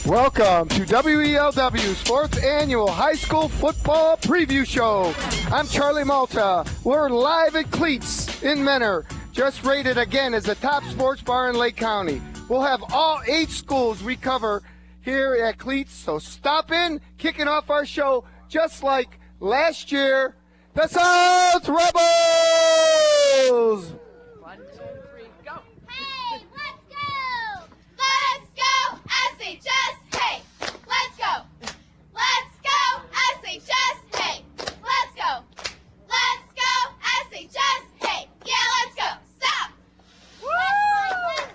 Welcome to WELW's 4th Annual High School Football Preview Show. I'm Charlie Malta. We're live at Cleats in Menor, just rated again as the top sports bar in Lake County. We'll have all 8 schools we cover here at Cleats, so stop in, kicking off our show just like last year, the South Rebels! 1, 2, 3, go! Hey, let's go! Let's go, SHS, hey! Let's go! Let's go, SHS, hey! Let's go! Let's go, SHS, hey! Yeah, let's go! Stop! Let's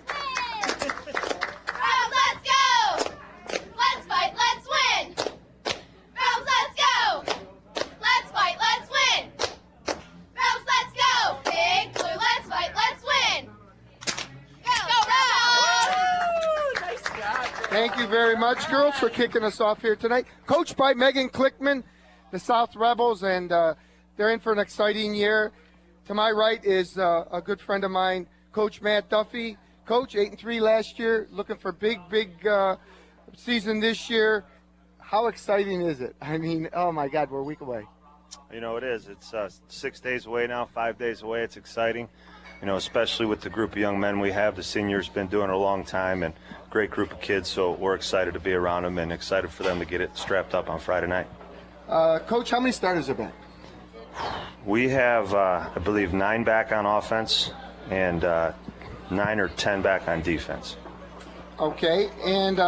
let's go! Let's fight, let's win! Rose, let's go! Let's fight, let's win! Rose, let's go! Big Blue, let's fight, let's win! Go, Rose! Nice job. Thank you very much, girls, for kicking us off here tonight. Coached by Megan Klickman, the South Rebels, and they're in for an exciting year. To my right is a good friend of mine, Coach Matt Duffy. Coach, 8-3 last year, looking for big season this year. How exciting is it? I mean, oh my God, we're a week away. You know, it is. It's 6 days away now, 5 days away. It's exciting, you know, especially with the group of young men we have. The seniors been doing it a long time, and great group of kids, so we're excited to be around them and excited for them to get it strapped up on Friday night. Coach, how many starters have been? We have, I believe, 9 back on offense and 9 or 10 back on defense. Okay, and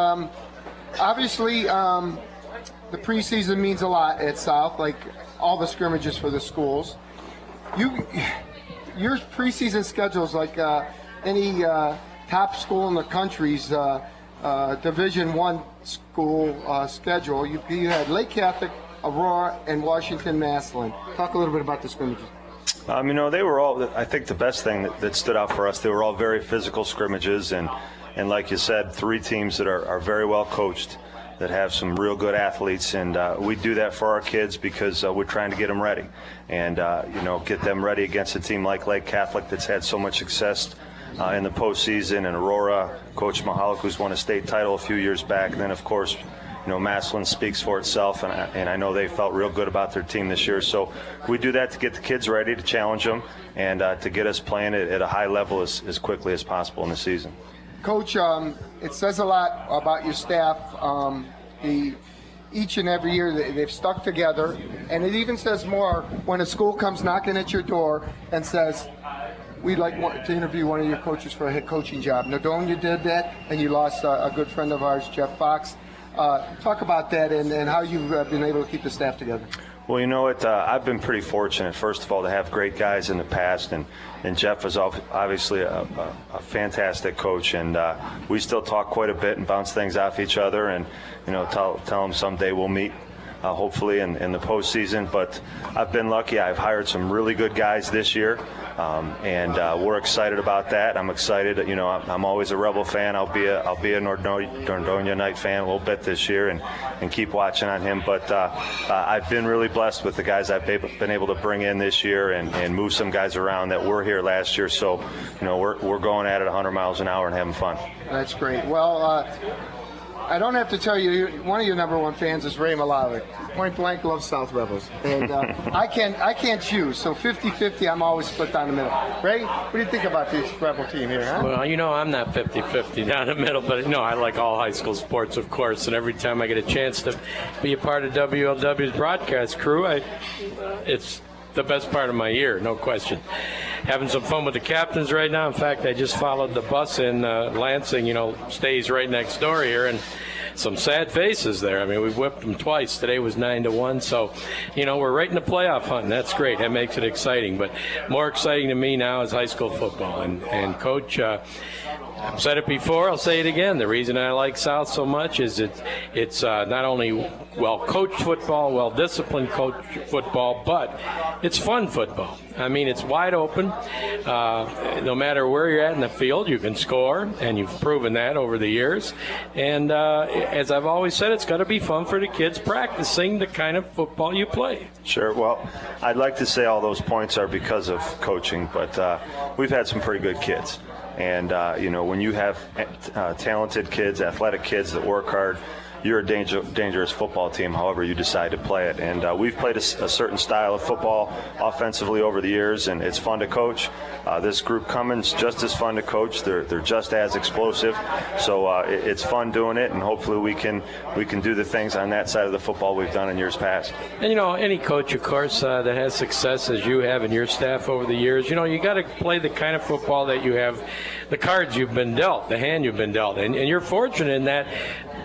obviously the preseason means a lot at South, like all the scrimmages for the schools. Your preseason schedule is like any top school in the country's Division I school schedule. You had Lake Catholic, Aurora, and Washington Massillon. Talk a little bit about the scrimmages. You know, they were all, I think the best thing that stood out for us, they were all very physical scrimmages, and like you said, 3 teams that are very well coached, that have some real good athletes, and we do that for our kids because we're trying to get them ready, and you know, get them ready against a team like Lake Catholic that's had so much success in the postseason, and Aurora, Coach Mahalik, who's won a state title a few years back, and then of course, you know, Massillon speaks for itself, and I know they felt real good about their team this year. So we do that to get the kids ready, to challenge them, and to get us playing at a high level as quickly as possible in the season. Coach, it says a lot about your staff. Each and every year they've stuck together, and it even says more when a school comes knocking at your door and says, we'd like to interview one of your coaches for a head coaching job. Nodonia did that, and you lost a good friend of ours, Jeff Fox. Talk about that and how you've been able to keep the staff together. Well, you know what, I've been pretty fortunate, first of all, to have great guys in the past, and Jeff is obviously a fantastic coach, and we still talk quite a bit and bounce things off each other, and, you know, tell him someday we'll meet, hopefully in the postseason. But I've been lucky. I've hired some really good guys this year, and we're excited about that. I'm excited. You know, I'm always a Rebel fan. I'll be a Nordonia Knight fan a little bit this year, and keep watching on him. But I've been really blessed with the guys I've been able to bring in this year, and move some guys around that were here last year. So, you know, we're going at it 100 miles an hour and having fun. That's great. Well, I don't have to tell you, one of your number one fans is Ray Milavec. Point blank loves South Rebels. And I can't choose, so 50-50, I'm always split down the middle. Ray, what do you think about this Rebel team here, huh? Well, you know, I'm not 50-50 down the middle, but, you know, I like all high school sports, of course, and every time I get a chance to be a part of WLW's broadcast crew, it's the best part of my year, no question. Having some fun with the captains right now. In fact, I just followed the bus in Lansing, you know, stays right next door here, and some sad faces there. I mean, we've whipped them twice. Today was 9-1, so, you know, we're right in the playoff hunt, and that's great. That makes it exciting. But more exciting to me now is high school football. And Coach, I've said it before, I'll say it again. The reason I like South so much is it's not only well-coached football, well-disciplined football, but it's fun football. I mean, it's wide open. No matter where you're at in the field, you can score, and you've proven that over the years. And as I've always said, it's got to be fun for the kids practicing the kind of football you play. Sure. Well, I'd like to say all those points are because of coaching, but we've had some pretty good kids. And, when you have talented kids, athletic kids that work hard, you're a dangerous football team, however you decide to play it. And we've played a certain style of football offensively over the years, and it's fun to coach. This group coming's just as fun to coach. They're just as explosive. So it's fun doing it, and hopefully we can do the things on that side of the football we've done in years past. And, any coach, of course, that has success as you have and your staff over the years, you got to play the kind of football that you have, the cards you've been dealt, the hand you've been dealt. And you're fortunate in that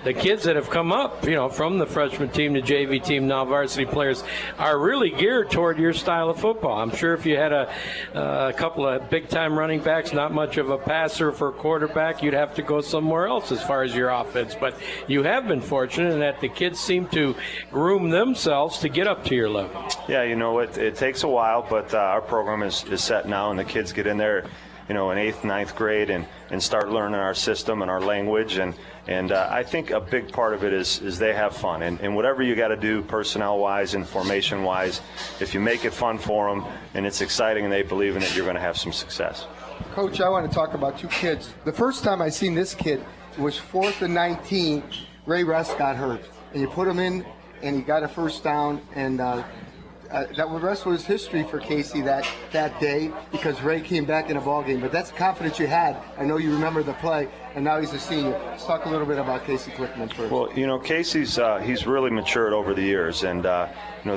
the kids that have come up, from the freshman team to JV team, now varsity players, are really geared toward your style of football. I'm sure if you had a couple of big-time running backs, not much of a passer for a quarterback, you'd have to go somewhere else as far as your offense. But you have been fortunate in that the kids seem to groom themselves to get up to your level. Yeah, it takes a while, but our program is set now, and the kids get in there, in 8th, 9th grade and start learning our system and our language. And I think a big part of it is they have fun. And whatever you got to do personnel-wise and formation-wise, if you make it fun for them and it's exciting and they believe in it, you're going to have some success. Coach, I want to talk about two kids. The first time I seen this kid was 4th and 19. Ray Rest got hurt. And you put him in, and he got a first down, and that rest was history for Casey that day because Ray came back in a ball game. But that's the confidence you had. I know you remember the play, and now he's a senior. Let's talk a little bit about Casey Klickman first. Well, Casey's he's really matured over the years, and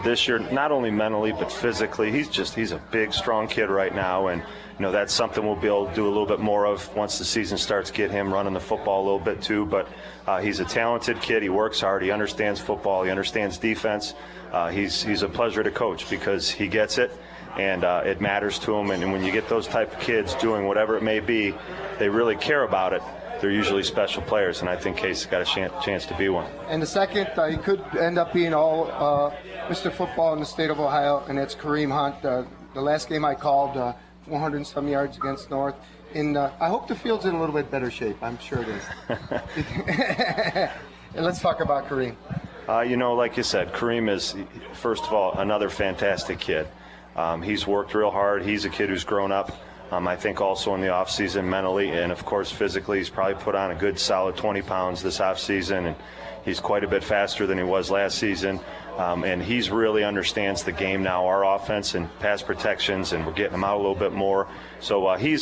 this year not only mentally but physically, he's a big, strong kid right now, and that's something we'll be able to do a little bit more of once the season starts. Get him running the football a little bit too, but he's a talented kid. He works hard. He understands football. He understands defense. He's a pleasure to coach because he gets it, and it matters to him. And when you get those type of kids doing whatever it may be, they really care about it. They're usually special players, and I think Casey's got a chance to be one. And the second, he could end up being all Mr. Football in the state of Ohio, and that's Kareem Hunt. The last game I called, 400 and some yards against North. And I hope the field's in a little bit better shape. I'm sure it is. And let's talk about Kareem. Like you said, Kareem is, first of all, another fantastic kid. He's worked real hard. He's a kid who's grown up. I think also in the offseason mentally and, of course, physically. He's probably put on a good solid 20 pounds this offseason, and he's quite a bit faster than he was last season. And he's really understands the game now, our offense and pass protections, and we're getting him out a little bit more. So we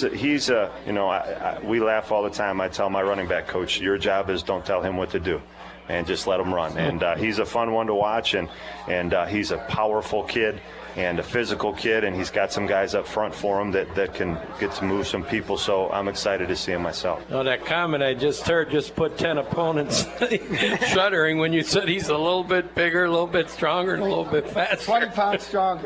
laugh all the time. I tell my running back coach, your job is don't tell him what to do and just let him run. And he's a fun one to watch, and he's a powerful kid and a physical kid, and he's got some guys up front for him that can get to move some people, so I'm excited to see him myself. That comment I just heard just put 10 opponents shuddering when you said he's a little bit bigger, a little bit stronger, and a little bit faster. 20 pounds strong.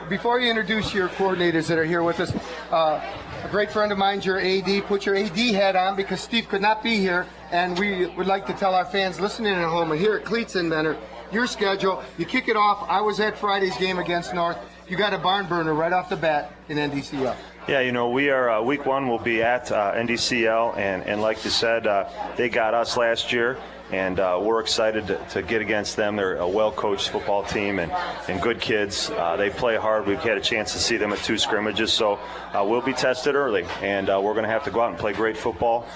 Before you introduce your coordinators that are here with us, a great friend of mine's your AD. Put your AD hat on because Steve could not be here, and we would like to tell our fans listening at home and here at Cleats in Menor, your schedule. You kick it off. I was at Friday's game against North. You got a barn burner right off the bat in NDCL. Yeah, we are week one. We'll be at NDCL, and like you said, they got us last year, and we're excited to get against them. They're a well-coached football team and good kids. They play hard. We've had a chance to see them at 2 scrimmages, so we'll be tested early, and we're going to have to go out and play great football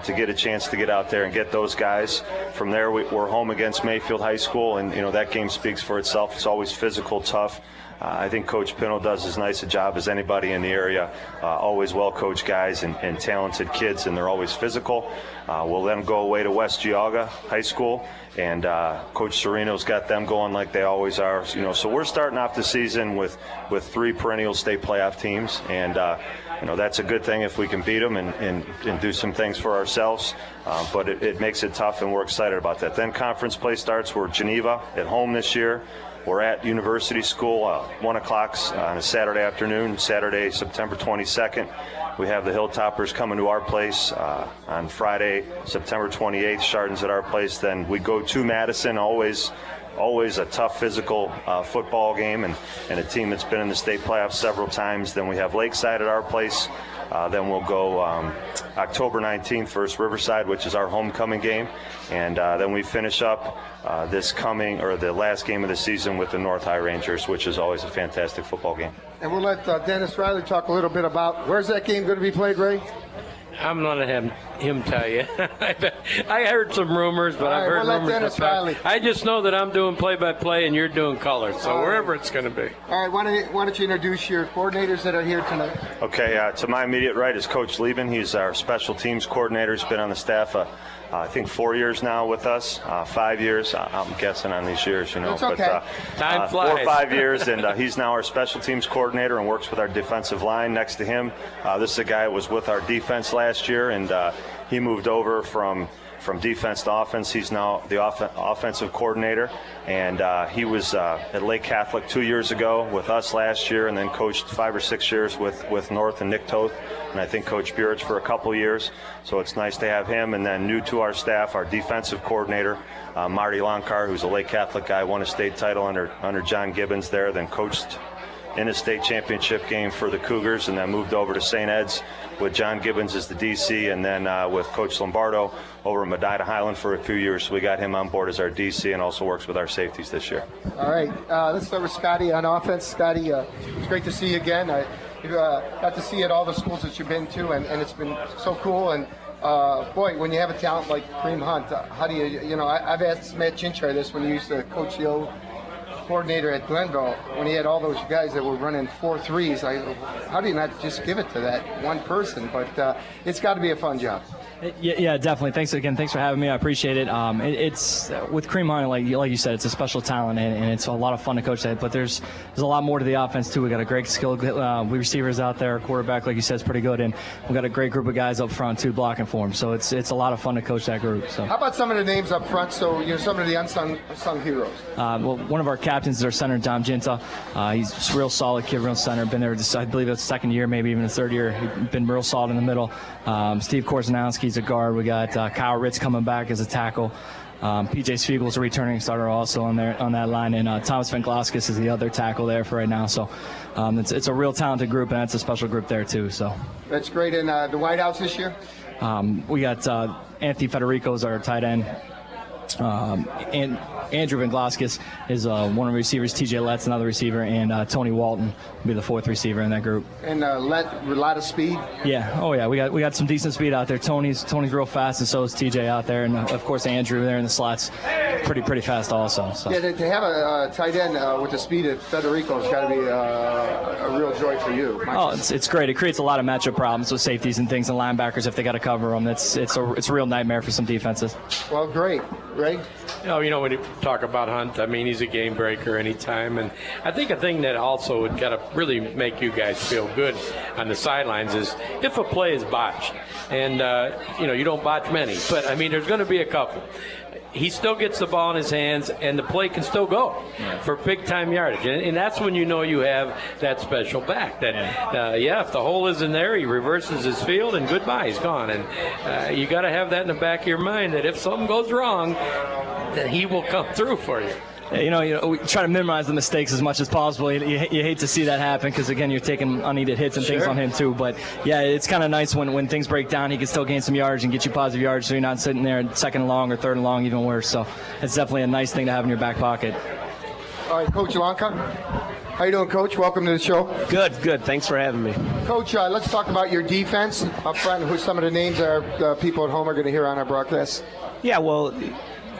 to get a chance to get out there and get those guys. From there, we're home against Mayfield High School, and that game speaks for itself. It's always physical, tough. I think Coach Pino does as nice a job as anybody in the area. Always well-coached guys and talented kids, and they're always physical. We'll then go away to West Geauga High School, and Coach Sereno's got them going like they always are. So we're starting off the season with 3 perennial state playoff teams, and that's a good thing if we can beat them and do some things for ourselves. But it makes it tough, and we're excited about that. Then conference play starts. We're Geneva at home this year. We're at University School, 1 o'clock on a Saturday afternoon, Saturday, September 22nd. We have the Hilltoppers coming to our place on Friday, September 28th. Chardon's at our place. Then we go to Madison, always a tough physical football game and a team that's been in the state playoffs several times. Then we have Lakeside at our place. Then we'll go October 19th versus Riverside, which is our homecoming game. And then we finish up the last game of the season with the North High Rangers, which is always a fantastic football game. And we'll let Dennis Riley talk a little bit about where's that game going to be played, Ray? I'm going to have him tell you. I heard some rumors, but I've heard we'll let rumors. Dennis Riley. I just know that I'm doing play-by-play and you're doing color, so wherever it's going to be. All right, why don't you introduce your coordinators that are here tonight? Okay, to my immediate right is Coach Lieben. He's our special teams coordinator. He's been on the staff, I think, 4 years now with us. 5 years. I'm guessing on these years, you know. It's okay. Time flies. 4 or 5 years, and he's now our special teams coordinator and works with our defensive line. Next to him, this is a guy who was with our defense last year, and he moved over from defense to offense. He's now the offensive coordinator, and he was at Lake Catholic 2 years ago with us last year, and then coached 5 or 6 years with North and Nick Toth, and I think Coach Burich for a couple years. So it's nice to have him. And then new to our staff, our defensive coordinator, Marty Lonkar, who's a Lake Catholic guy, won a state title under John Gibbons there, then coached in a state championship game for the Cougars, and then moved over to St. Ed's with John Gibbons as the DC, and then with Coach Lombardo over at Medina Highland for a few years. So we got him on board as our DC and also works with our safeties this year. All right, let's start with Scotty on offense. Scotty, it's great to see you again. You got to see at all the schools that you've been to, and it's been so cool. And boy, when you have a talent like Kareem Hunt, how do I've asked Matt Chinchar this when he used to coach the old coordinator at Glenville, when he had all those guys that were running 4.3s. How do you not just give it to that one person? But it's got to be a fun job. Yeah, definitely. Thanks for having me. I appreciate it. It's with Kareem Hunt, like you said, it's a special talent, and it's a lot of fun to coach that. But there's a lot more to the offense too. We got a great skilled receivers out there. Our quarterback, like you said, is pretty good, and we got a great group of guys up front too, blocking for him. So it's a lot of fun to coach that group. So how about some of the names up front? So some of the unsung heroes. Well, one of our captains is our center, Dom Ginta. He's just a real solid kid, real center. Been there, I believe it's second year, maybe even the third year. He's been real solid in the middle. Steve Korzenowski's a guard. We got Kyle Ritz coming back as a tackle. PJ Spiegel's a returning starter also on that line, and Thomas Venglaskis is the other tackle there for right now. So it's a real talented group, and it's a special group there too. So that's great. And the White House this year? We got Anthony Federico's our tight end. And Andrew Venglaskis is one of the receivers. TJ Lett's another receiver, and Tony Walton will be the fourth receiver in that group. And Lett, a lot of speed. Yeah, oh yeah, we got some decent speed out there. Tony's real fast, and so is TJ out there, and of course Andrew there in the slots, pretty fast also. So. Yeah, to have a tight end with the speed of Federico has got to be a real joy for you. It's great. It creates a lot of matchup problems with safeties and things and linebackers if they got to cover them. It's a real nightmare for some defenses. Well, great. Ray? When you talk about Hunt, I mean, he's a game breaker anytime. And I think a thing that also would kind of really make you guys feel good on the sidelines is if a play is botched. And, you don't botch many. But, I mean, there's going to be a couple. He still gets the ball in his hands, and the play can still go for big-time yardage. And that's when you know you have that special back. That, if the hole isn't there, he reverses his field, and goodbye, he's gone. And you got to have that in the back of your mind that if something goes wrong, that he will come through for you. We try to minimize the mistakes as much as possible. You hate to see that happen because, again, you're taking unneeded hits and things on him, too. But, yeah, it's kind of nice when things break down. He can still gain some yards and get you positive yards so you're not sitting there second and long or third and long, even worse. So it's definitely a nice thing to have in your back pocket. All right, Coach Lanka. How you doing, Coach? Welcome to the show. Good. Thanks for having me. Coach, let's talk about your defense up front, who some of the names our people at home are going to hear on our broadcast. Yeah, well,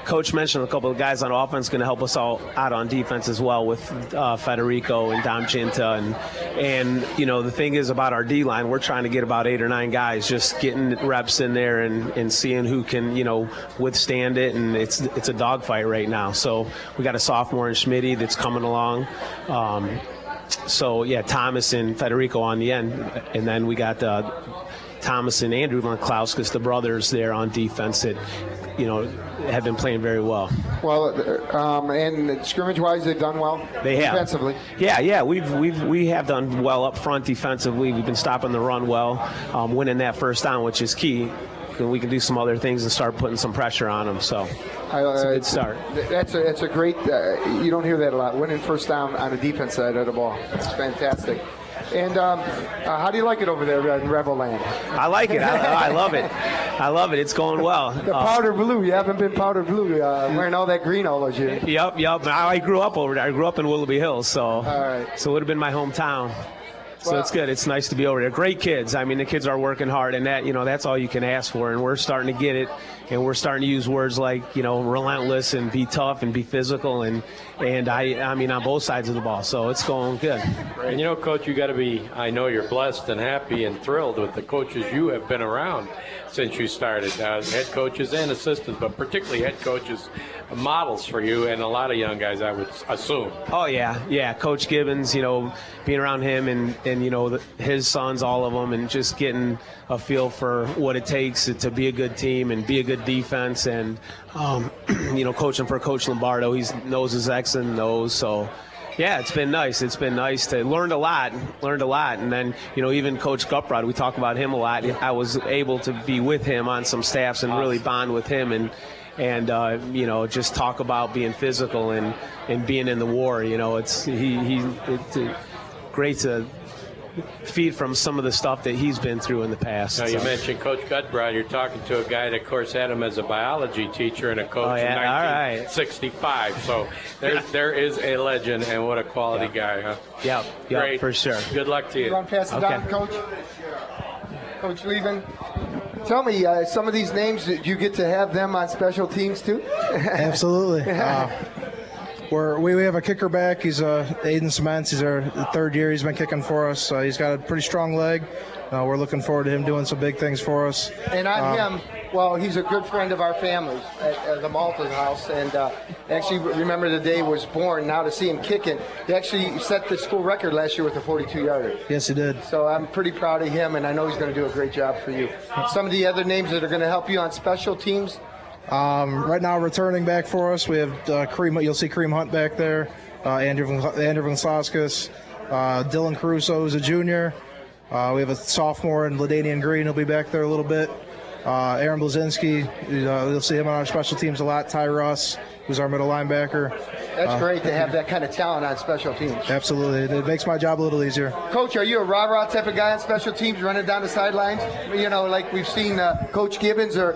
Coach mentioned a couple of guys on offense going to help us all out on defense as well with Federico and Dom Ginta. And the thing is about our D-line, we're trying to get about 8 or 9 guys, just getting reps in there and seeing who can, withstand it. And it's a dogfight right now. So we got a sophomore in Schmitty that's coming along. Thomas and Federico on the end. And then we got Thomas and Andrew Venglaskis, the brothers there on defense that, have been playing very well. Well, and scrimmage-wise, they've done well. They have defensively. Yeah. We have done well up front defensively. We've been stopping the run well, winning that first down, which is key. And we can do some other things and start putting some pressure on them. So it's a good start. That's a great. You don't hear that a lot. Winning first down on the defense side of the ball. It's fantastic. And how do you like it over there in Rebel Land? I like it. I love it. I love it. It's going well. The powder blue. You haven't been powder blue wearing all that green all those years. Yep. I grew up over there. I grew up in Willoughby Hills, so all right. So it would have been my hometown. So Wow. it's good. It's nice to be over there. Great kids. I mean, the kids are working hard, and that's all you can ask for. And we're starting to get it, and we're starting to use words like, relentless and be tough and be physical, and I mean on both sides of the ball. So it's going good. And Coach, you got to be, I know you're blessed and happy and thrilled with the coaches you have been around since you started, head coaches and assistants, but particularly head coaches, models for you and a lot of young guys, I would assume. Oh, yeah. Coach Gibbons, being around him and his sons, all of them, and just getting a feel for what it takes to be a good team and be a good defense. And, coaching for Coach Lombardo, he knows his X and O's. So, yeah, it's been nice. It's been nice to learn a lot. And then, even Coach Guprod, we talk about him a lot. I was able to be with him on some staffs and really bond with him and just talk about being physical and being in the war. It's great to feed from some of the stuff that he's been through in the past. Now, you mentioned Coach Gutbrod. You're talking to a guy that, of course, had him as a biology teacher and a coach in 1965. So there is a legend, and what a quality guy, huh? Yeah, Great. For sure. Good luck to you. You want to pass it down, Coach? Coach Levin? Tell me, some of these names, did you get to have them on special teams too? Absolutely. We have a kicker back. He's Aiden Cements. He's our third year. He's been kicking for us. He's got a pretty strong leg. We're looking forward to him doing some big things for us. And on him, well, he's a good friend of our families at the Malta house. And actually, remember the day he was born. Now to see him kicking, he actually set the school record last year with a 42-yarder. Yes, he did. So I'm pretty proud of him, and I know he's going to do a great job for you. Some of the other names that are going to help you on special teams. Right now, returning back for us, we have Kareem. You'll see Kareem Hunt back there. Andrew Vanslauskas. Dylan Caruso is a junior. We have a sophomore in LaDainian Green. He'll be back there a little bit. Aaron Blazinski, you'll see him on our special teams a lot. Ty Russ, who's our middle linebacker. That's great to have that kind of talent on special teams. Absolutely. It makes my job a little easier. Coach, are you a rah-rah type of guy on special teams, running down the sidelines? Like we've seen Coach Gibbons or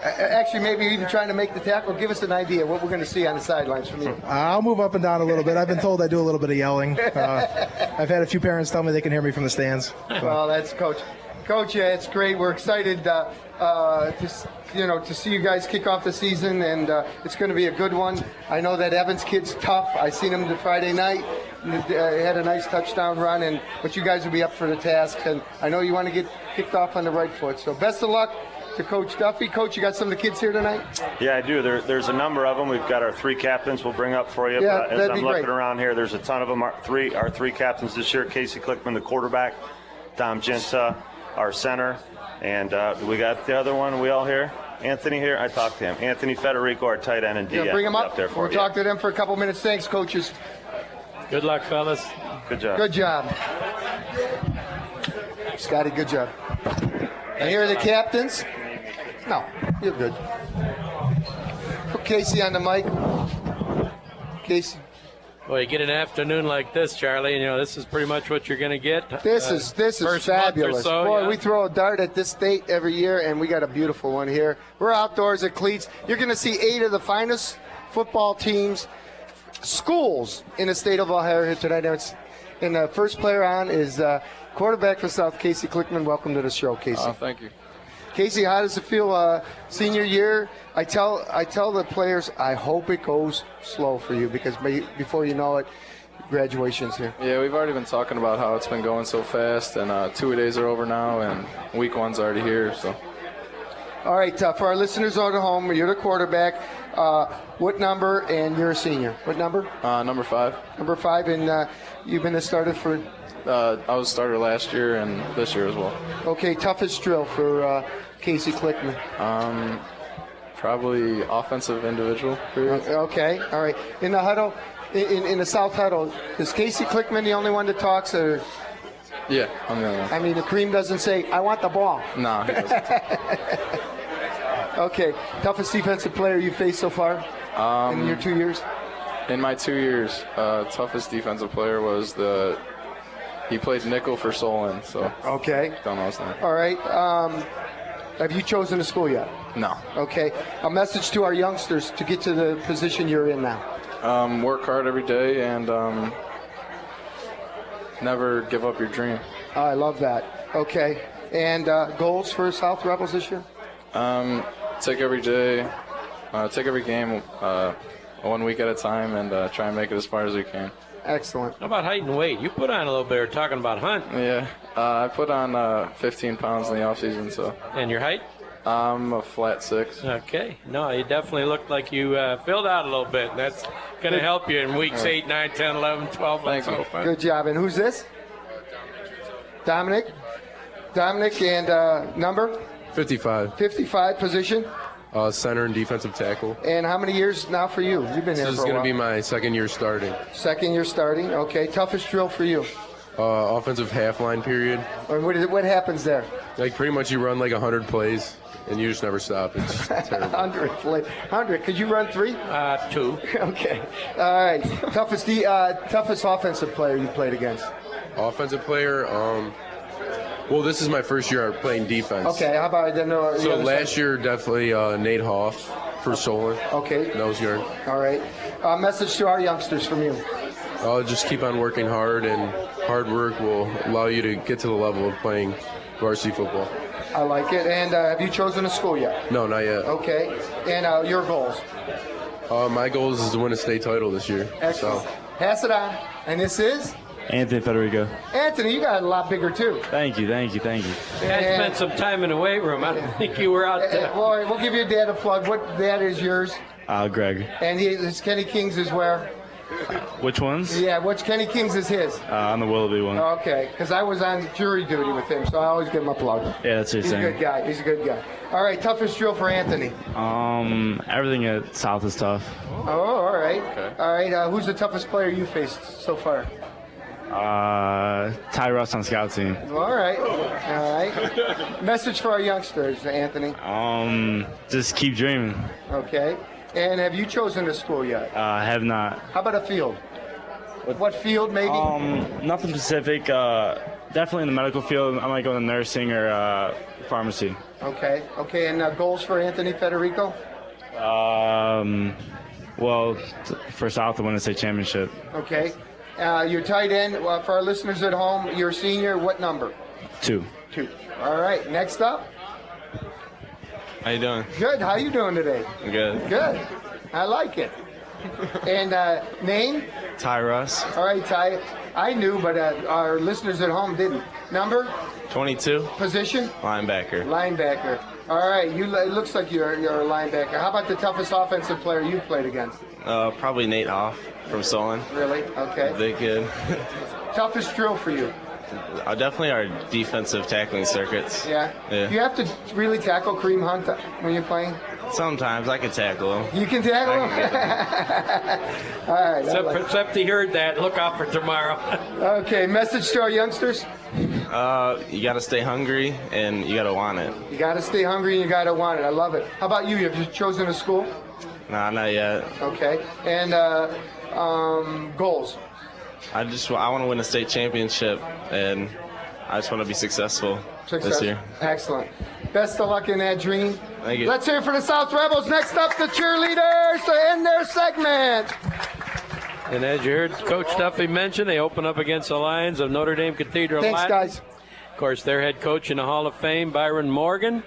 actually maybe even trying to make the tackle. Give us an idea what we're going to see on the sidelines from you. I'll move up and down a little bit. I've been told I do a little bit of yelling. I've had a few parents tell me they can hear me from the stands. So. Well, that's Coach. Coach, it's great. We're excited to see you guys kick off the season, and it's going to be a good one. I know that Evans kid's tough. I seen him the Friday night. Had a nice touchdown run, but you guys will be up for the task, and I know you want to get kicked off on the right foot. So best of luck to Coach Duffy. Coach, you got some of the kids here tonight? Yeah, I do. There's a number of them. We've got our three captains we'll bring up for you. Yeah, but as that'd I'm be looking great. around here, there's a ton of them. Our three captains this year: Casey Klickman, the quarterback; Dom Ginta, our center, and we got the other one. We all here? Anthony here? I talked to him. Anthony Federico, our tight end and DN. Yeah, bring them up. There for We'll you. talk to them for a couple minutes. Thanks, coaches. Good luck, fellas. Good job. Good job. Scotty, good job. And here are the captains. No, you're good. Put Casey on the mic. Casey. Well, you get an afternoon like this, Charlie, and this is pretty much what you're going to get. This is first month or fabulous. so, Boy, yeah. we throw a dart at this state every year, and we got a beautiful one here. We're outdoors at Cleats. You're going to see 8 of the finest football teams, schools in the state of Ohio here tonight. And the first player on is quarterback for South, Casey Klickman. Welcome to the show, Casey. Thank you. Casey, how does it feel senior year? I tell the players, I hope it goes slow for you because before you know it, graduation's here. Yeah, we've already been talking about how it's been going so fast, and 2 days are over now, and week 1's already here. So. All right, for our listeners at home, you're the quarterback. What number? And you're a senior. What number? Number 5. Number 5, and you've been a starter for. I was starter last year and this year as well. Okay, toughest drill for Casey Klickman. Probably offensive individual period. Okay, all right. In the huddle, in the South huddle, is Casey Klickman the only one that talks? Or Yeah, I'm the only one. I mean, the Kareem doesn't say, "I want the ball." Nah, he doesn't. Okay, toughest defensive player you faced so far in your 2 years? In my 2 years, toughest defensive player was he played nickel for Solon, so Okay, don't know his name. all right. Have you chosen a school yet? No. Okay, a message to our youngsters to get to the position you're in now. Work hard every day and never give up your dream. I love that. Okay. And goals for South Rebels this year? Take every day, take every game 1 week at a time, and try and make it as far as we can. Excellent. How about height and weight? You put on a little bit. We're talking about hunting. Yeah, I put on 15 pounds in the off season. So. And your height? I'm a flat 6. Okay. No, you definitely look like you filled out a little bit. That's going to help you in weeks 8, 9, 10, 11, 12. Thank you. Good job. And who's this? Dominic. Dominic, and number? 55. 55 position. Center and defensive tackle. And how many years now for you? You've been here This is for a going while. to be my second year starting. Second year starting. Okay. Toughest drill for you? Offensive half line period. Or what happens there? Like pretty much you run like 100 plays and you just never stop. It's terrible. 100. Could you run 3? 2. Okay. All right. Toughest offensive player you played against? Offensive player. Well, this is my first year playing defense. Okay. How about So last year definitely Nate Hoff for Solon. Okay. That was good. All right. Message to our youngsters from you. Just keep on working hard, and hard work will allow you to get to the level of playing varsity football. I like it. And have you chosen a school yet? No, not yet. Okay. And your goals? My goal is to win a state title this year. Excellent. So. Pass it on. And this is? Anthony Federico. Anthony, you got a lot bigger too. Thank you. I spent some time in the weight room. I don't think you were out there. Well, we'll give your dad a plug. What dad is yours? Greg. And Kenny King's is where? Which ones? Yeah, which Kenny King's is his? On the Willoughby one. Okay, because I was on jury duty with him, so I always give him a plug. Yeah, that's what He's you're a saying. good guy. He's a good guy. All right, toughest drill for Anthony. Everything at South is tough. Oh, all right. Okay. All right, who's the toughest player you faced so far? Ty Russ on scout team. All right. All right. Message for our youngsters, Anthony. Just keep dreaming. Okay. And have you chosen a school yet? Have not. How about a field? What field, maybe? Nothing specific. Definitely in the medical field. I might go into nursing or pharmacy. Okay. Okay. And goals for Anthony Federico? Well, for South to win the state championship. Okay. Your tight end, for our listeners at home, you're a senior. What number? 2. 2. All right. Next up. How you doing? Good. How you doing today? Good. Good. I like it. And name? Ty Russ. All right, Ty. I knew, but our listeners at home didn't. Number? 22. Position? Linebacker. Linebacker. All right. It looks like you're a linebacker. How about the toughest offensive player you played against? Probably Nate Hoff from Solon. Really? Okay. Big kid. Toughest drill for you? Definitely our defensive tackling circuits. Yeah? Yeah. Do you have to really tackle Kareem Hunt when you're playing? Sometimes I can tackle him. You can tackle him? All right. Except he heard that. Look out for tomorrow. Okay. Message to our youngsters? You got to stay hungry and you got to want it. You got to stay hungry and you got to want it. I love it. How about you? Have you chosen a school? Nah, not yet. Okay. And goals? I want to win a state championship, and I just want to be successful this year. Excellent. Best of luck in that dream. Thank you. Let's hear it for the South Rebels. Next up, the cheerleaders to end their segment. And as you heard Coach Duffy mention, they open up against the Lions of Notre Dame Cathedral. Thanks, Latin. guys. Of course, their head coach in the Hall of Fame, Byron Morgan.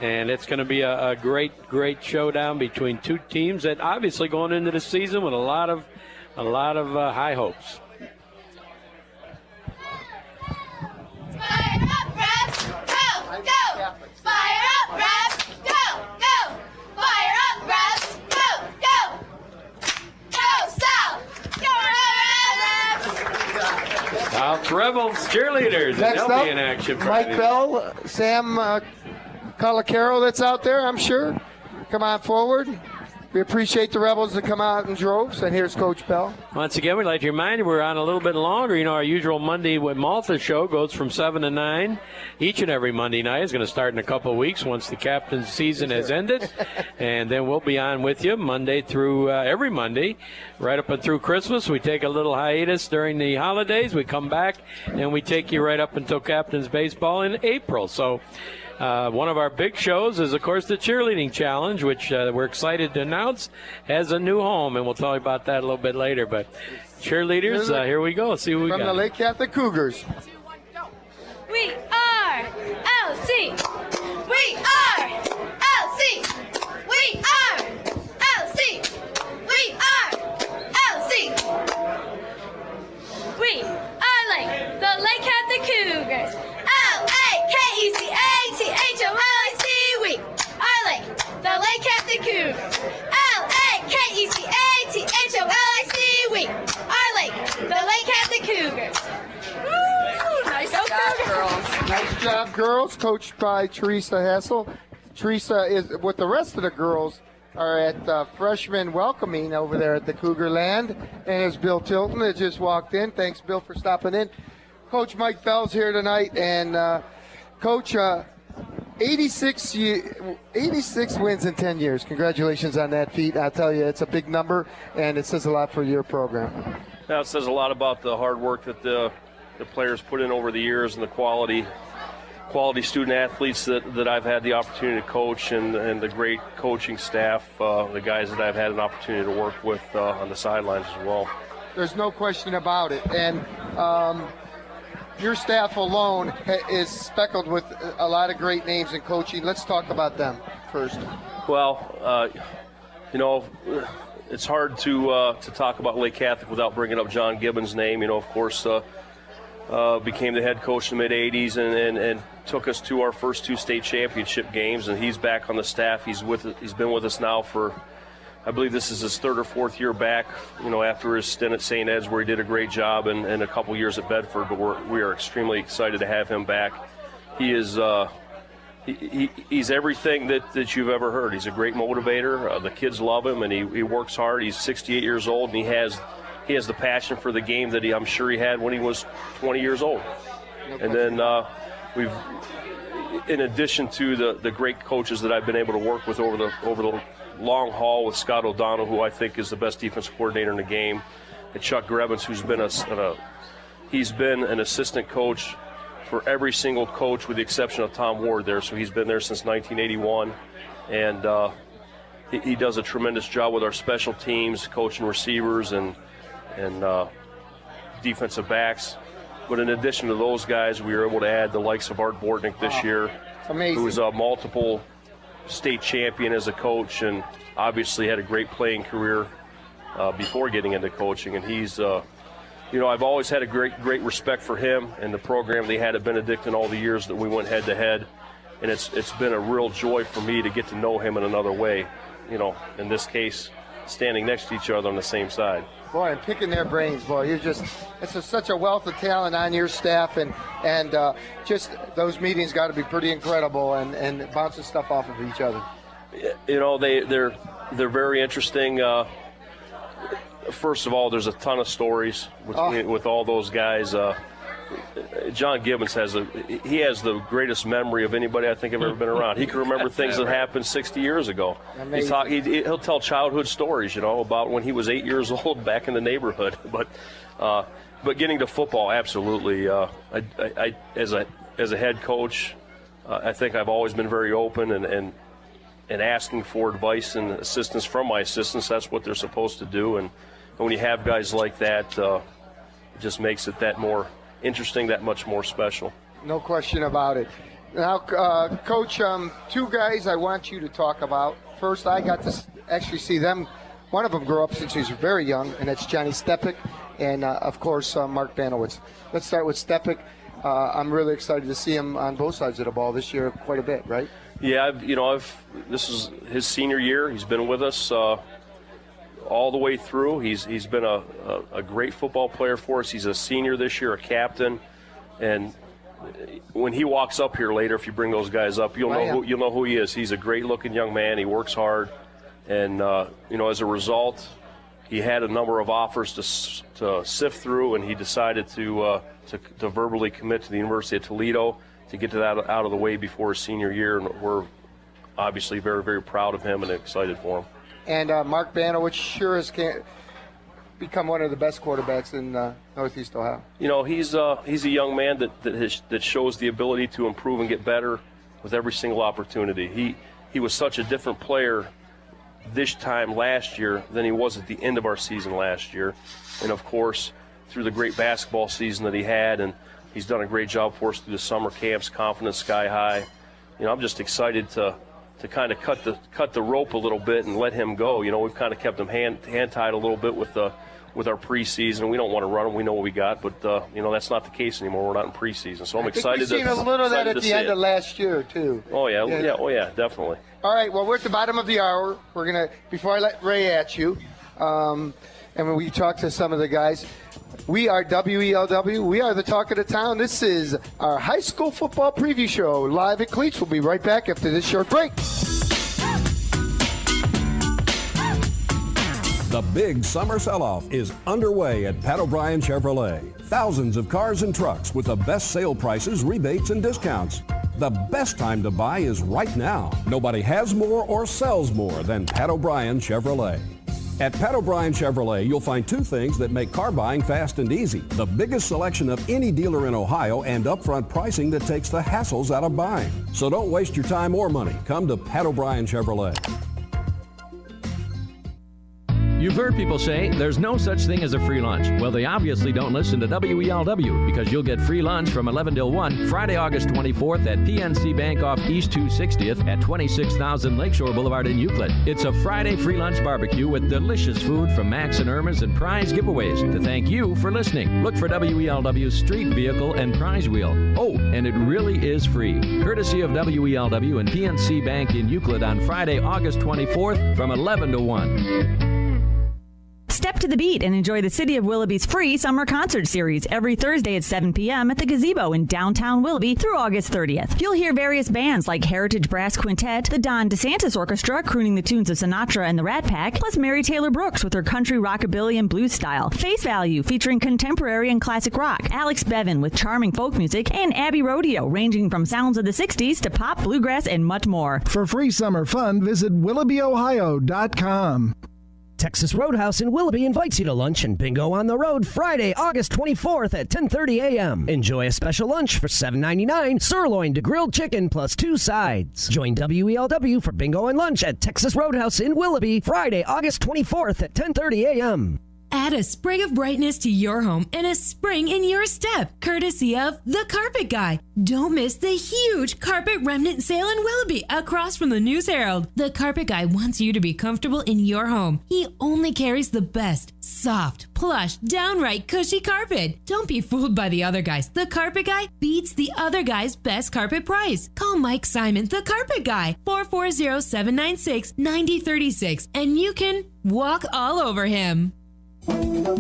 And it's going to be a great, great showdown between two teams that obviously going into the season with a lot of high hopes. Fire up, Rebs! Go! Go! Fire up, Rebs! Go! Go! Fire up, Rebs! Go! Go! Go, South! Go, Rebs! South Rebels cheerleaders. And Next they'll up, be in action Mike Friday. Bell, Sam Calacaro that's out there, I'm sure. Come on forward. We appreciate the Rebels that come out in droves. And here's Coach Bell. Once again, we'd like to remind you we're on a little bit longer. You know, our usual Monday with Malta show goes from 7 to 9 each and every Monday night. It's going to start in a couple of weeks once the captain's season has ended. And then we'll be on with you Monday through every Monday, right up and through Christmas. We take a little hiatus during the holidays. We come back, and we take you right up until Captain's Baseball in April. So one of our big shows is, of course, the Cheerleading Challenge, which we're excited to announce has a new home, and we'll tell you about that a little bit later. But Cheerleaders, here we go. Let's see what we From got. the Lake Catholic Cougars. 2, 1, go. We are LC. We are LC. We are LC. We are LC. We are like the Lake Catholic Cougars. LAKECATHOLIC. We are like the Lake Catholic Cougars. LAKECATHOLIC. We are like the Lake Catholic Cougars. Woo, nice job, girls. Nice job, girls, coached by Teresa Hassel. Teresa is with the rest of the girls are at freshman welcoming over there at the Cougar Land. And there's Bill Tilton that just walked in. Thanks, Bill, for stopping in. Coach Mike Bell's here tonight. And, Coach, 86 wins in 10 years. Congratulations on that feat. I'll tell you, it's a big number, and it says a lot for your program. Now, it says a lot about the hard work that the players put in over the years and the quality student athletes that I've had the opportunity to coach and the great coaching staff, the guys that I've had an opportunity to work with on the sidelines as well. There's no question about it. And your staff alone is speckled with a lot of great names in coaching. Let's talk about them first. Well, it's hard to talk about Lake Catholic without bringing up John Gibbons' name. Of course, became the head coach in the mid-'80s and took us to our first 2 state championship games. And he's back on the staff. He's been with us now for, I believe this is his 3rd or 4th year back, after his stint at St. Ed's where he did a great job and a couple years at Bedford, but we are extremely excited to have him back. He is he's everything that you've ever heard. He's a great motivator. The kids love him, and he works hard. He's 68 years old, and he has the passion for the game that I'm sure he had when he was 20 years old. And then we've, in addition to the great coaches that I've been able to work with over the long haul with Scott O'Donnell, who I think is the best defensive coordinator in the game, and Chuck Grebens, who's been he's been an assistant coach for every single coach with the exception of Tom Ward there. So he's been there since 1981, and he does a tremendous job with our special teams, coaching receivers and defensive backs. But in addition to those guys, we were able to add the likes of Art Bortnick this year, who was a multiple state champion as a coach and obviously had a great playing career before getting into coaching. And he's, I've always had a great respect for him and the program they had at Benedictine all the years that we went head to head. And it's been a real joy for me to get to know him in another way. In this case, standing next to each other on the same side. Boy, and picking their brains, boy. It's such a wealth of talent on your staff, and just those meetings got to be pretty incredible and bouncing stuff off of each other. They're very interesting. First of all, there's a ton of stories with all those guys. John Gibbons has the greatest memory of anybody I think I've ever been around. He can remember things that happened 60 years ago. He'll tell childhood stories, about when he was 8 years old back in the neighborhood. But getting to football, absolutely. I as a head coach, I think I've always been very open and asking for advice and assistance from my assistants. That's what they're supposed to do. And when you have guys like that, it just makes it that more interesting, that much more special. No question about it. Now, Coach, 2 guys I want you to talk about. First, I got to actually see them. One of them grew up since he was very young, and that's Johnny Stepik, and of course Mark Banowitz. Let's start with Stepik. I'm really excited to see him on both sides of the ball this year quite a bit, right? Yeah, this is his senior year. He's been with us all the way through. He's been a great football player for us. He's a senior this year, a captain, and when he walks up here later, if you bring those guys up, you'll know who he is. He's a great-looking young man. He works hard, and as a result, he had a number of offers to sift through, and he decided to verbally commit to the University of Toledo to get to that out of the way before his senior year, and we're obviously very, very proud of him and excited for him. And Mark Banowitz sure has become one of the best quarterbacks in Northeast Ohio. He's a young man that shows the ability to improve and get better with every single opportunity. He was such a different player this time last year than he was at the end of our season last year. And, of course, through the great basketball season that he had, and he's done a great job for us through the summer camps, confidence sky high. I'm just excited to kind of cut the rope a little bit and let him go. We've kind of kept him hand tied a little bit with our preseason. We don't want to run him. We know what we got, but that's not the case anymore. We're not in preseason, so I'm excited. We've seen a little of that at the end of last year too. Oh yeah, definitely. All right, well, we're at the bottom of the hour. We're gonna, before I let Ray at you, and when we talk to some of the guys, we are WELW. We are the talk of the town. This is our high school football preview show live at Cleats. We'll be right back after this short break. The big summer sell-off is underway at Pat O'Brien Chevrolet. Thousands of cars and trucks with the best sale prices, rebates, and discounts. The best time to buy is right now. Nobody has more or sells more than Pat O'Brien Chevrolet. At Pat O'Brien Chevrolet, you'll find two things that make car buying fast and easy. The biggest selection of any dealer in Ohio and upfront pricing that takes the hassles out of buying. So don't waste your time or money. Come to Pat O'Brien Chevrolet. You've heard people say there's no such thing as a free lunch. Well, they obviously don't listen to WELW, because you'll get free lunch from 11 till 1 Friday, August 24th at PNC Bank off East 260th at 26,000 Lakeshore Boulevard in Euclid. It's a Friday free lunch barbecue with delicious food from Max and Irma's and prize giveaways to thank you for listening. Look for WELW's street vehicle and prize wheel. Oh, and it really is free. Courtesy of WELW and PNC Bank in Euclid on Friday, August 24th from 11 to 1. Step to the beat and enjoy the City of Willoughby's free summer concert series every Thursday at 7 p.m. at the Gazebo in downtown Willoughby through August 30th. You'll hear various bands like Heritage Brass Quintet, the Don DeSantis Orchestra crooning the tunes of Sinatra and the Rat Pack, plus Mary Taylor Brooks with her country, rockabilly, and blues style, Face Value featuring contemporary and classic rock, Alex Bevan with charming folk music, and Abbey Rodeo ranging from sounds of the 60s to pop, bluegrass, and much more. For free summer fun, visit WilloughbyOhio.com. Texas Roadhouse in Willoughby invites you to lunch and bingo on the road Friday, August 24th at 10:30 a.m. Enjoy a special lunch for $7.99, sirloin to grilled chicken plus 2 sides. Join WELW for bingo and lunch at Texas Roadhouse in Willoughby Friday, August 24th at 10:30 a.m. Add a sprig of brightness to your home and a spring in your step, courtesy of The Carpet Guy. Don't miss the huge carpet remnant sale in Willoughby across from the News Herald. The Carpet Guy wants you to be comfortable in your home. He only carries the best, soft, plush, downright cushy carpet. Don't be fooled by the other guys. The Carpet Guy beats the other guy's best carpet price. Call Mike Simon, The Carpet Guy, 440-796-9036, and you can walk all over him.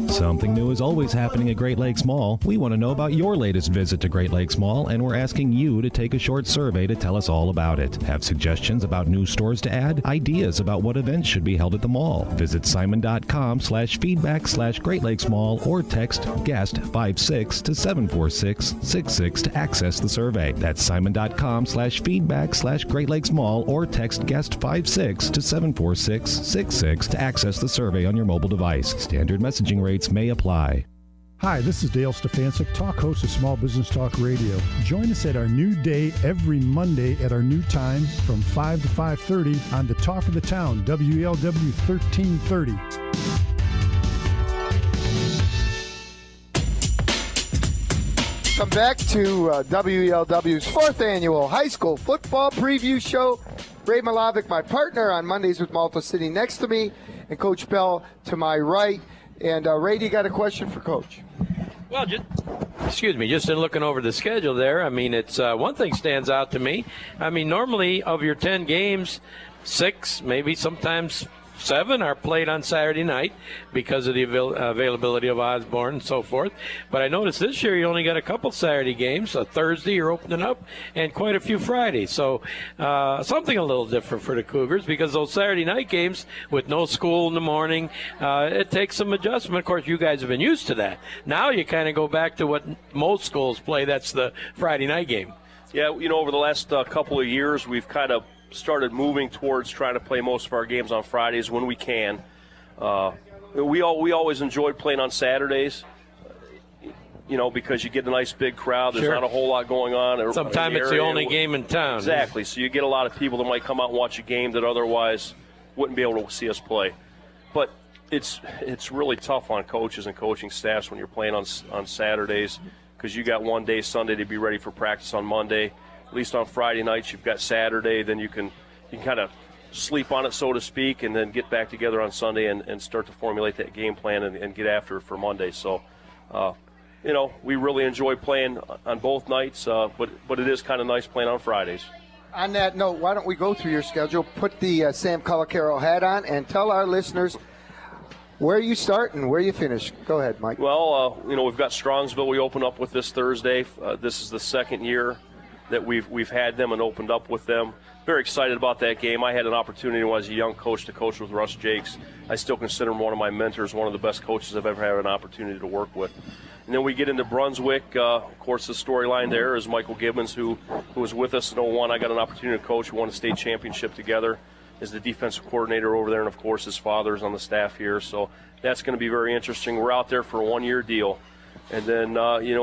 Something new is always happening at Great Lakes Mall. We want to know about your latest visit to Great Lakes Mall, and we're asking you to take a short survey to tell us all about it. Have suggestions about new stores to add? Ideas about what events should be held at the mall? Visit simon.com/feedback/Great Lakes Mall or text guest 56 to 74666 to access the survey. That's simon.com/feedback/Great Lakes Mall or text guest 56 to 74666 to access the survey on your mobile device. Standard messaging rates may apply. Hi, this is Dale Stefancic, talk host of Small Business Talk Radio. Join us at our new day every Monday at our new time from 5 to 5:30 on the Talk of the Town, WELW 1330. Come back to WELW's 4th annual high school football preview show. Ray Milavec, my partner on Mondays with Malta, sitting next to me, and Coach Bell to my right. And Ray, you got a question for Coach? Well, just in looking over the schedule there, I mean, it's one thing stands out to me. I mean, normally of your 10 games, 6, maybe sometimes 7 are played on Saturday night because of the availability of Osborne and so forth. But I noticed this year you only got a couple Saturday games. A Thursday you're opening up and quite a few Fridays. So something a little different for the Cougars, because those Saturday night games with no school in the morning, it takes some adjustment. Of course, you guys have been used to that. Now you kind of go back to what most schools play. That's the Friday night game. Yeah, over the last couple of years, we've kind of started moving towards trying to play most of our games on Fridays when we can. We always enjoyed playing on Saturdays, because you get a nice big crowd. There's not a whole lot going on. Sometimes it's the only game in town. Exactly. So you get a lot of people that might come out and watch a game that otherwise wouldn't be able to see us play. But it's really tough on coaches and coaching staffs when you're playing on Saturdays, because you got one day, Sunday, to be ready for practice on Monday. At least on Friday nights, you've got Saturday. Then you can kind of sleep on it, so to speak, and then get back together on Sunday and start to formulate that game plan and get after it for Monday. So, we really enjoy playing on both nights, but it is kind of nice playing on Fridays. On that note, why don't we go through your schedule, put the Sam Colacaro hat on, and tell our listeners where you start and where you finish. Go ahead, Mike. Well, we've got Strongsville we open up with this Thursday. This is the second year that we've had them and opened up with them. Very excited about that game. I had an opportunity when I was a young coach to coach with Russ Jakes. I still consider him one of my mentors, one of the best coaches I've ever had an opportunity to work with. And then we get into Brunswick. Of course, the storyline there is Michael Gibbons, who was with us in 2001. I got an opportunity to coach. We won a state championship together as the defensive coordinator over there, and, of course, his father's on the staff here. So that's going to be very interesting. We're out there for a one-year deal. And then,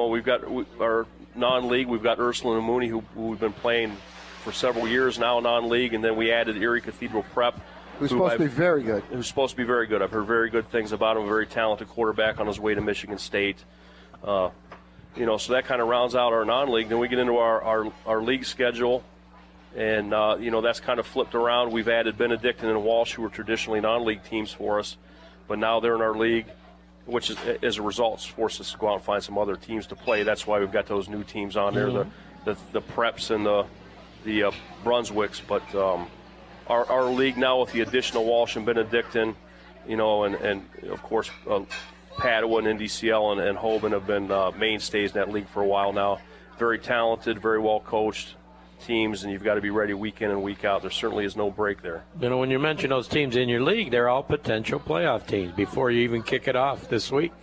we've got our non-league. We've got Ursuline and Mooney, who we've been playing for several years now, non-league. And then we added Erie Cathedral Prep. Who's supposed to be very good. Who's supposed to be very good. I've heard very good things about him. A very talented quarterback on his way to Michigan State. So that kind of rounds out our non-league. Then we get into our league schedule. And, that's kind of flipped around. We've added Benedictine and Walsh, who were traditionally non-league teams for us. But now they're in our league, which is, as a result, forced us to go out and find some other teams to play. That's why we've got those new teams on there, the Preps and the Brunswicks. But our league now with the additional Walsh and Benedictine, and of course, Padua and NDCL and Hoban have been mainstays in that league for a while now. Very talented, very well coached teams, and you've got to be ready week in and week out. There certainly is no break there. When you mention those teams in your league, they're all potential playoff teams before you even kick it off this week.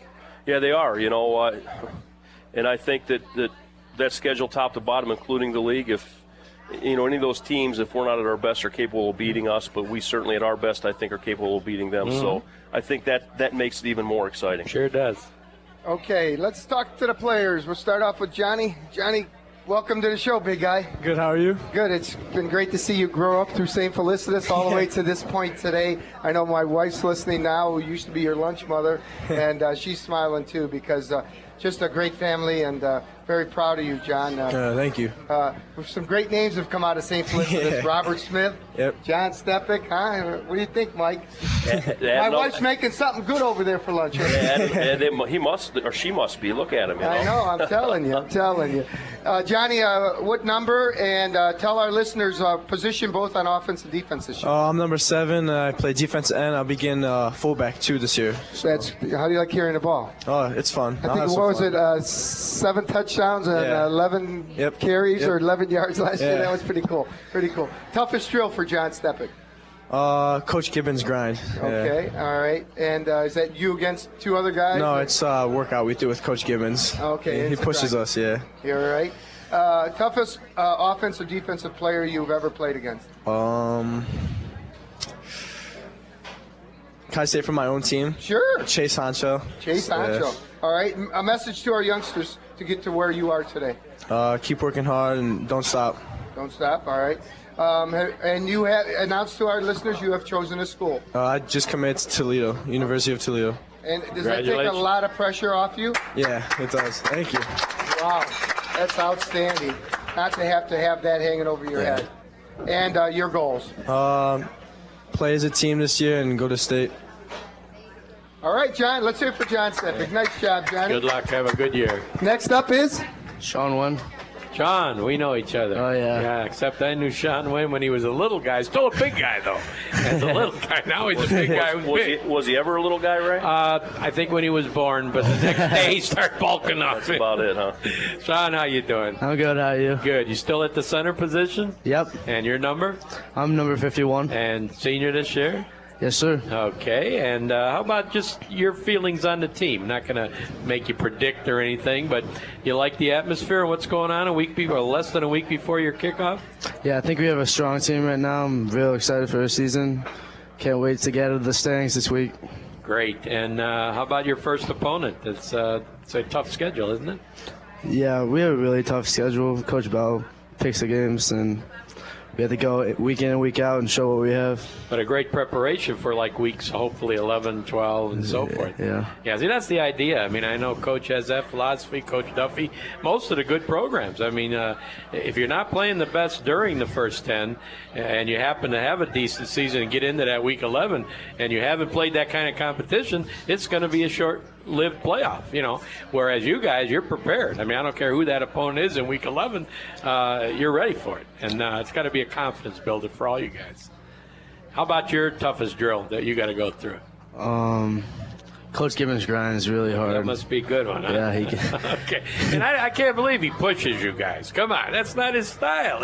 Yeah, they are. And I think that schedule top to bottom, including the league, if any of those teams, if we're not at our best, are capable of beating us, but we certainly at our best, I think, are capable of beating them. Mm-hmm. So I think that makes it even more exciting. Sure does. Okay, let's talk to the players. We'll start off with Johnny. Johnny, welcome to the show, big guy. Good, how are you? Good. It's been great to see you grow up through St. Felicitas all the way to this point today. I know my wife's listening now, who used to be your lunch mother, and she's smiling too because just a great family and very proud of you, John. Thank you. Some great names have come out of St. Felicitas. Yeah. Robert Smith, yep. John Stepik. Huh? What do you think, Mike? My wife's making something good over there for lunch. He must, or she must be. Look at him. I know. I'm telling you. Johnny, what number? And tell our listeners position both on offense and defense this year. I'm number 7. I play defensive end. I'll begin fullback 2 this year. How do you like carrying the ball? Oh, it's fun. I think, what was it, 7 touchdowns and 11 carries or 11 yards last year? That was pretty cool. Toughest drill for John Stepik? Coach Gibbons grind. Okay, all right. And is that you against 2 other guys? No, it's a workout we do with Coach Gibbons. Okay. He pushes us, You're all right. Toughest offensive or defensive player you've ever played against? Can I say from my own team? Sure. Chase Honcho. All right. A message to our youngsters to get to where you are today. Keep working hard and don't stop. Don't stop. All right. And you have announced to our listeners you have chosen a school. I just committed to Toledo, University of Toledo. And does that take a lot of pressure off you? Yeah, it does. Thank you. Wow. That's outstanding. Not to have that hanging over your head. And your goals? Play as a team this year and go to state. All right, John. Let's hear it for John Stepik. Nice job, Johnny. Good luck. Have a good year. Next up is? Sean Wynn. Sean, we know each other. Oh, yeah. Yeah, except I knew Sean Wynn when he was a little guy. Still a big guy, though. As a little guy. Now he's a big guy. Was he ever a little guy, Ray? I think when he was born, but the next day he started bulking up. That's about it, huh? Sean, how you doing? I'm good. How are you? Good. You still at the center position? Yep. And your number? I'm number 51. And senior this year? Yes, sir. Okay, and how about just your feelings on the team? Not going to make you predict or anything, but you like the atmosphere and what's going on less than a week before your kickoff? Yeah, I think we have a strong team right now. I'm real excited for the season. Can't wait to get out of the standings this week. Great, and how about your first opponent? It's a tough schedule, isn't it? Yeah, we have a really tough schedule. Coach Bell picks the games, and we have to go week in and week out and show what we have. But a great preparation for like weeks, hopefully 11, 12, and so forth. Yeah. Yeah, see, that's the idea. I mean, I know Coach has that philosophy, Coach Duffy, most of the good programs. I mean, if you're not playing the best during the first 10 and you happen to have a decent season and get into that week 11 and you haven't played that kind of competition, it's going to be a short-lived playoff, you know, whereas you guys, you're prepared. I mean, I don't care who that opponent is in week 11, you're ready for it. And it's got to be a confidence builder for all you guys. How about your toughest drill that you got to go through? Coach Gibbons' grind is really hard. That must be a good one, huh? Yeah, he can. Okay. And I can't believe he pushes you guys. Come on, that's not his style.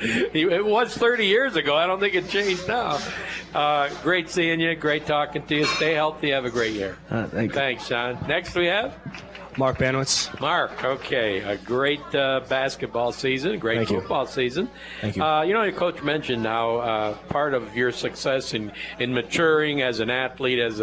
It was 30 years ago. I don't think it changed now. Great seeing you. Great talking to you. Stay healthy. Have a great year. Thanks, Sean. Next we have Mark Banowitz. Mark, okay. A great basketball season, great football season. Thank you. You know, your coach mentioned now part of your success in maturing as an athlete, as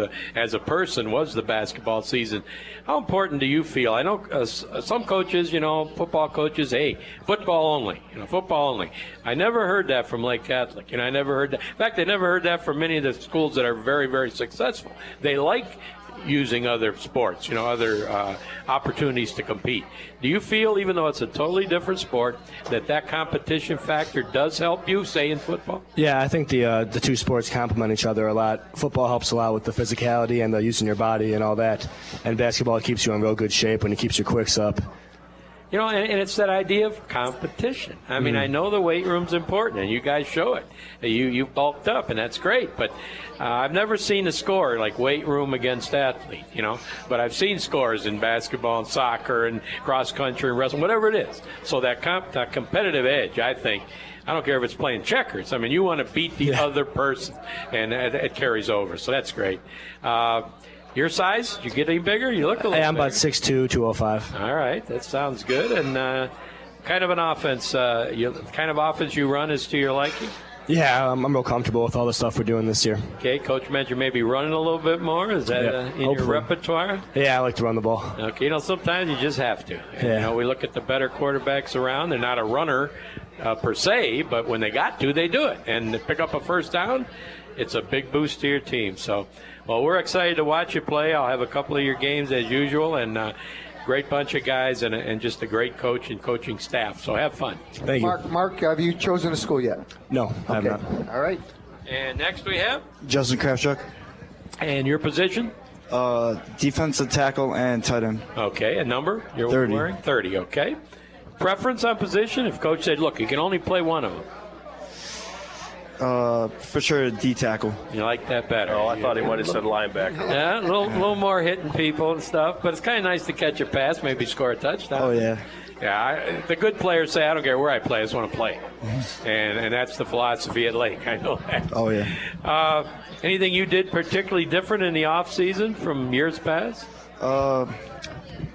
a person, was the basketball season. How important do you feel? I know some coaches, you know, football coaches, hey, football only, football only. I never heard that from Lake Catholic, I never heard that. In fact, I never heard that from many of the schools that are very, very successful. They like using other sports, other opportunities to compete. Do you feel, even though it's a totally different sport, that competition factor does help you, say, in football? Yeah, I think the two sports complement each other a lot. Football helps a lot with the physicality and the using your body and all that. And basketball keeps you in real good shape and it keeps your quicks up. And it's that idea of competition. I mean, I know the weight room's important, and you guys show it. You bulked up, and that's great. But I've never seen a score like weight room against athlete, But I've seen scores in basketball and soccer and cross country and wrestling, whatever it is. So that competitive edge, I think, I don't care if it's playing checkers. I mean, you want to beat the other person, and it carries over. So that's great. Your size? You get any bigger? You look a little I'm about 6'2", 205. All right, that sounds good. And kind of an offense, kind of offense you run is to your liking? Yeah, I'm real comfortable with all the stuff we're doing this year. Okay, Coach mentioned maybe running a little bit more. Is that in your repertoire? Yeah, I like to run the ball. Okay, sometimes you just have to. And, we look at the better quarterbacks around. They're not a runner per se, but when they got to, they do it. And to pick up a first down, it's a big boost to your team. So, well, we're excited to watch you play. I'll have a couple of your games as usual, and great bunch of guys and just a great coach and coaching staff. So have fun. Thank you. Mark, have you chosen a school yet? No, I have not. All right. And next we have? Justin Kravchuk. And your position? Defensive tackle and tight end. Okay, a number you're 30. wearing? 30, okay. Preference on position? If Coach said, look, you can only play one of them. For sure, D tackle. You like that better? Oh, I thought he might have said linebacker. Yeah, a little more hitting people and stuff, but it's kind of nice to catch a pass, maybe score a touchdown. Oh, yeah. Yeah, the good players say, I don't care where I play, I just want to play. And that's the philosophy at Lake, I know that. Oh, yeah. Anything you did particularly different in the off-season from years past?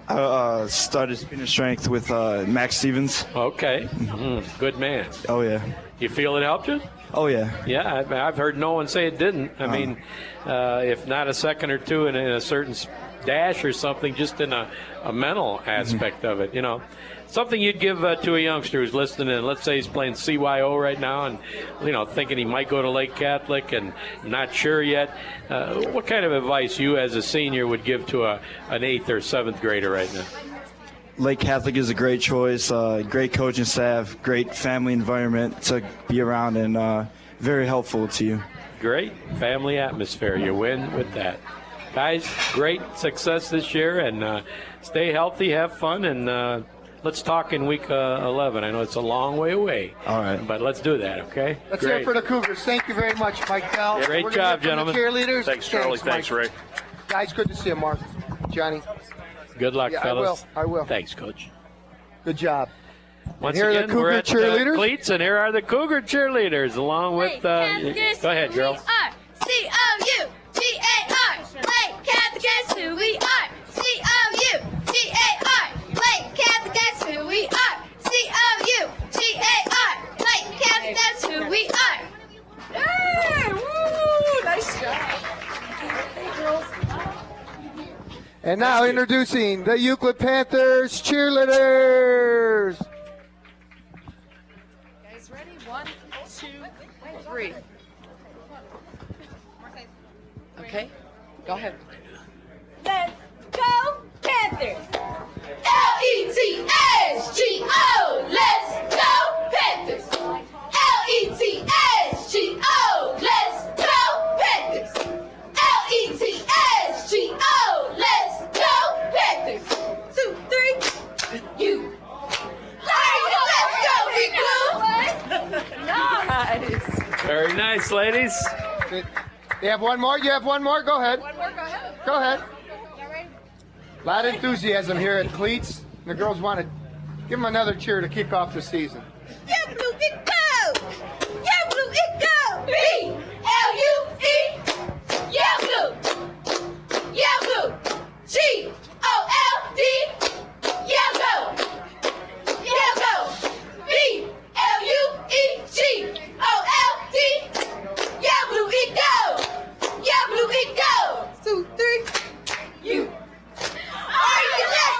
I started spinning strength with Max Stevens. Okay. Good man. Oh, yeah. You feel it helped you? Oh, yeah. Yeah, I've heard no one say it didn't. I mean, if not a second or two in a certain dash or something, just in a mental aspect of it, Something you'd give to a youngster who's listening in. Let's say he's playing CYO right now and, thinking he might go to Lake Catholic and not sure yet. What kind of advice you as a senior would give to an 8th or 7th grader right now? Lake Catholic is a great choice, great coaching staff, great family environment to be around, and very helpful to you. Great family atmosphere. You win with that. Guys, great success this year, and stay healthy, have fun, and let's talk in week 11. I know it's a long way away. All right. But let's do that, okay? Let's hear it for the Cougars. Thank you very much, Mike Bell. Great job, gentlemen. Cheerleaders. Thanks, Charlie. Thanks, Ray. Guys, good to see you, Mark. Johnny. Good luck, fellas. I will. Thanks, Coach. Good job. Once here again, are the Cougar we're at cheerleaders. Cleats, and here are the Cougar cheerleaders, along with. Go ahead, girl. COUGAR. Lake Catholic is who we are. COUGAR. Lake Catholic is who we are. COUGAR. Lake Catholic, that's who we are. Hey, woo, nice job. Hey, girls. And now introducing the Euclid Panthers cheerleaders. Guys ready? 3. Okay, go ahead. Let's go Panthers! L-E-T-S-G-O! Let's go Panthers! L-E-T-S-G-O! Let's go Panthers! L-E-T-S-G-O! Let's go Panthers! 2, 3, you. Let's go, Big Blue! Nice. Very nice, ladies. You have one more? You have one more? Go ahead. One more, go ahead. Go ahead. Y'all ready? A lot of enthusiasm here at Cleats. The girls want to give them another cheer to kick off the season. Yeah, Blue, it go! Yeah, Blue, it go! B-L-U-E! Yeah, Blue! Yeah, Blue! G-O-L-D! Yeah, go! Yeah, go! B-L-U-E-G-O-L-D! Yeah, Blue, it go! Yeah, Blue, it go! 2, 3, you. Let's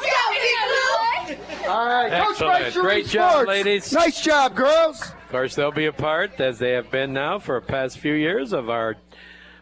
go, Big Blue! All right. Coach by Excellent. Shooting Great job, Sports. ladies. Nice job, girls. Of course, they'll be a part, as they have been now for the past few years, of our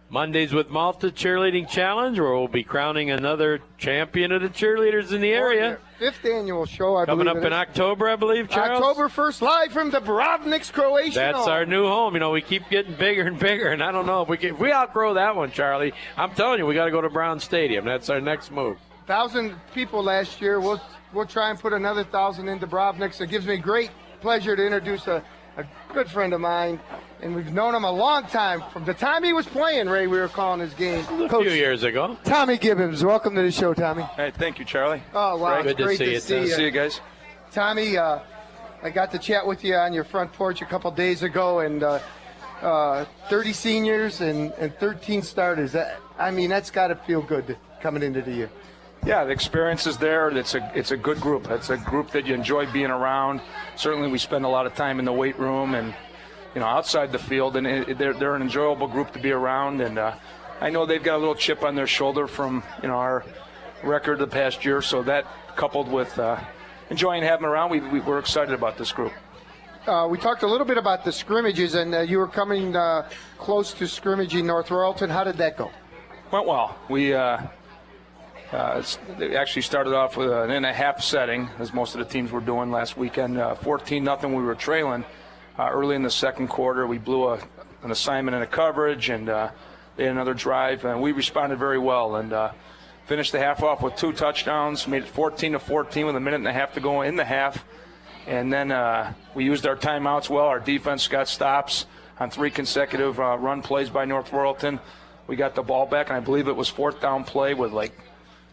Mondays with Malta Cheerleading Challenge, where we'll be crowning another champion of the cheerleaders in the area. 5th annual show, I Coming believe up it in is. October, I believe, Charles? October 1st, live from the Bravniks, Croatia. That's our new home. You know, we keep getting bigger and bigger, and I don't know if we outgrow that one, Charlie. I'm telling you, we got to go to Brown Stadium. That's our next move. 1,000 people last year. We'll try and put another 1,000 into Bravniks. It gives me great pleasure to introduce a good friend of mine, and we've known him a long time. From the time he was playing, Ray, we were calling his game. A few years ago. Tommy Gibbons, welcome to the show, Tommy. Hey, thank you, Charlie. Oh, wow. Good it's to great see you. to see you. guys. Tommy, I got to chat with you on your front porch a couple days ago, and 30 seniors and 13 starters. That's got to feel good coming into the year. Yeah, the experience is there. It's a good group. It's a group that you enjoy being around. Certainly, we spend a lot of time in the weight room and outside the field, and they're an enjoyable group to be around. And I know they've got a little chip on their shoulder from our record the past year. So that, coupled with enjoying having them around, we're excited about this group. We talked a little bit about the scrimmages, and you were coming close to scrimmaging North Royalton. How did that go? Went well. We actually started off with an and a half setting, as most of the teams were doing last weekend. 14-0, we were trailing. Early in the second quarter, we blew an assignment in a coverage, and they had another drive, and we responded very well and finished the half off with 2 touchdowns, made it 14-14 with a minute and a half to go in the half. And then we used our timeouts well. Our defense got stops on 3 consecutive run plays by North Royalton. We got the ball back, and I believe it was 4th down play with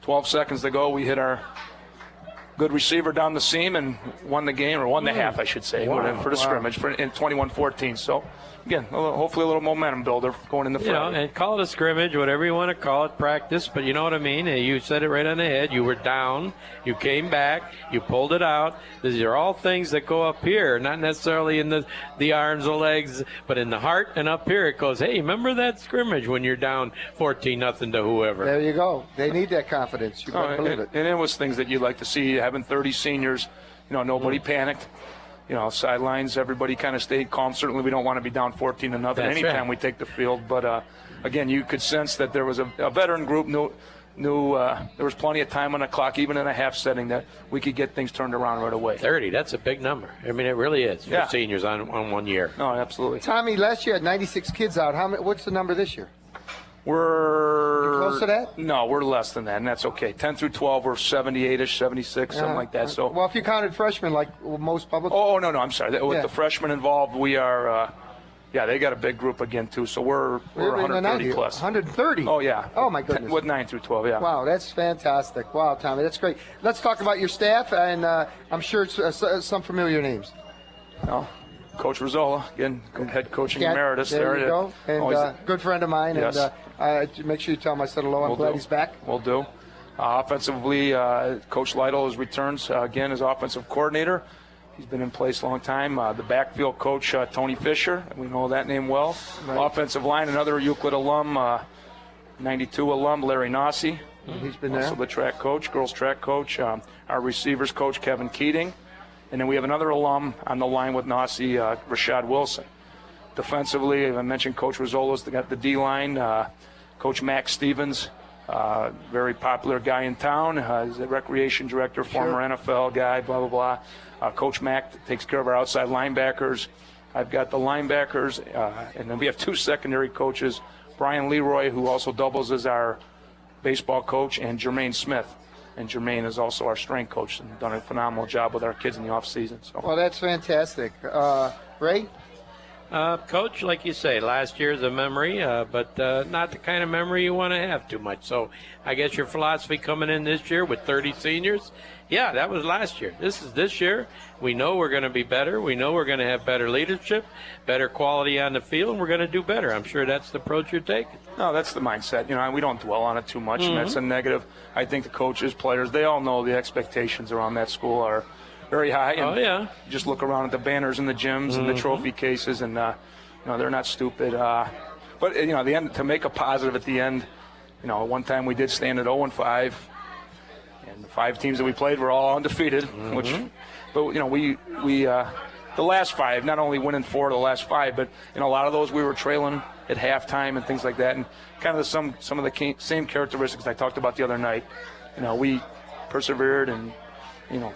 12 seconds to go. We hit our good receiver down the seam and won the game, or won the half, I should say, for the scrimmage in 21-14. So, again, hopefully a little momentum builder going in the Friday. And call it a scrimmage, whatever you want to call it, practice, but you know what I mean? You said it right on the head. You were down, you came back, you pulled it out. These are all things that go up here, not necessarily in the arms or legs, but in the heart and up here. It goes, hey, remember that scrimmage when you're down 14-0 to whoever. There you go. They need that confidence. You better believe it. And it was things that you'd like to see, having 30 seniors, nobody panicked. Sidelines, everybody kind of stayed calm. Certainly we don't want to be down 14-0 anytime we take the field. But, again, you could sense that there was a veteran group, knew there was plenty of time on the clock, even in a half setting, that we could get things turned around right away. 30, that's a big number. I mean, it really is for seniors on 1 year. No, absolutely. Tommy, last year had 96 kids out. What's the number this year? We're close to that? No, we're less than that, and that's okay. 10 through 12, we're 78-ish, 76, something like that. So, well, if you counted freshmen like most public. Oh, no, I'm sorry. With the freshmen involved, we are. They got a big group again too. So we're 130 plus. 130. Oh yeah. Oh my goodness. With 9 through 12, yeah. Wow, that's fantastic. Wow, Tommy, that's great. Let's talk about your staff, and I'm sure it's some familiar names. No. Coach Rizzola, again, head coaching emeritus. There you go. And good friend of mine. Yes. And make sure you tell him I said hello. I'm glad he's back. We'll do. Offensively, Coach Lytle returns again as offensive coordinator. He's been in place a long time. The backfield coach, Tony Fisher. We know that name well. Right. Offensive line, another Euclid alum, 92 alum, Larry Nossi. He's been there. Also the track coach, girls track coach. Our receivers coach, Kevin Keating. And then we have another alum on the line with Nossi, Rashad Wilson. Defensively, I mentioned Coach Rizzolo's got the D-line. Coach Max Stevens, very popular guy in town. He's the recreation director, former NFL guy, blah, blah, blah. Coach Mack takes care of our outside linebackers. I've got the linebackers, and then we have 2 secondary coaches, Brian Leroy, who also doubles as our baseball coach, and Jermaine Smith. And Jermaine is also our strength coach and done a phenomenal job with our kids in the off season. So. Well, that's fantastic. Ray? Coach, like you say, last year's a memory, but not the kind of memory you want to have too much. So I guess your philosophy coming in this year with 30 seniors, yeah, that was last year. This is this year. We know we're going to be better. We know we're going to have better leadership, better quality on the field, and we're going to do better. I'm sure that's the approach you're taking. No, that's the mindset. We don't dwell on it too much, and that's a negative. I think the coaches, players, they all know the expectations around that school are very high. And just look around at the banners in the gyms and the trophy cases, and they're not stupid. But at the end, to make a positive at the end, one time we did stand at 0-5, and the 5 teams that we played were all undefeated. But we the last 5, not only winning 4 of the last 5, but a lot of those we were trailing at halftime and things like that, and kind of some of the same characteristics I talked about the other night. We persevered and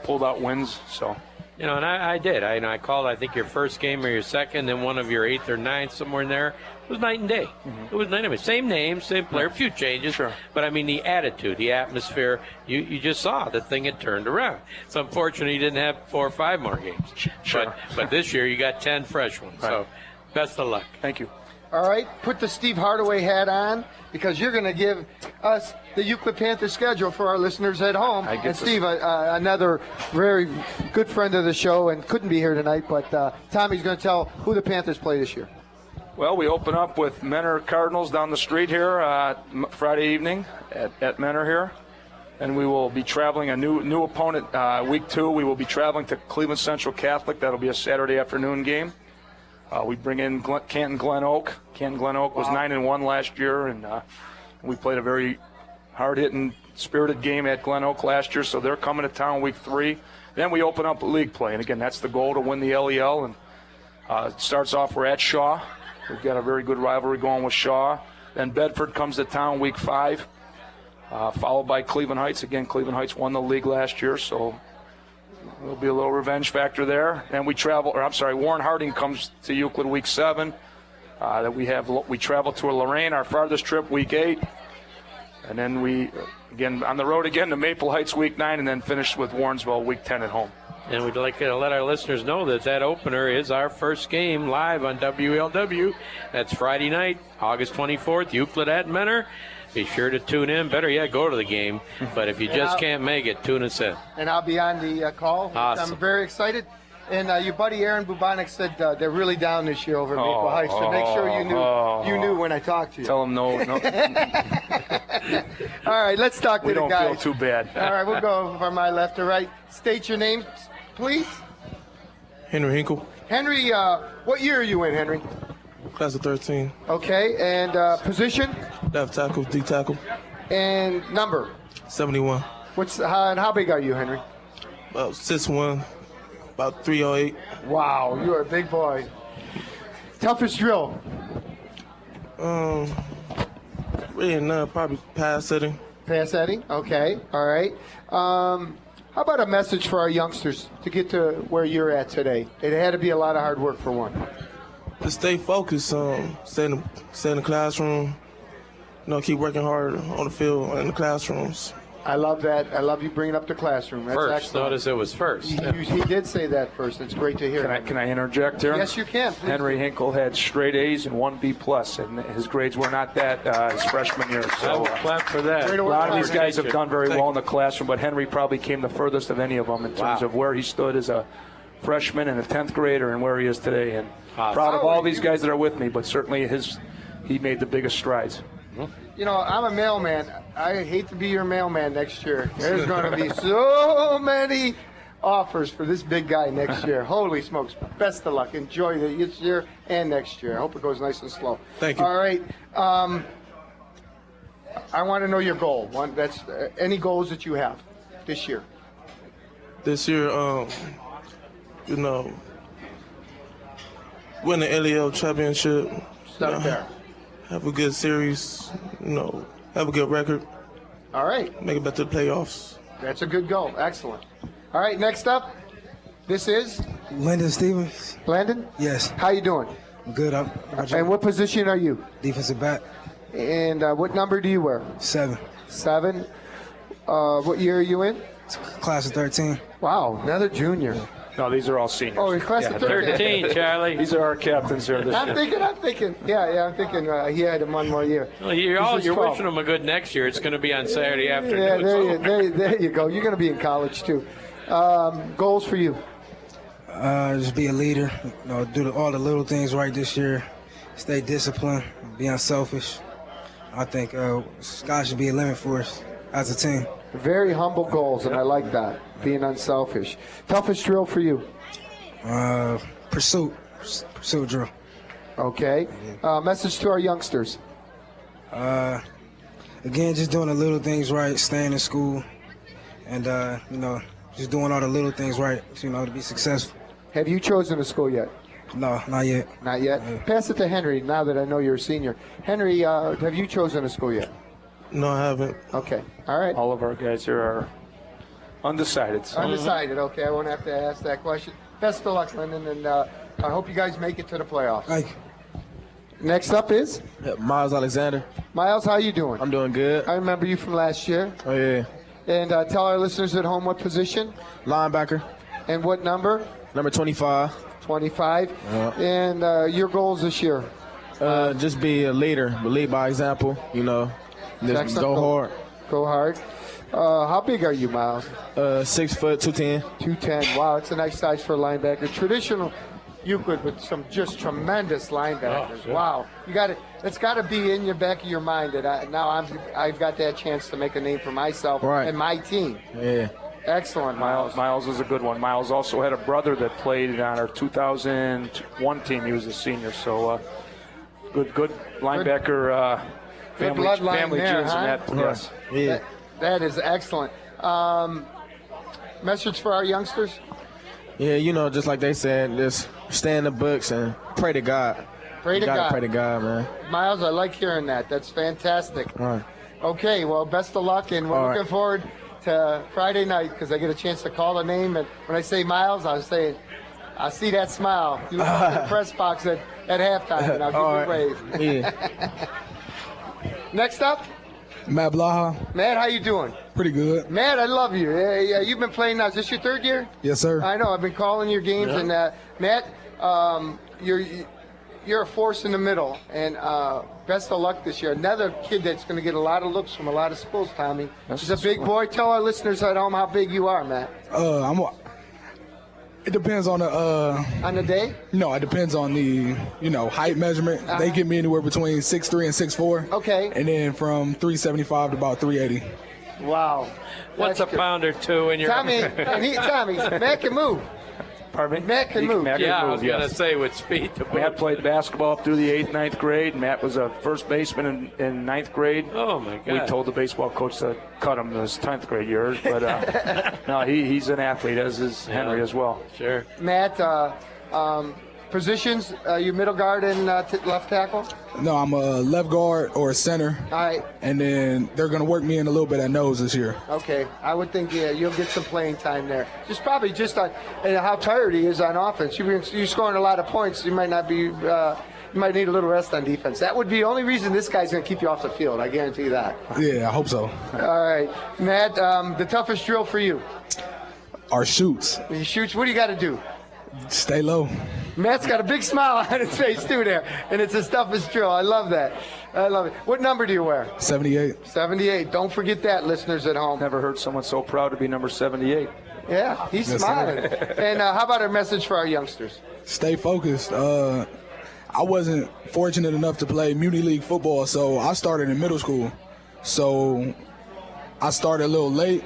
pulled out wins. So. And I did. I called, I think, your first game or your second, then one of your 8th or 9th, somewhere in there. It was night and day. It was night and day. Same name, same player, a few changes. Sure. But, I mean, the attitude, the atmosphere, you just saw the thing had turned around. It's unfortunate you didn't have 4 or 5 more games. Sure. But this year you got 10 fresh ones. Right. So best of luck. Thank you. All right, put the Steve Hardaway hat on because you're going to give us the Euclid Panther schedule for our listeners at home. And Steve, another very good friend of the show and couldn't be here tonight, but Tommy's going to tell who the Panthers play this year. Well, we open up with Menor Cardinals down the street here Friday evening at Menor here. And we will be traveling a new opponent week 2. We will be traveling to Cleveland Central Catholic. That'll be a Saturday afternoon game. We bring in Canton Glen Oak. Canton Glen Oak was 9-1 last year, and we played a very hard-hitting, spirited game at Glen Oak last year, so they're coming to town week 3. Then we open up league play, and again, that's the goal, to win the LEL. And it starts off, we're at Shaw. We've got a very good rivalry going with Shaw. Then Bedford comes to town week 5, followed by Cleveland Heights. Again, Cleveland Heights won the league last year, so there'll be a little revenge factor there. And Warren Harding comes to Euclid week 7. We travel to Lorraine, our farthest trip, week 8. And then we, again, on the road again to Maple Heights week 9, and then finish with Warrensville week 10 at home. And we'd like to let our listeners know that opener is our first game live on WLW. That's Friday night, August 24th, Euclid at Menor. Be sure to tune in. Better yet, go to the game. But if you just can't make it, tune us in. And I'll be on the call. Awesome. I'm very excited. And your buddy Aaron Bubonic said they're really down this year over at Maple Heights. So make sure you knew when I talked to you. Tell them no. All right, let's talk to the guys. We don't feel too bad. All right, we'll go from my left to right. State your name, please. Henry Hinkle. Henry, what year are you in, Henry? Class of 13. Okay, and position? Left tackle, D tackle. And number? 71. How big are you, Henry? About 6'1", about 308. Wow, you are a big boy. Toughest drill? Really none, probably pass setting. Pass setting, okay, all right. How about a message for our youngsters to get to where you're at today? It had to be a lot of hard work for one. To stay focused, stay in the classroom, keep working hard on the field and in the classrooms. I love that. I love you bringing up the classroom. That's first. Excellent. Notice it was first. He did say that first. It's great to hear. Can I interject here? Yes, you can. Please. Henry Hinkle had straight A's and 1 B+, and his grades were not that his freshman year. So clap for that. A lot of these guys have done very well in the classroom, but Henry probably came the furthest of any of them in terms of where he stood as a freshman and a 10th grader and where he is today. And proud of all these guys that are with me, but certainly he made the biggest strides. I'm a mailman. I hate to be your mailman next year. There's going to be so many offers for this big guy next year. Holy smokes. Best of luck. Enjoy this year and next year. I hope it goes nice and slow. Thank you. All right. I want to know your goal. That's any goals that you have this year. This year, win the LEL championship. Start there. Have a good series. Have a good record. All right. Make it back to the playoffs. That's a good goal. Excellent. All right, next up, this is? Landon Stevens. Landon? Yes. How you doing? Good. And what position are you? Defensive back. And what number do you wear? 7. 7. What year are you in? Class of 13. Wow, another junior. No, these are all seniors. Oh, he's class of 13, Charlie. These are our captains here this year. I'm thinking. Yeah, I'm thinking he had him one more year. Well, you're wishing him a good next year. It's going to be on Saturday afternoon. Yeah, there you go. You're going to be in college, too. Goals for you? Just be a leader. Do all the little things right this year. Stay disciplined. Be unselfish. I think sky should be a limit for us as a team. Very humble goals, and I like that. Being unselfish. Toughest drill for you? Pursuit drill. Okay. Message to our youngsters? Again, just doing the little things right, staying in school, and just doing all the little things right, to be successful. Have you chosen a school yet? No, not yet. Not yet? Yeah. Pass it to Henry now that I know you're a senior. Henry, have you chosen a school yet? No, I haven't. Okay. All right. All of our guys here are undecided. Undecided. Okay, I won't have to ask that question. Best of luck, Lyndon, and I hope you guys make it to the playoffs. Thank you. Next up is? Miles Alexander. Miles, how you doing? I'm doing good. I remember you from last year. Oh, yeah. And tell our listeners at home what position? Linebacker. And what number? Number 25. 25. Yeah. And your goals this year? Just be a leader, but lead by example, Just go hard. Go hard. How big are you, Miles? 6 foot, 210. 210. Wow, it's a nice size for a linebacker. Traditional Euclid with some just tremendous linebackers. Oh, wow, it's got to be in the back of your mind that I've got that chance to make a name for myself and my team. Yeah. Excellent, Miles. Miles is a good one. Miles also had a brother that played on our 2001 team. He was a senior, so good linebacker. Family genes in that. Yes. Yeah. That is excellent. Message for our youngsters? Yeah, just like they said, just stay in the books and pray to God. Pray to God. Pray to God, man. Miles, I like hearing that. That's fantastic. All right. Okay, well, best of luck, and we're looking forward to Friday night because I get a chance to call a name. And when I say Miles, I was saying, I see that smile. You look up in the press box at halftime, and I'll give you a wave. Yeah. Next up? Matt Blaha. Matt, how you doing? Pretty good. Matt, I love you. Yeah, you've been playing now. Is this your third year? Yes, sir. I know. I've been calling your games, and Matt, you're a force in the middle, and best of luck this year. Another kid that's going to get a lot of looks from a lot of schools, Tommy. He's a big boy. Tell our listeners at home how big you are, Matt. It depends on the day? No, it depends on the height measurement. They get me anywhere between 6'3" and 6'4". Okay. And then from 375 to about 380. Wow. What's a pound or two in your Tommy, Matt can move. Pardon me? Matt can move. I was going to say with speed to move. Matt played basketball up through the 8th, 9th grade. Matt was a first baseman in 9th grade. Oh, my God. We told the baseball coach to cut him his 10th grade years. But, no, he's an athlete, as is Henry as well. Sure. Matt, positions, you middle guard and left tackle? No, I'm a left guard or a center. All right. And then they're going to work me in a little bit at nose this year. Okay. I would think, you'll get some playing time there. Probably just on how tired he is on offense. You're scoring a lot of points. You might not be you might need a little rest on defense. That would be the only reason this guy's going to keep you off the field. I guarantee you that. Yeah, I hope so. All right. Matt, the toughest drill for you? Our shoots. Your shoots, what do you got to do? Stay low. Matt's got a big smile on his face, too, there. And it's his toughest drill. I love that. I love it. What number do you wear? 78. 78. Don't forget that, listeners at home. Never heard someone so proud to be number 78. Yeah, he's smiling. And how about our message for our youngsters? Stay focused. I wasn't fortunate enough to play Muni League football, so I started in middle school. So I started a little late.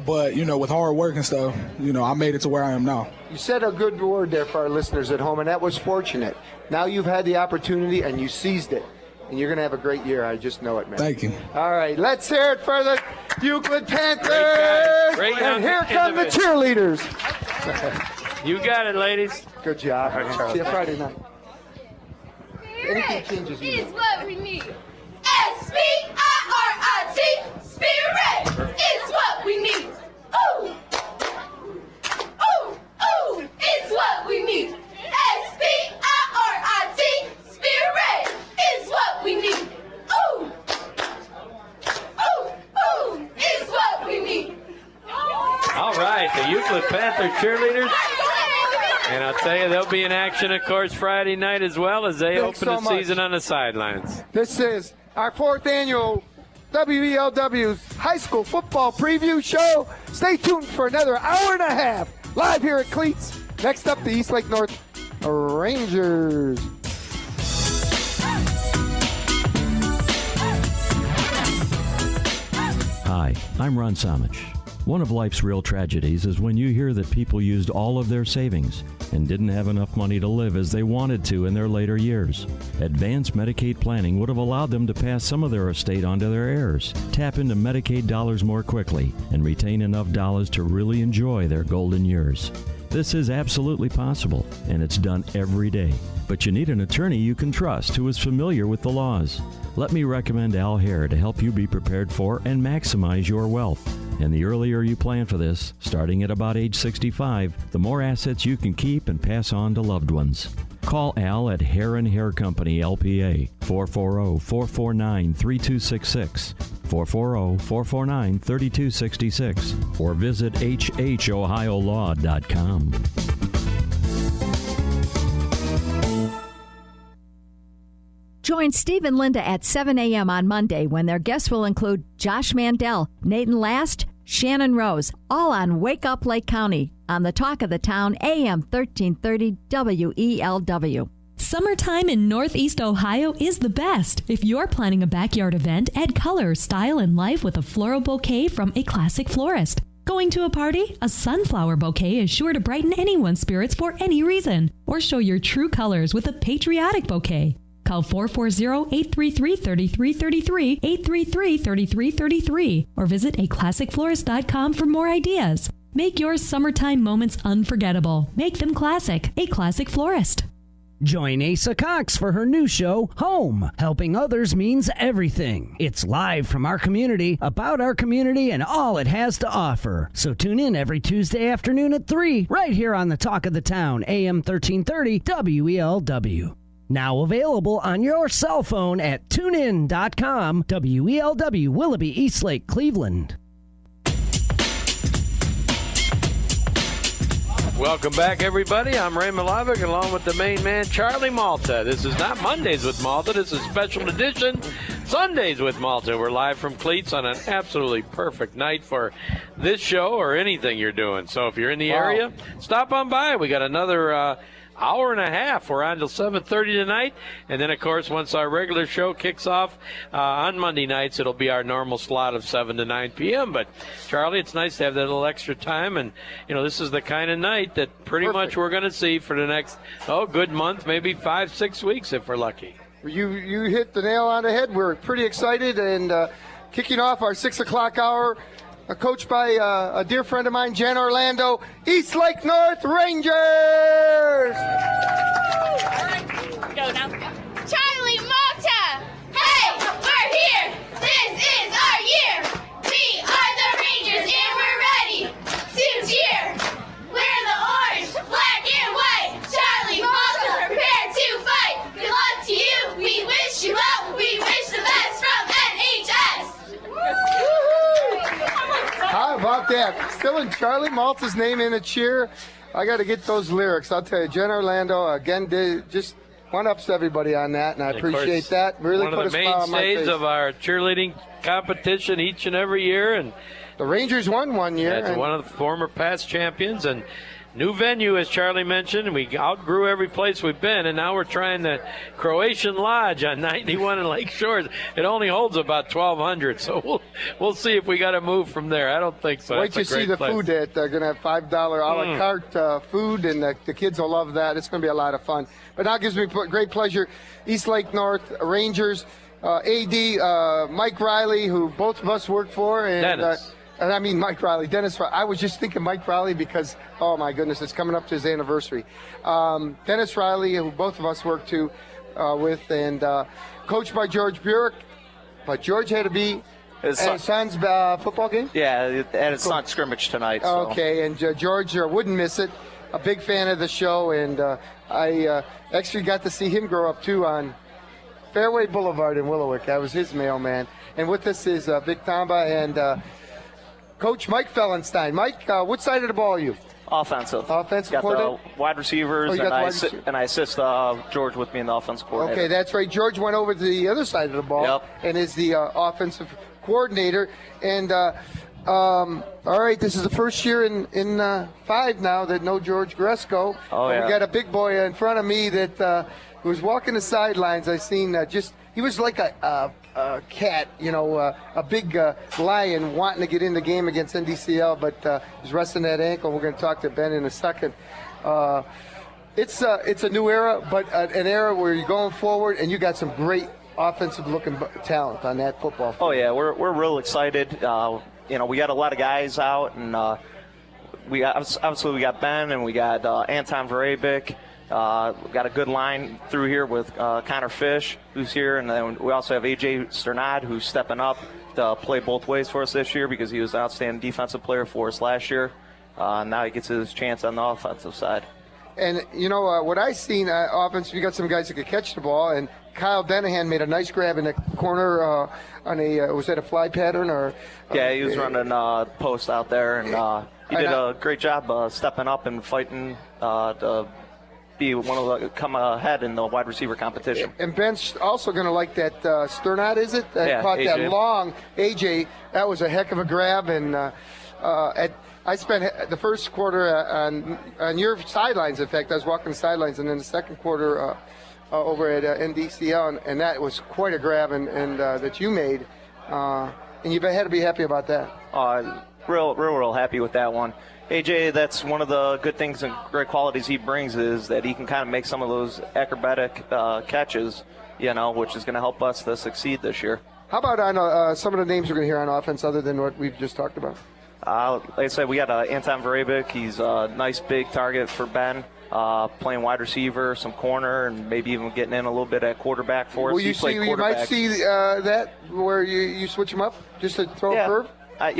But, with hard work and stuff, I made it to where I am now. You said a good word there for our listeners at home, and that was fortunate. Now you've had the opportunity, and you seized it. And you're going to have a great year. I just know it, man. Thank you. All right, let's hear it for the Euclid Panthers. Great and here come the cheerleaders. You got it, ladies. Good job. All right, Charlie. See you Friday night. Anything changes, you Is what we need. S-P-I-R-I-T, spirit is what we need. Ooh, ooh, ooh, it's what we need. S-P-I-R-I-T, spirit is what we need. Ooh, ooh, ooh, it's what we need. All right, the Euclid Panther cheerleaders. And I'll tell you, they'll be in action, of course, Friday night as well as they Thanks open so the much. season on the sidelines. This is our 4th annual WELW's high school football preview show. Stay tuned for another hour and a half live here at Cleats. Next up, the East Lake North Rangers. Hi, I'm Ron Samich. One of life's real tragedies is when you hear that people used all of their savings and didn't have enough money to live as they wanted to in their later years. Advanced Medicaid planning would have allowed them to pass some of their estate on to their heirs, tap into Medicaid dollars more quickly, and retain enough dollars to really enjoy their golden years. This is absolutely possible, and it's done every day. But you need an attorney you can trust who is familiar with the laws. Let me recommend Al Hare to help you be prepared for and maximize your wealth. And the earlier you plan for this, starting at about age 65, the more assets you can keep and pass on to loved ones. Call Al at Hare & Hare Company, LPA, 440-449-3266, 440-449-3266, or visit hhohiolaw.com. Join Steve and Linda at 7 a.m. on Monday when their guests will include Josh Mandel, Nathan Last, Shannon Rose, all on Wake Up Lake County on the Talk of the Town, AM 1330 WELW. Summertime in Northeast Ohio is the best. If you're planning a backyard event, add color, style, and life with a floral bouquet from a classic florist. Going to a party? A sunflower bouquet is sure to brighten anyone's spirits for any reason. Or show your true colors with a patriotic bouquet. Call 440-833-3333, 833-3333, or visit aclassicflorist.com for more ideas. Make your summertime moments unforgettable. Make them classic. A Classic Florist. Join Asa Cox for her new show, Home. Helping others means everything. It's live from our community, about our community, and all it has to offer. So tune in every Tuesday afternoon at 3, right here on the Talk of the Town, AM 1330 WELW. Now available on your cell phone at tunein.com, WELW, Willoughby, Eastlake, Cleveland. Welcome back, everybody. I'm Ray Milavec, along with the main man, Charlie Malta. This is not Mondays with Malta. This is special edition Sundays with Malta. We're live from Cleats on an absolutely perfect night for this show or anything you're doing. So if you're in the area, stop on by. We got another hour and a half. We're on till 7:30 tonight, and then of course once our regular show kicks off on Monday nights, it'll be our normal slot of 7 to 9 p.m. But Charlie, it's nice to have that little extra time, and this is the kind of night that pretty much we're going to see for the next good month, maybe 5-6 weeks if we're lucky. You hit the nail on the head. We're pretty excited, and kicking off our 6 o'clock hour, coached by a dear friend of mine, Jen Orlando, East Lake North Rangers! Go now. Charlie Malta! Hey, we're here! This is our year! We are the Rangers and we're ready to cheer! We're the orange, black, and white! Charlie Malta, prepare to fight! Good luck to you! We wish you well! We wish the best from NHS! How about that? Still in Charlie Malta's name in a cheer. I got to get those lyrics. I'll tell you, Jen Orlando, again, just one-ups everybody on that, and I appreciate that. Really put a smile on my face. One of the mainstays of our cheerleading competition each and every year. And the Rangers won one year. That's one of the former past champions. And new venue, as Charlie mentioned. We outgrew every place we've been, and now we're trying the Croatian Lodge on 91 in Lake Shores. It only holds about 1,200, so we'll see if we got to move from there. I don't think so. Wait to see the food that they're going to have $5 a la carte food, and the kids will love that. It's going to be a lot of fun. But now it gives me great pleasure. East Lake North Rangers, AD Mike Riley, who both of us work for, and And I mean Mike Riley, Dennis Riley. I was just thinking Mike Riley because, oh my goodness, it's coming up to his anniversary. Dennis Riley, who both of us worked with, and coached by George Burek. But George had to be at his son's football game? Yeah, at his son's scrimmage tonight. So. Okay, and George wouldn't miss it. A big fan of the show, and I actually got to see him grow up, too, on Fairway Boulevard in Willowick. I was his mailman. And with us is Vic Tamba and Coach Mike Fellenstein. Mike, what side of the ball are you? Offensive. Offensive got coordinator? the wide receivers, and I assist George with me in the offensive coordinator. Okay, that's right. George went over to the other side of the ball and is the offensive coordinator. And all right, this is the first year in 5 now that no George Gresco. Oh, yeah. We got a big boy in front of me that was walking the sidelines. I seen he was like a cat, a big lion wanting to get in the game against NDCL, but he's resting that ankle. We're going to talk to Ben in a second. It's a new era, but an era where you're going forward, and you got some great offensive-looking talent on that football field. Oh yeah, we're real excited. We got a lot of guys out, and we got Ben, and we got Anton Varabic. We've got a good line through here with Connor Fish, who's here, and then we also have A.J. Sternad, who's stepping up to play both ways for us this year because he was an outstanding defensive player for us last year. Now he gets his chance on the offensive side. And, what I seen, offense, you got some guys that could catch the ball, and Kyle Denahan made a nice grab in the corner on was that a fly pattern? Or? Yeah, he was running post out there, and he did a great job stepping up and fighting to be one of the come ahead in the wide receiver competition. And Ben's also going to like that Sternad, is it? Yeah, caught AJ. that long AJ. That was a heck of a grab, and I spent the first quarter on your sidelines. In fact, I was walking the sidelines, and then the second quarter over at NDCL, and that was quite a grab, and that you made, and you had to be happy about that. Real happy with that one. AJ, that's one of the good things and great qualities he brings is that he can kind of make some of those acrobatic catches, which is going to help us to succeed this year. How about on some of the names we're going to hear on offense other than what we've just talked about? Like I said, we got Anton Varabic. He's a nice big target for Ben, playing wide receiver, some corner, and maybe even getting in a little bit at quarterback for us. You might see that where you switch him up just to throw a curve? I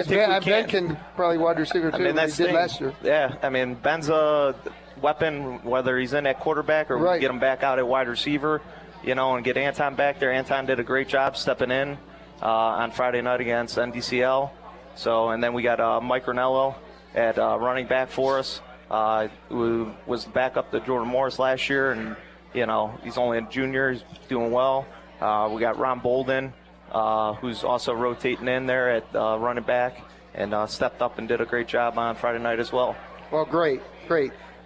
think Ben can probably wide receiver too. That's he did last year. Yeah, Ben's a weapon, whether he's in at quarterback or we get him back out at wide receiver, and get Anton back there. Anton did a great job stepping in on Friday night against NDCL. So, and then we got Mike Ranello at running back for us, who was back up to Jordan Morris last year, and he's only a junior. He's doing well. We got Ron Bolden, who's also rotating in there at running back, and stepped up and did a great job on Friday night as well. Well, great.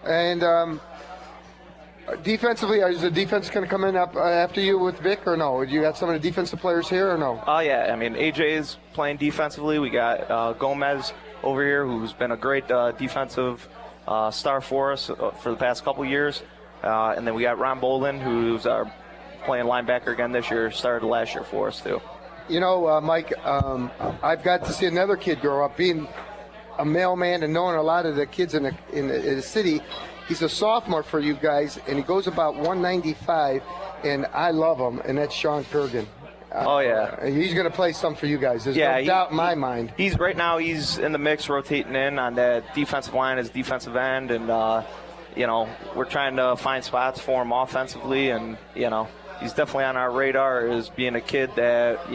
And defensively, is the defense going to come in up after you with Vic, or no? You got some of the defensive players here, or no? Oh, yeah. AJ's playing defensively. We got Gomez over here, who's been a great defensive star for us for the past couple years. And then we got Ron Bolden, who's playing linebacker again this year, started last year for us, too. Mike, I've got to see another kid grow up, being a mailman and knowing a lot of the kids in the city. He's a sophomore for you guys, and he goes about 195, and I love him, and that's Sean Kurgan. Oh, yeah. He's going to play some for you guys. There's no doubt in my mind. Right now he's in the mix, rotating in on that defensive line as defensive end, and, we're trying to find spots for him offensively, and, he's definitely on our radar as being a kid that,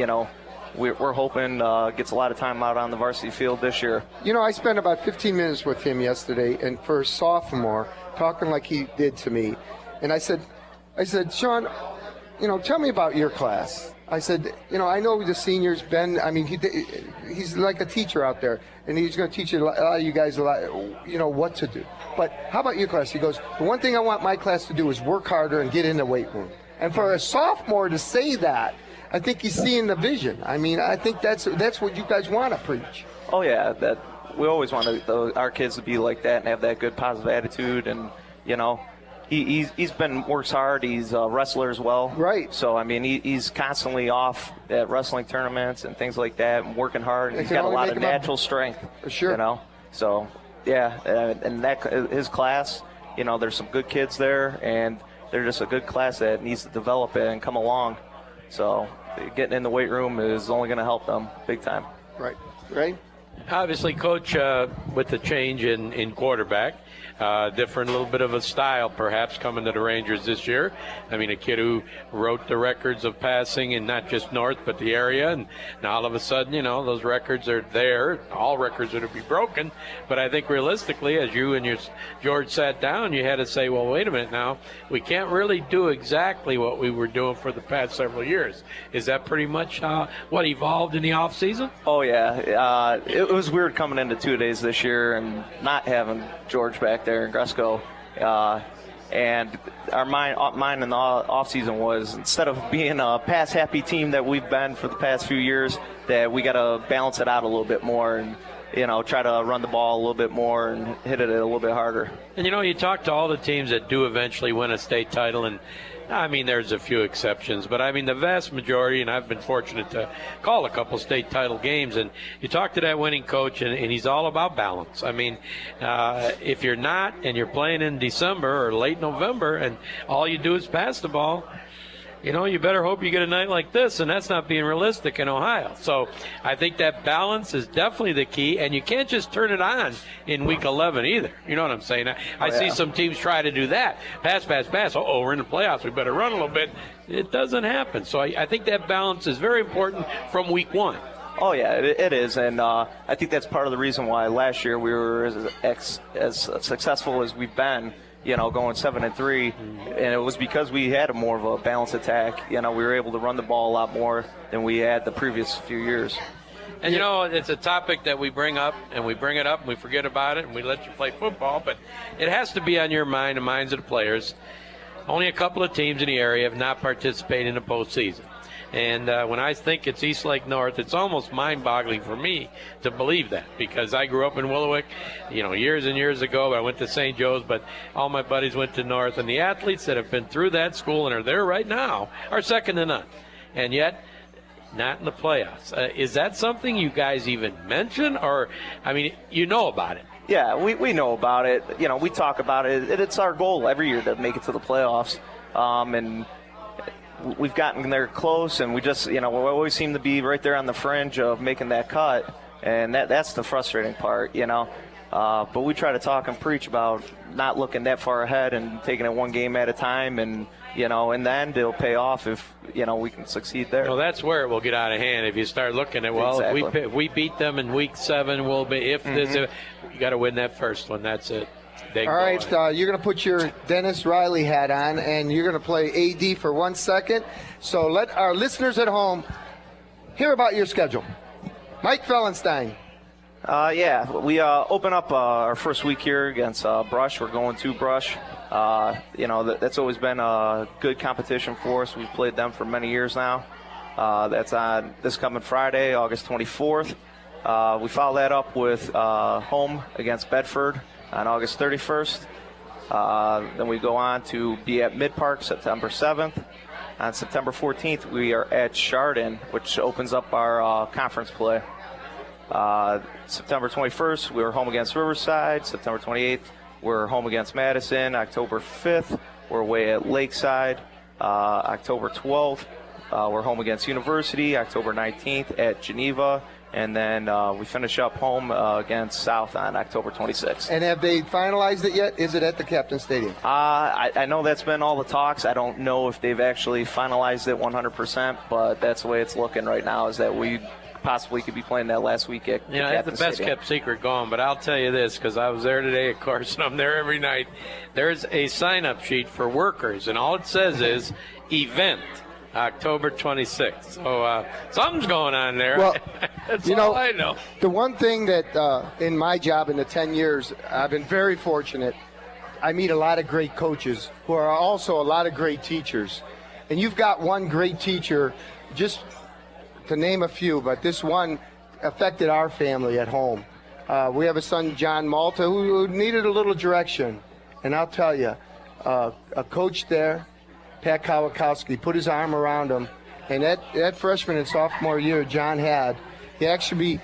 we're hoping gets a lot of time out on the varsity field this year. I spent about 15 minutes with him yesterday, and for a sophomore, talking like he did to me. And I said, Sean, tell me about your class. I said, I know the seniors, Ben, he's like a teacher out there, and he's going to teach a lot of you guys a lot, what to do. But how about your class? He goes, the one thing I want my class to do is work harder and get in the weight room. And for a sophomore to say that, I think he's seeing the vision. I think that's what you guys want to preach. Oh, yeah. That we always want our kids to be like that and have that good positive attitude. And, he's been works hard. He's a wrestler as well. Right. So, I mean, he's constantly off at wrestling tournaments and things like that and working hard. He's got a lot of natural strength. For sure. You know? So, yeah, and his class, you know, there's some good kids there, and they're just a good class that needs to develop it and come along. So getting in the weight room is only going to help them big time. Right. Right. Obviously, Coach, with the change in quarterback, different little bit of a style perhaps coming to the Rangers this year. I mean, a kid who wrote the records of passing in not just North but the area, and now all of a sudden, you know, those records are there. All records are to be broken, but I think realistically, as you and George sat down, you had to say, well, wait a minute now, we can't really do exactly what we were doing for the past several years. Is that pretty much what evolved in the off season? Oh, yeah. It was weird coming into 2 days this year and not having George back there in Gresco. And our mine in the offseason was, instead of being a pass-happy team that we've been for the past few years, that we got to balance it out a little bit more and, you know, try to run the ball a little bit more and hit it a little bit harder. And, you know, you talk to all the teams that do eventually win a state title, and I mean, there's a few exceptions, but I mean, the vast majority, and I've been fortunate to call a couple state title games, and you talk to that winning coach, and he's all about balance. I mean, if you're not, and you're playing in December or late November, and all you do is pass the ball, you know, you better hope you get a night like this, and that's not being realistic in Ohio. So I think that balance is definitely the key, and you can't just turn it on in week 11 either. You know what I'm saying? I see some teams try to do that. Pass. Oh, we're in the playoffs. We better run a little bit. It doesn't happen. So I think that balance is very important from week 1. Oh, yeah, it is. And I think that's part of the reason why last year we were as successful as we've been, you know, going 7-3, and it was because we had a more of a balanced attack. You know, we were able to run the ball a lot more than we had the previous few years. And, you know, it's a topic that we bring up, and we bring it up, and we forget about it, and we let you play football, but it has to be on your mind, the minds of the players. Only a couple of teams in the area have not participated in the postseason. And when I think it's East Lake North, it's almost mind-boggling for me to believe that, because I grew up in Milavec, you know, years and years ago. I went to St. Joe's, but all my buddies went to North, and the athletes that have been through that school and are there right now are second to none. And yet, not in the playoffs. Is that something you guys even mention, or, I mean, you know about it? Yeah, we know about it. You know, we talk about it. It's our goal every year to make it to the playoffs. And we've gotten there close, and we just, you know, we always seem to be right there on the fringe of making that cut, and that's the frustrating part, you know. But we try to talk and preach about not looking that far ahead and taking it one game at a time, and, you know, in the end it'll pay off if, you know, we can succeed there. Well, that's where it will get out of hand if you start looking at, well, exactly. if we beat them in week 7, we'll be, you got to win that first one. That's it. All right, you're going to put your Dennis Riley hat on, and you're going to play AD for 1 second. So let our listeners at home hear about your schedule. Mike Fellenstein. Yeah, we open up our first week here against Brush. We're going to Brush. You know, that's always been a good competition for us. We've played them for many years now. That's on this coming Friday, August 24th. We follow that up with home against Bedford on August 31st. Then we go on to be at Mid-Park September 7th. On September 14th, we are at Chardon, which opens up our conference play. September 21st, we were home against Riverside. September 28th, we're home against Madison. October 5th, we're away at Lakeside. October 12th, we're home against University. October 19th at Geneva. And then we finish up home against South on October 26th. And have they finalized it yet? Is it at the Captain Stadium? I know that's been all the talks. I don't know if they've actually finalized it 100%, but that's the way it's looking right now, is that we possibly could be playing that last week at the Captain it's the best-kept secret going, but I'll tell you this, because I was there today, of course, and I'm there every night. There's a sign-up sheet for workers, and all it says is event. October 26th. So something's going on there. Well, that's you all I know. The one thing that in my job in the 10 years, I've been very fortunate. I meet a lot of great coaches who are also a lot of great teachers. And you've got one great teacher, just to name a few, but this one affected our family at home. We have a son, John Malta, who needed a little direction. And I'll tell you, a coach there, Pat Kawakowski, put his arm around him, and that freshman and sophomore year John had, he actually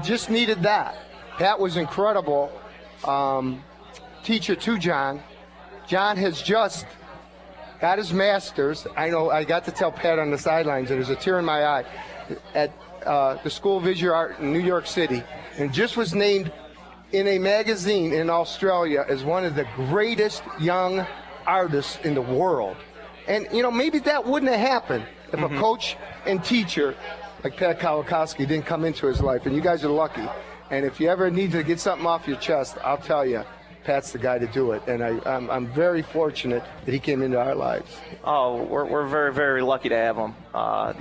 just needed that. Pat was incredible teacher to John. John has just got his master's. I know I got to tell Pat on the sidelines, and there's a tear in my eye, at the School of Visual Art in New York City, and just was named in a magazine in Australia as one of the greatest young artists in the world. And, you know, maybe that wouldn't have happened if a coach and teacher like Pat Kawakowski didn't come into his life. And you guys are lucky. And if you ever need to get something off your chest, I'll tell you, Pat's the guy to do it. And I'm very fortunate that he came into our lives. Oh, we're very, very lucky to have him.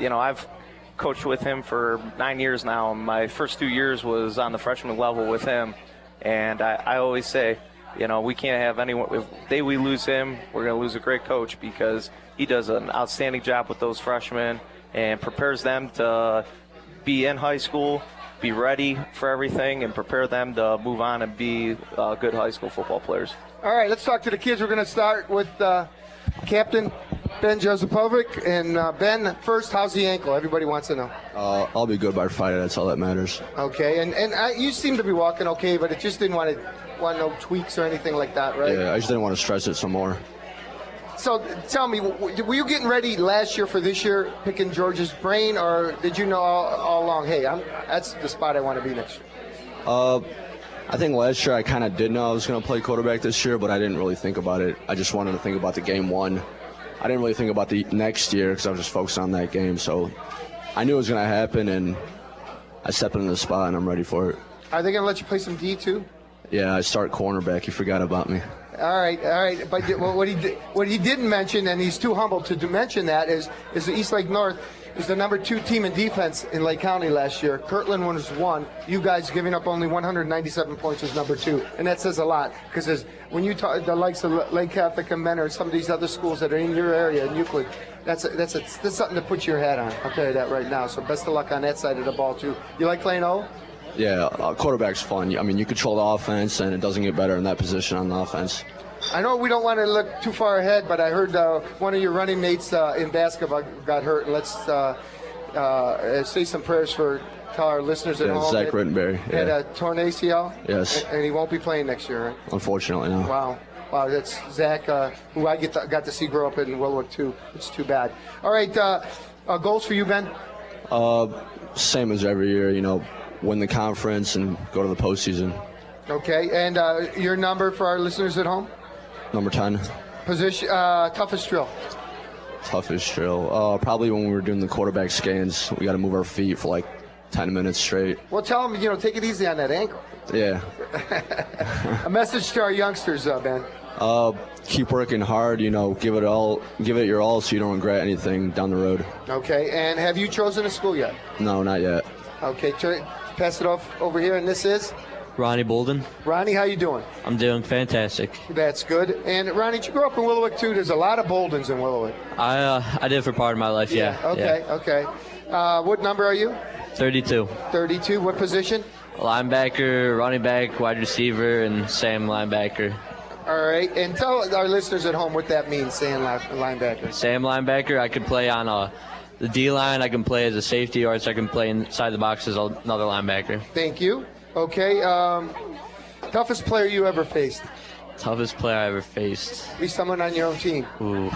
You know, I've coached with him for 9 years now. My first 2 years was on the freshman level with him. And I always say, you know, we can't have anyone. If the day we lose him, we're going to lose a great coach, because he does an outstanding job with those freshmen and prepares them to be in high school, be ready for everything, and prepare them to move on and be good high school football players. All right, let's talk to the kids. We're going to start with Captain Ben Josepovic. And Ben, first, how's the ankle? Everybody wants to know. I'll be good by Friday. That's all that matters. Okay, and you seem to be walking okay, but it just didn't want no tweaks or anything like that, right? Yeah, I just didn't want to stress it some more. So tell me, were you getting ready last year for this year, picking George's brain, or did you know all along, hey, that's the spot I want to be next year? I think last year I kind of did know I was going to play quarterback this year, but I didn't really think about it. I just wanted to think about the game one. I didn't really think about the next year because I was just focused on that game. So I knew it was going to happen, and I stepped into the spot, and I'm ready for it. Are they going to let you play some D too? Yeah, I start cornerback. You forgot about me. All right. But what he didn't mention, and he's too humble to mention that, is the East Lake North is the number 2 team in defense in Lake County last year. Kirtland was 1. You guys giving up only 197 points is number 2, and that says a lot, because when you talk the likes of Lake Catholic and Menor, some of these other schools that are in your area in Euclid, that's something to put your hat on. I'll tell you that right now. So best of luck on that side of the ball too. You like playing O? Yeah, quarterback's fun. I mean, you control the offense, and it doesn't get better in that position on the offense. I know we don't want to look too far ahead, but I heard one of your running mates in basketball got hurt. And let's say some prayers for our listeners at home. Zach Rittenberry. Yeah. Had a torn ACL? Yes. And he won't be playing next year, right? Unfortunately, no. Wow, that's Zach, who I got to see grow up in Willowwood, too. It's too bad. All right, goals for you, Ben? Same as every year, you know, win the conference and go to the postseason. Okay, and your number for our listeners at home? Number 10. Position, toughest drill? Toughest drill. Probably when we were doing the quarterback scans, we got to move our feet for like 10 minutes straight. Well, tell them, take it easy on that ankle. Yeah. A message to our youngsters, Ben. Keep working hard, give it your all so you don't regret anything down the road. Okay, and have you chosen a school yet? No, not yet. Okay, pass it off over here, and this is? Ronnie Bolden. Ronnie, how you doing? I'm doing fantastic. That's good. And Ronnie, you grew up in Willowwood too. There's a lot of Boldens in Willowwood. I did for part of my life, yeah. Okay. What number are you? 32. 32. What position? Linebacker, running back, wide receiver, and Sam linebacker. All right. And tell our listeners at home what that means, Sam linebacker. Sam linebacker, I could play on the D-line. I can play as a safety, or I can play inside the box as another linebacker. Thank you. Okay, toughest player you ever faced? Toughest player I ever faced. Be someone on your own team. Ooh.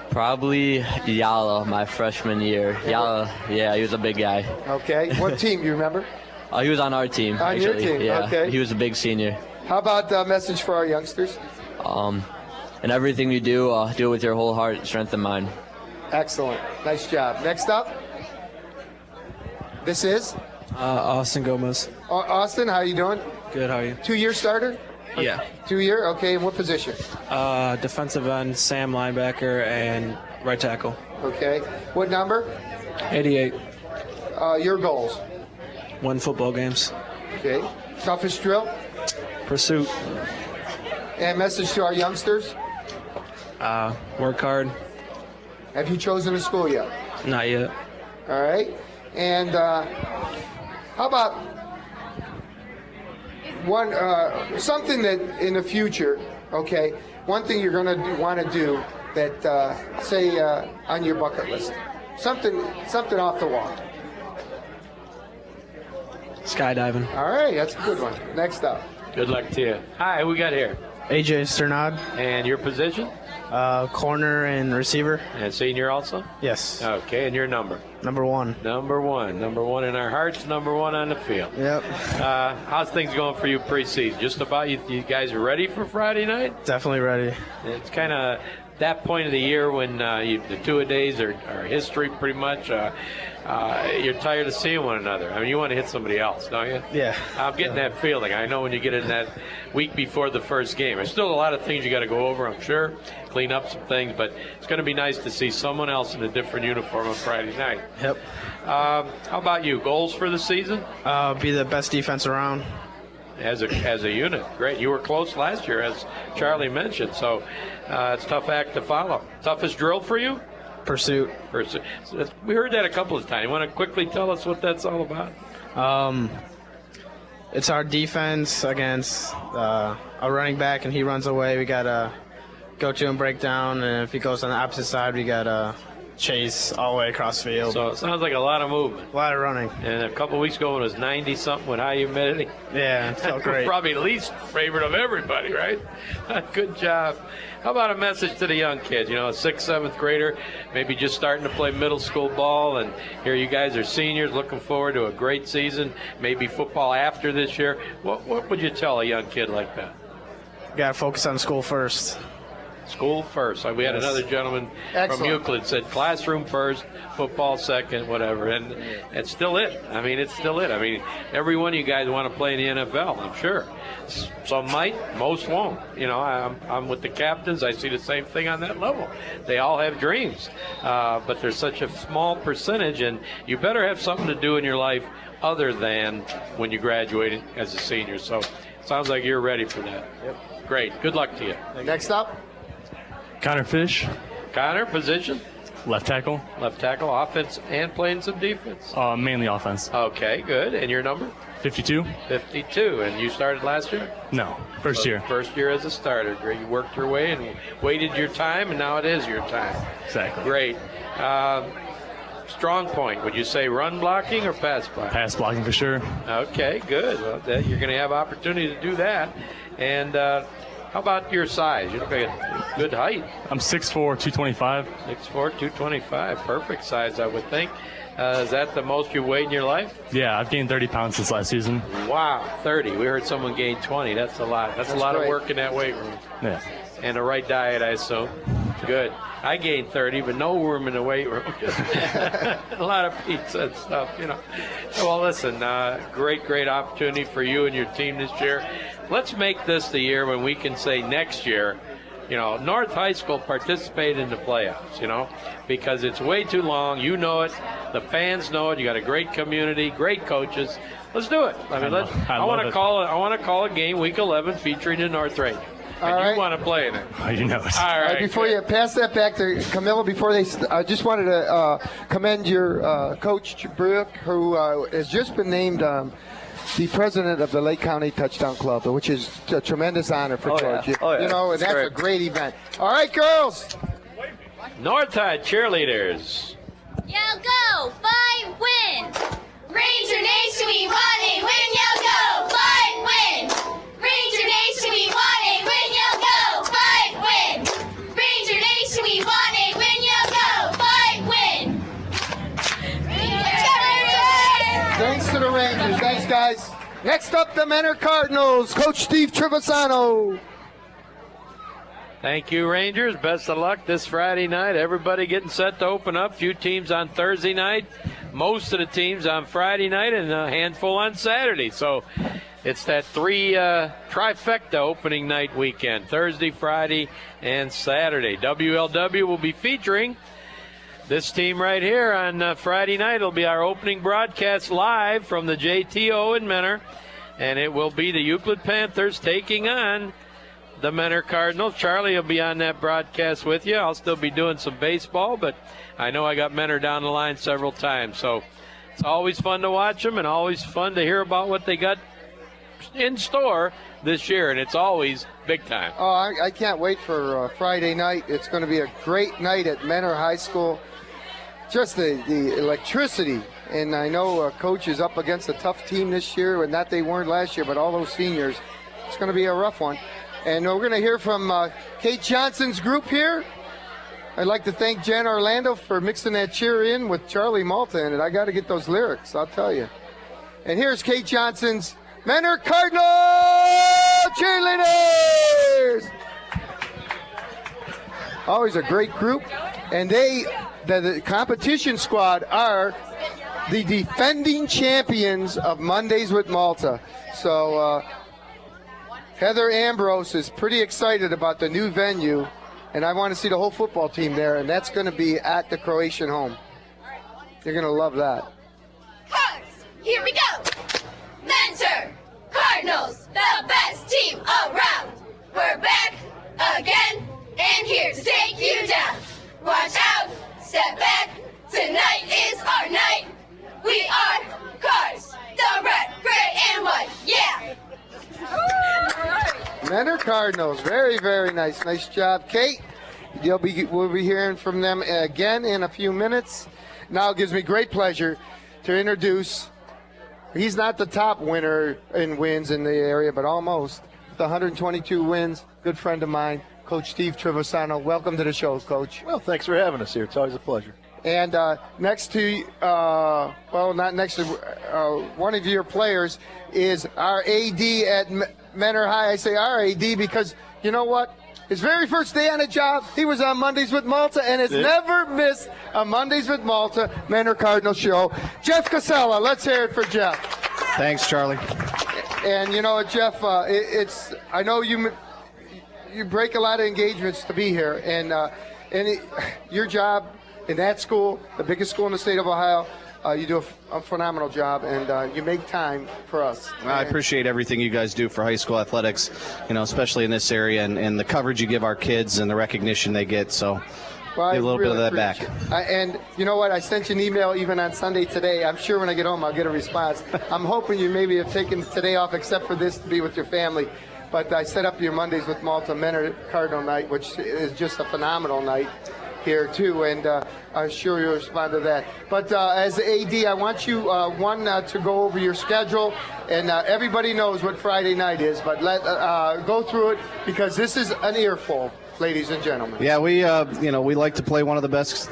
Probably Yala, my freshman year. Yala, yeah, he was a big guy. Okay, what team, you remember? He was on our team, on actually. Your team, yeah. Okay. He was a big senior. How about a message for our youngsters? And everything you do, do it with your whole heart, strength, and mind. Excellent. Nice job. Next up, this is? Austin Gomez. Austin, how you doing? Good, how are you? 2-year starter? Yeah. 2-year? Okay, and what position? Defensive end, Sam linebacker, and right tackle. Okay. What number? 88. Your goals? Win football games. Okay. Toughest drill? Pursuit. And message to our youngsters? Work hard. Have you chosen a school yet? Not yet. All right. And how about one something that in the future, okay, one thing you're going to want to do that, say, on your bucket list? Something off the wall. Skydiving. All right, that's a good one. Next up. Good luck to you. Hi, we got here? AJ Sternad. And your position? Corner and receiver. And senior also? Yes. Okay, and your number? Number 1. Number 1. Number 1 in our hearts, number 1 on the field. Yep. How's things going for you preseason? Just about you guys are ready for Friday night? Definitely ready. It's kind of that point of the year when the two-a-days are history pretty much. You're tired of seeing one another. I mean, you want to hit somebody else, don't you? Yeah. I'm getting that feeling. I know when you get in that week before the first game. There's still a lot of things you got to go over, I'm sure, clean up some things, but it's going to be nice to see someone else in a different uniform on Friday night. Yep. How about you? Goals for the season? Be the best defense around. As a unit. Great. You were close last year, as Charlie mentioned, so it's a tough act to follow. Toughest drill for you? Pursuit. So we heard that a couple of times. You want to quickly tell us what that's all about? It's our defense against a running back, and he runs away. We got to go to him, break down, and if he goes on the opposite side, we got to chase all the way across the field. So it sounds like a lot of movement. A lot of running. And a couple of weeks ago when it was 90-something with high humidity. Yeah, it felt great. Probably least favorite of everybody, right? Good job. How about a message to the young kids? You know, a 6th, 7th grader, maybe just starting to play middle school ball, and here you guys are seniors looking forward to a great season, maybe football after this year. What would you tell a young kid like that? You got to focus on school first. School first. We had another gentleman from Euclid said classroom first, football second, whatever, and it's still it. I mean, it's still it. I mean, every one of you guys want to play in the NFL, I'm sure. Some might, most won't. You know, I'm with the captains. I see the same thing on that level. They all have dreams, but there's such a small percentage, and you better have something to do in your life other than when you graduate as a senior. So it sounds like you're ready for that. Yep. Great. Good luck to you. Next up. Connor Fish. Connor, position? Left tackle. Left tackle, offense and playing some defense? Mainly offense. Okay, good. And your number? 52. 52. And you started last year? No, first year. First year as a starter. Great. You worked your way and waited your time, and now it is your time. Exactly. Great. Strong point. Would you say run blocking or pass blocking? Pass blocking for sure. Okay, good. Well, you're going to have opportunity to do that. And how about your size? You look like a good height. I'm 6'4", 225. 6'4", 225. Perfect size, I would think. Is that the most you weighed in your life? Yeah, I've gained 30 pounds since last season. Wow, 30. We heard someone gain 20. That's a lot. That's a lot of work in that weight room. Yeah. And the right diet, I assume. Good. I gained 30, but no room in the weight room. A lot of pizza and stuff, you know. Well, listen, great opportunity for you and your team this year. Let's make this the year when we can say next year, you know, North High School participated in the playoffs, you know, because it's way too long. You know it. The fans know it. You got a great community, great coaches. Let's do it. I mean, I want to call a game week 11 featuring the North Rangers. And you want to play in it. Oh, you know it. All right. Before you pass that back to Camilla, I just wanted to commend your coach, Brooke, who has just been named the president of the Lake County Touchdown Club, which is a tremendous honor for George. Yeah. You know, and that's a great event. All right, girls. Northside cheerleaders. Yell go, fly, win. Ranger Nation, we want it. Win, yell go, fly, win. Ranger Nation, we want it. Win, yell go, fly, win. Ranger Nation, we want it. Win, yell go, fly, win. Thanks to the Rangers. Thanks, guys. Next up, the Menor Cardinals. Coach Steve Trevisano. Thank you, Rangers. Best of luck this Friday night. Everybody getting set to open up. Few teams on Thursday night. Most of the teams on Friday night and a handful on Saturday. So it's that three trifecta opening night weekend. Thursday, Friday, and Saturday. WLW will be featuring this team right here on Friday night. It'll be our opening broadcast live from the JTO in Menor. And it will be the Euclid Panthers taking on the Menor Cardinals. Charlie will be on that broadcast with you. I'll still be doing some baseball, but I know I got Menor down the line several times. So it's always fun to watch them and always fun to hear about what they got in store this year, and it's always big time. Oh, I can't wait for Friday night. It's going to be a great night at Menor High School. Just the electricity. And I know Coach is up against a tough team this year, and not they weren't last year, but all those seniors. It's going to be a rough one. And we're going to hear from Kate Johnson's group here. I'd like to thank Jen Orlando for mixing that cheer in with Charlie Malta in it. I got to get those lyrics, I'll tell you. And here's Kate Johnson's Menor Cardinal cheerleaders. Always a great group. And the competition squad are the defending champions of Mondays with Malta. So Heather Ambrose is pretty excited about the new venue, and I want to see the whole football team there, and that's going to be at the Croatian home. You're going to love that. Cards, here we go. Mentor Cardinals, the best team around. We're back again and here to take you down. Watch out, step back. Tonight is our night. We are Cards, the red, gray, and white. Yeah. Menor Cardinals, very, very nice. Nice job, Kate. We'll be hearing from them again in a few minutes. Now it gives me great pleasure to introduce, he's not the top winner in wins in the area, but almost. With 122 wins, good friend of mine, Coach Steve Trevisano. Welcome to the show, Coach. Well, thanks for having us here. It's always a pleasure. And next to, not next to, one of your players is our AD at Menor High. I say our AD because, you know what? His very first day on the job, he was on Mondays with Malta and has never missed a Mondays with Malta Menor Cardinal show. Jeff Casella, let's hear it for Jeff. Thanks, Charlie. And you know what, Jeff, I know you break a lot of engagements to be here, and your job in that school, the biggest school in the state of Ohio, you do a phenomenal job, and you make time for us. I appreciate everything you guys do for high school athletics, especially in this area, and the coverage you give our kids and the recognition they get. So give a little bit of that back. And you know what? I sent you an email even on Sunday today. I'm sure when I get home I'll get a response. I'm hoping you maybe have taken today off except for this to be with your family. But I set up your Mondays with Malta Menor Cardinal night, which is just a phenomenal night here too, and I'm sure you'll respond to that. But as the AD, I want you to go over your schedule, and everybody knows what Friday night is, but go through it because this is an earful, ladies and gentlemen. Yeah, we like to play one of the best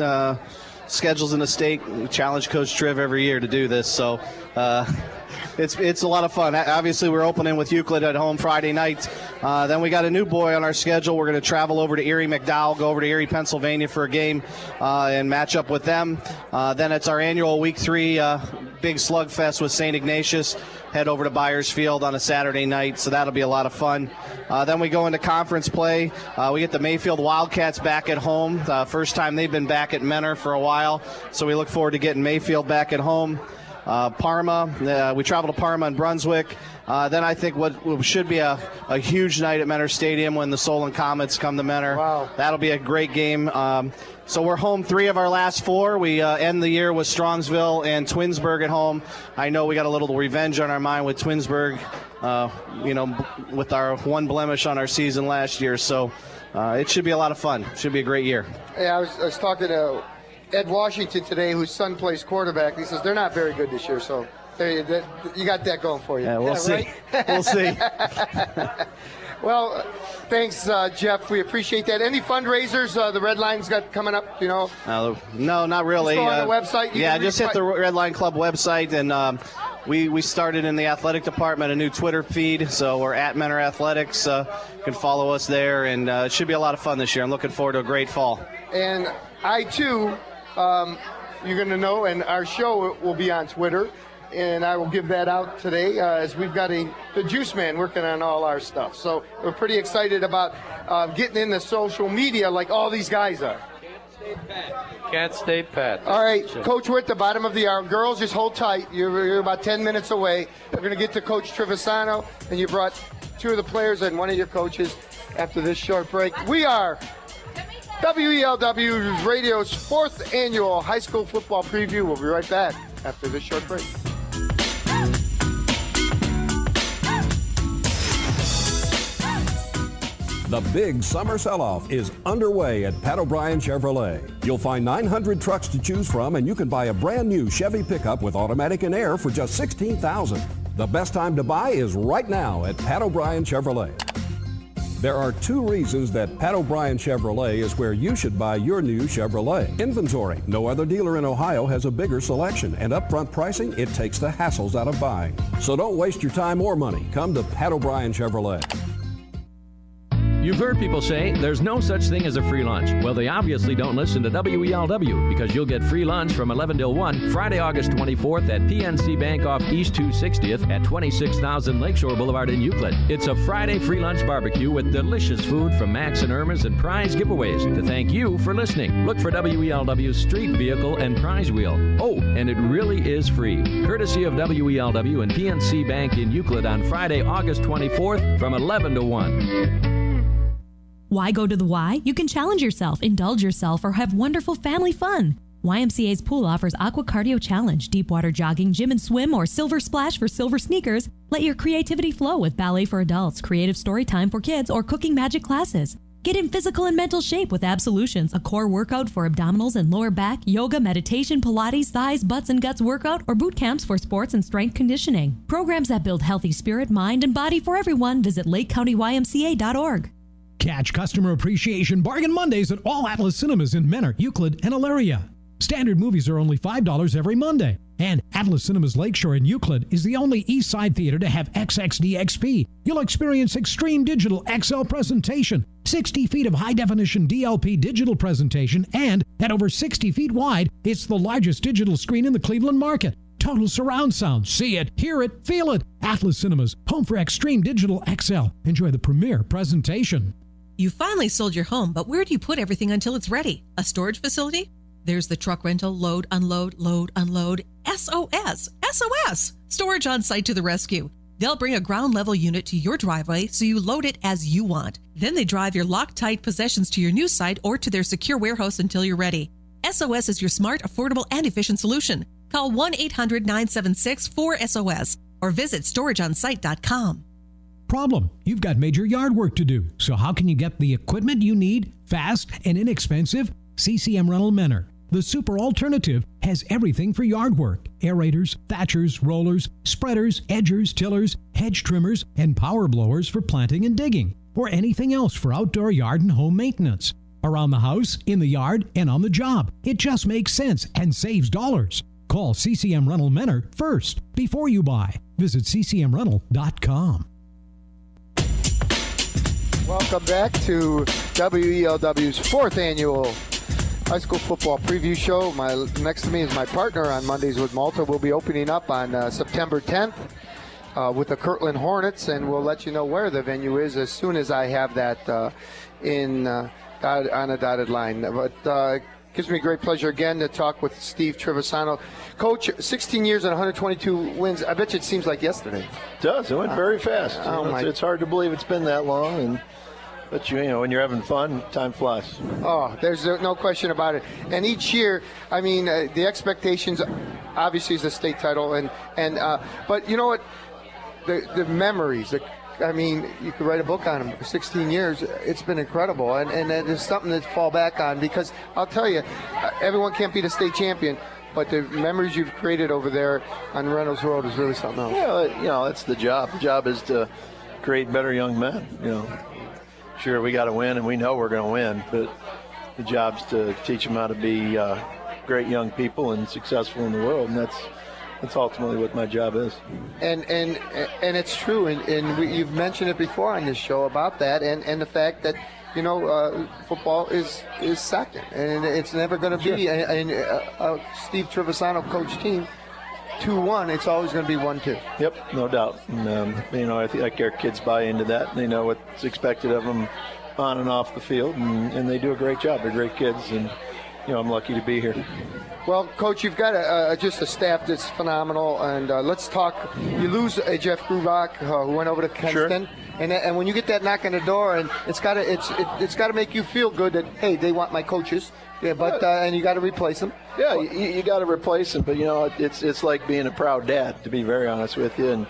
schedules in the state. We challenge Coach Triv every year to do this, so it's a lot of fun. Obviously, we're opening with Euclid at home Friday night. Then we got a new boy on our schedule. We're going to travel over to Erie McDowell, go over to Erie, Pennsylvania for a game and match up with them. Then it's our annual Week 3 big slugfest with St. Ignatius. Head over to Byers Field on a Saturday night, so that'll be a lot of fun. Then we go into conference play. We get the Mayfield Wildcats back at home. First time they've been back at Menor for a while, so we look forward to getting Mayfield back at home. Parma, we travel to Parma and Brunswick. Then I think what should be a huge night at Menor Stadium when the Solon Comets come to Menor. Wow. That'll be a great game. So we're home 3 of our last 4. We end the year with Strongsville and Twinsburg at home. I know we got a little revenge on our mind with Twinsburg, with our one blemish on our season last year. So it should be a lot of fun. It should be a great year. Yeah, I was talking to Ed Washington today, whose son plays quarterback. He says they're not very good this year, so you got that going for you. Yeah, we'll see. Right? We'll see. Well, thanks, Jeff. We appreciate that. Any fundraisers the Red Line's got coming up, No, not really. Just go on the website. Yeah, just hit the Red Line Club website, and we started in the athletic department a new Twitter feed, so we're at Menor Athletics. You can follow us there, and it should be a lot of fun this year. I'm looking forward to a great fall. And I, too, you're going to know, and our show will be on Twitter, and I will give that out today as we've got the Juice Man working on all our stuff. So we're pretty excited about getting into social media like all these guys are. Can't stay pat. All right, Coach, we're at the bottom of the hour. Girls, just hold tight. You're about 10 minutes away. We're going to get to Coach Trevisano, and you brought 2 of the players and one of your coaches after this short break. We are WELW Radio's 4th annual high school football preview. We'll be right back after this short break. The big summer sell-off is underway at Pat O'Brien Chevrolet. You'll find 900 trucks to choose from, and you can buy a brand new Chevy pickup with automatic and air for just $16,000. The best time to buy is right now at Pat O'Brien Chevrolet. There are 2 reasons that Pat O'Brien Chevrolet is where you should buy your new Chevrolet. Inventory. No other dealer in Ohio has a bigger selection, and upfront pricing, it takes the hassles out of buying. So don't waste your time or money. Come to Pat O'Brien Chevrolet. You've heard people say there's no such thing as a free lunch. Well, they obviously don't listen to WELW, because you'll get free lunch from 11 till 1 Friday, August 24th at PNC Bank off East 260th at 26,000 Lakeshore Boulevard in Euclid. It's a Friday free lunch barbecue with delicious food from Max and Irma's and prize giveaways to thank you for listening. Look for WELW's street vehicle and prize wheel. Oh, and it really is free. Courtesy of WELW and PNC Bank in Euclid on Friday, August 24th from 11 to 1. Why go to the Y? You can challenge yourself, indulge yourself, or have wonderful family fun. YMCA's pool offers Aqua Cardio Challenge, deep water jogging, gym and swim, or Silver Splash for silver sneakers. Let your creativity flow with ballet for adults, creative story time for kids, or cooking magic classes. Get in physical and mental shape with Absolutions, a core workout for abdominals and lower back, yoga, meditation, Pilates, thighs, butts and guts workout, or boot camps for sports and strength conditioning. Programs that build healthy spirit, mind, and body for everyone. Visit LakeCountyYMCA.org. Catch Customer Appreciation Bargain Mondays at all Atlas Cinemas in Menor, Euclid, and Elyria. Standard movies are only $5 every Monday. And Atlas Cinemas Lakeshore in Euclid is the only East Side theater to have XXDXP. You'll experience extreme digital XL presentation, 60 feet of high-definition DLP digital presentation, and at over 60 feet wide, it's the largest digital screen in the Cleveland market. Total surround sound. See it, hear it, feel it. Atlas Cinemas, home for extreme digital XL. Enjoy the premiere presentation. You finally sold your home, but where do you put everything until it's ready? A storage facility? There's the truck rental, load, unload, SOS. SOS! Storage on site to the rescue. They'll bring a ground level unit to your driveway so you load it as you want. Then they drive your Loctite possessions to your new site or to their secure warehouse until you're ready. SOS is your smart, affordable, and efficient solution. Call 1-800-976-4SOS or visit storageonsite.com. Problem: you've got major yard work to do. So how can you get the equipment you need fast and inexpensive? CCM Rental Menor, the super alternative, has everything for yard work: aerators, thatchers, rollers, spreaders, edgers, tillers, hedge trimmers, and power blowers for planting and digging, or anything else for outdoor yard and home maintenance. Around the house, in the yard, and on the job. It just makes sense and saves dollars. Call CCM Rental Menor first before you buy. Visit ccmrental.com. Welcome back to WELW's 4th annual high school football preview show. Next to me is my partner on Mondays with Malta. We'll be opening up on September 10th with the Kirtland Hornets, and we'll let you know where the venue is as soon as I have that on a dotted line. But gives me great pleasure again to talk with Steve Trevisano. Coach, 16 years and 122 wins. I bet you it seems like yesterday. It does. It went very fast. It's hard to believe it's been that long, but you know, when you're having fun, time flies. Oh, there's no question about it. And each year, I mean, the expectations obviously is a state title, but you know what? The memories. I mean, you could write a book on them. For 16 years, it's been incredible, and there's something to fall back on, because I'll tell you, everyone can't be the state champion, but the memories you've created over there on Reynolds Road is really something else. Yeah, you know, that's the job. The job is to create better young men. You know, sure, we got to win, and we know we're going to win, but the job's to teach them how to be great young people and successful in the world, and that's ultimately what my job is. And it's true, and you've mentioned it before on this show about that, and the fact that, you know, football is second, and it's never going to be a Steve Trevisano coach team 2-1. It's always going to be 1-2. Yep, no doubt. And you know, I think our kids buy into that, and they know what's expected of them on and off the field, and they do a great job. They're great kids, and you know, I'm lucky to be here. Well, Coach, you've got just a staff that's phenomenal, and let's talk. You lose Jeff Grubach, who went over to Kenston, sure. And when you get that knock on the door, and it's got to make you feel good that, hey, they want my coaches, and you got to replace them. Yeah, you got to replace them, but you know, it's like being a proud dad, to be very honest with you, and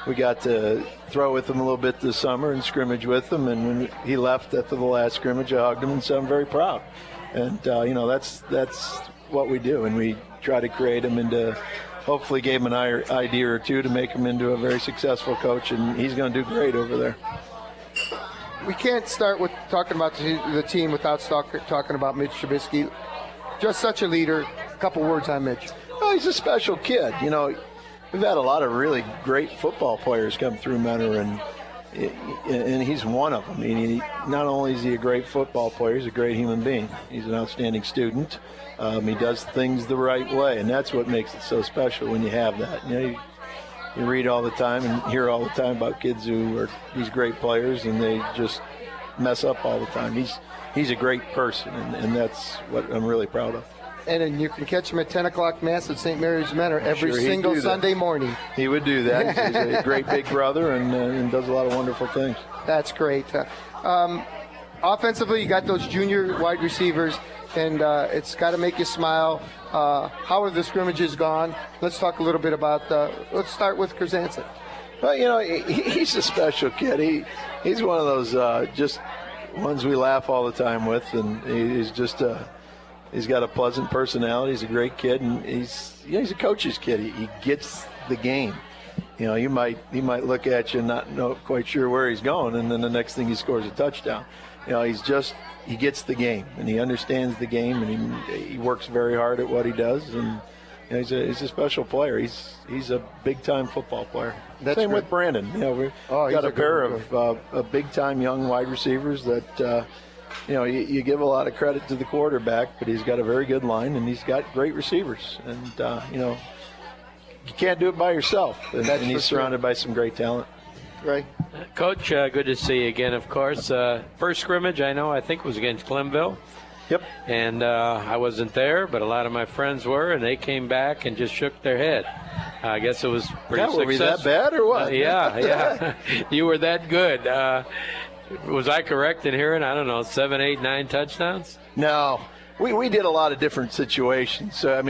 we got to throw with him a little bit this summer and scrimmage with him. And when he left after the last scrimmage, I hugged him and said, I'm very proud. And, that's what we do. And we try to create him into, hopefully gave him an idea or two to make him into a very successful coach. And he's going to do great over there. We can't start with talking about the team without talking about Mitch Trubisky. Just such a leader. A couple words on Mitch. Well, he's a special kid. We've had a lot of really great football players come through Mentor, and he's one of them. I mean, not only is he a great football player, he's a great human being. He's an outstanding student. He does things the right way, and that's what makes it so special when you have that. You read all the time and hear all the time about kids who are these great players, and they just mess up all the time. He's a great person, and that's what I'm really proud of. And then you can catch him at 10 o'clock Mass at St. Mary's Mentor every single Sunday morning. He would do that. He's a great big brother and does a lot of wonderful things. That's great. Offensively, you got those junior wide receivers, and it's got to make you smile. How are the scrimmages gone? Let's talk a little bit about let's start with Krasancic. Well, he's a special kid. He's one of those just ones we laugh all the time with, and he's just he's got a pleasant personality. He's a great kid, and he's a coach's kid. He gets the game. You might look at you and not know quite sure where he's going, and then the next thing he scores a touchdown. He gets the game, and he understands the game, and he works very hard at what he does, and he's a special player. He's a big-time football player. Same with Brandon. We've got a pair of big-time young wide receivers that you give a lot of credit to the quarterback, but he's got a very good line, and he's got great receivers. And, you can't do it by yourself, and he's surrounded by some great talent. Right. Coach, good to see you again, of course. First scrimmage, I think was against Clemville. Yep. And I wasn't there, but a lot of my friends were, and they came back and just shook their head. I guess it was pretty successful. Were we that bad or what? Yeah. You were that good. Was I correct in hearing, 7, 8, 9 touchdowns? No. We did a lot of different situations. So,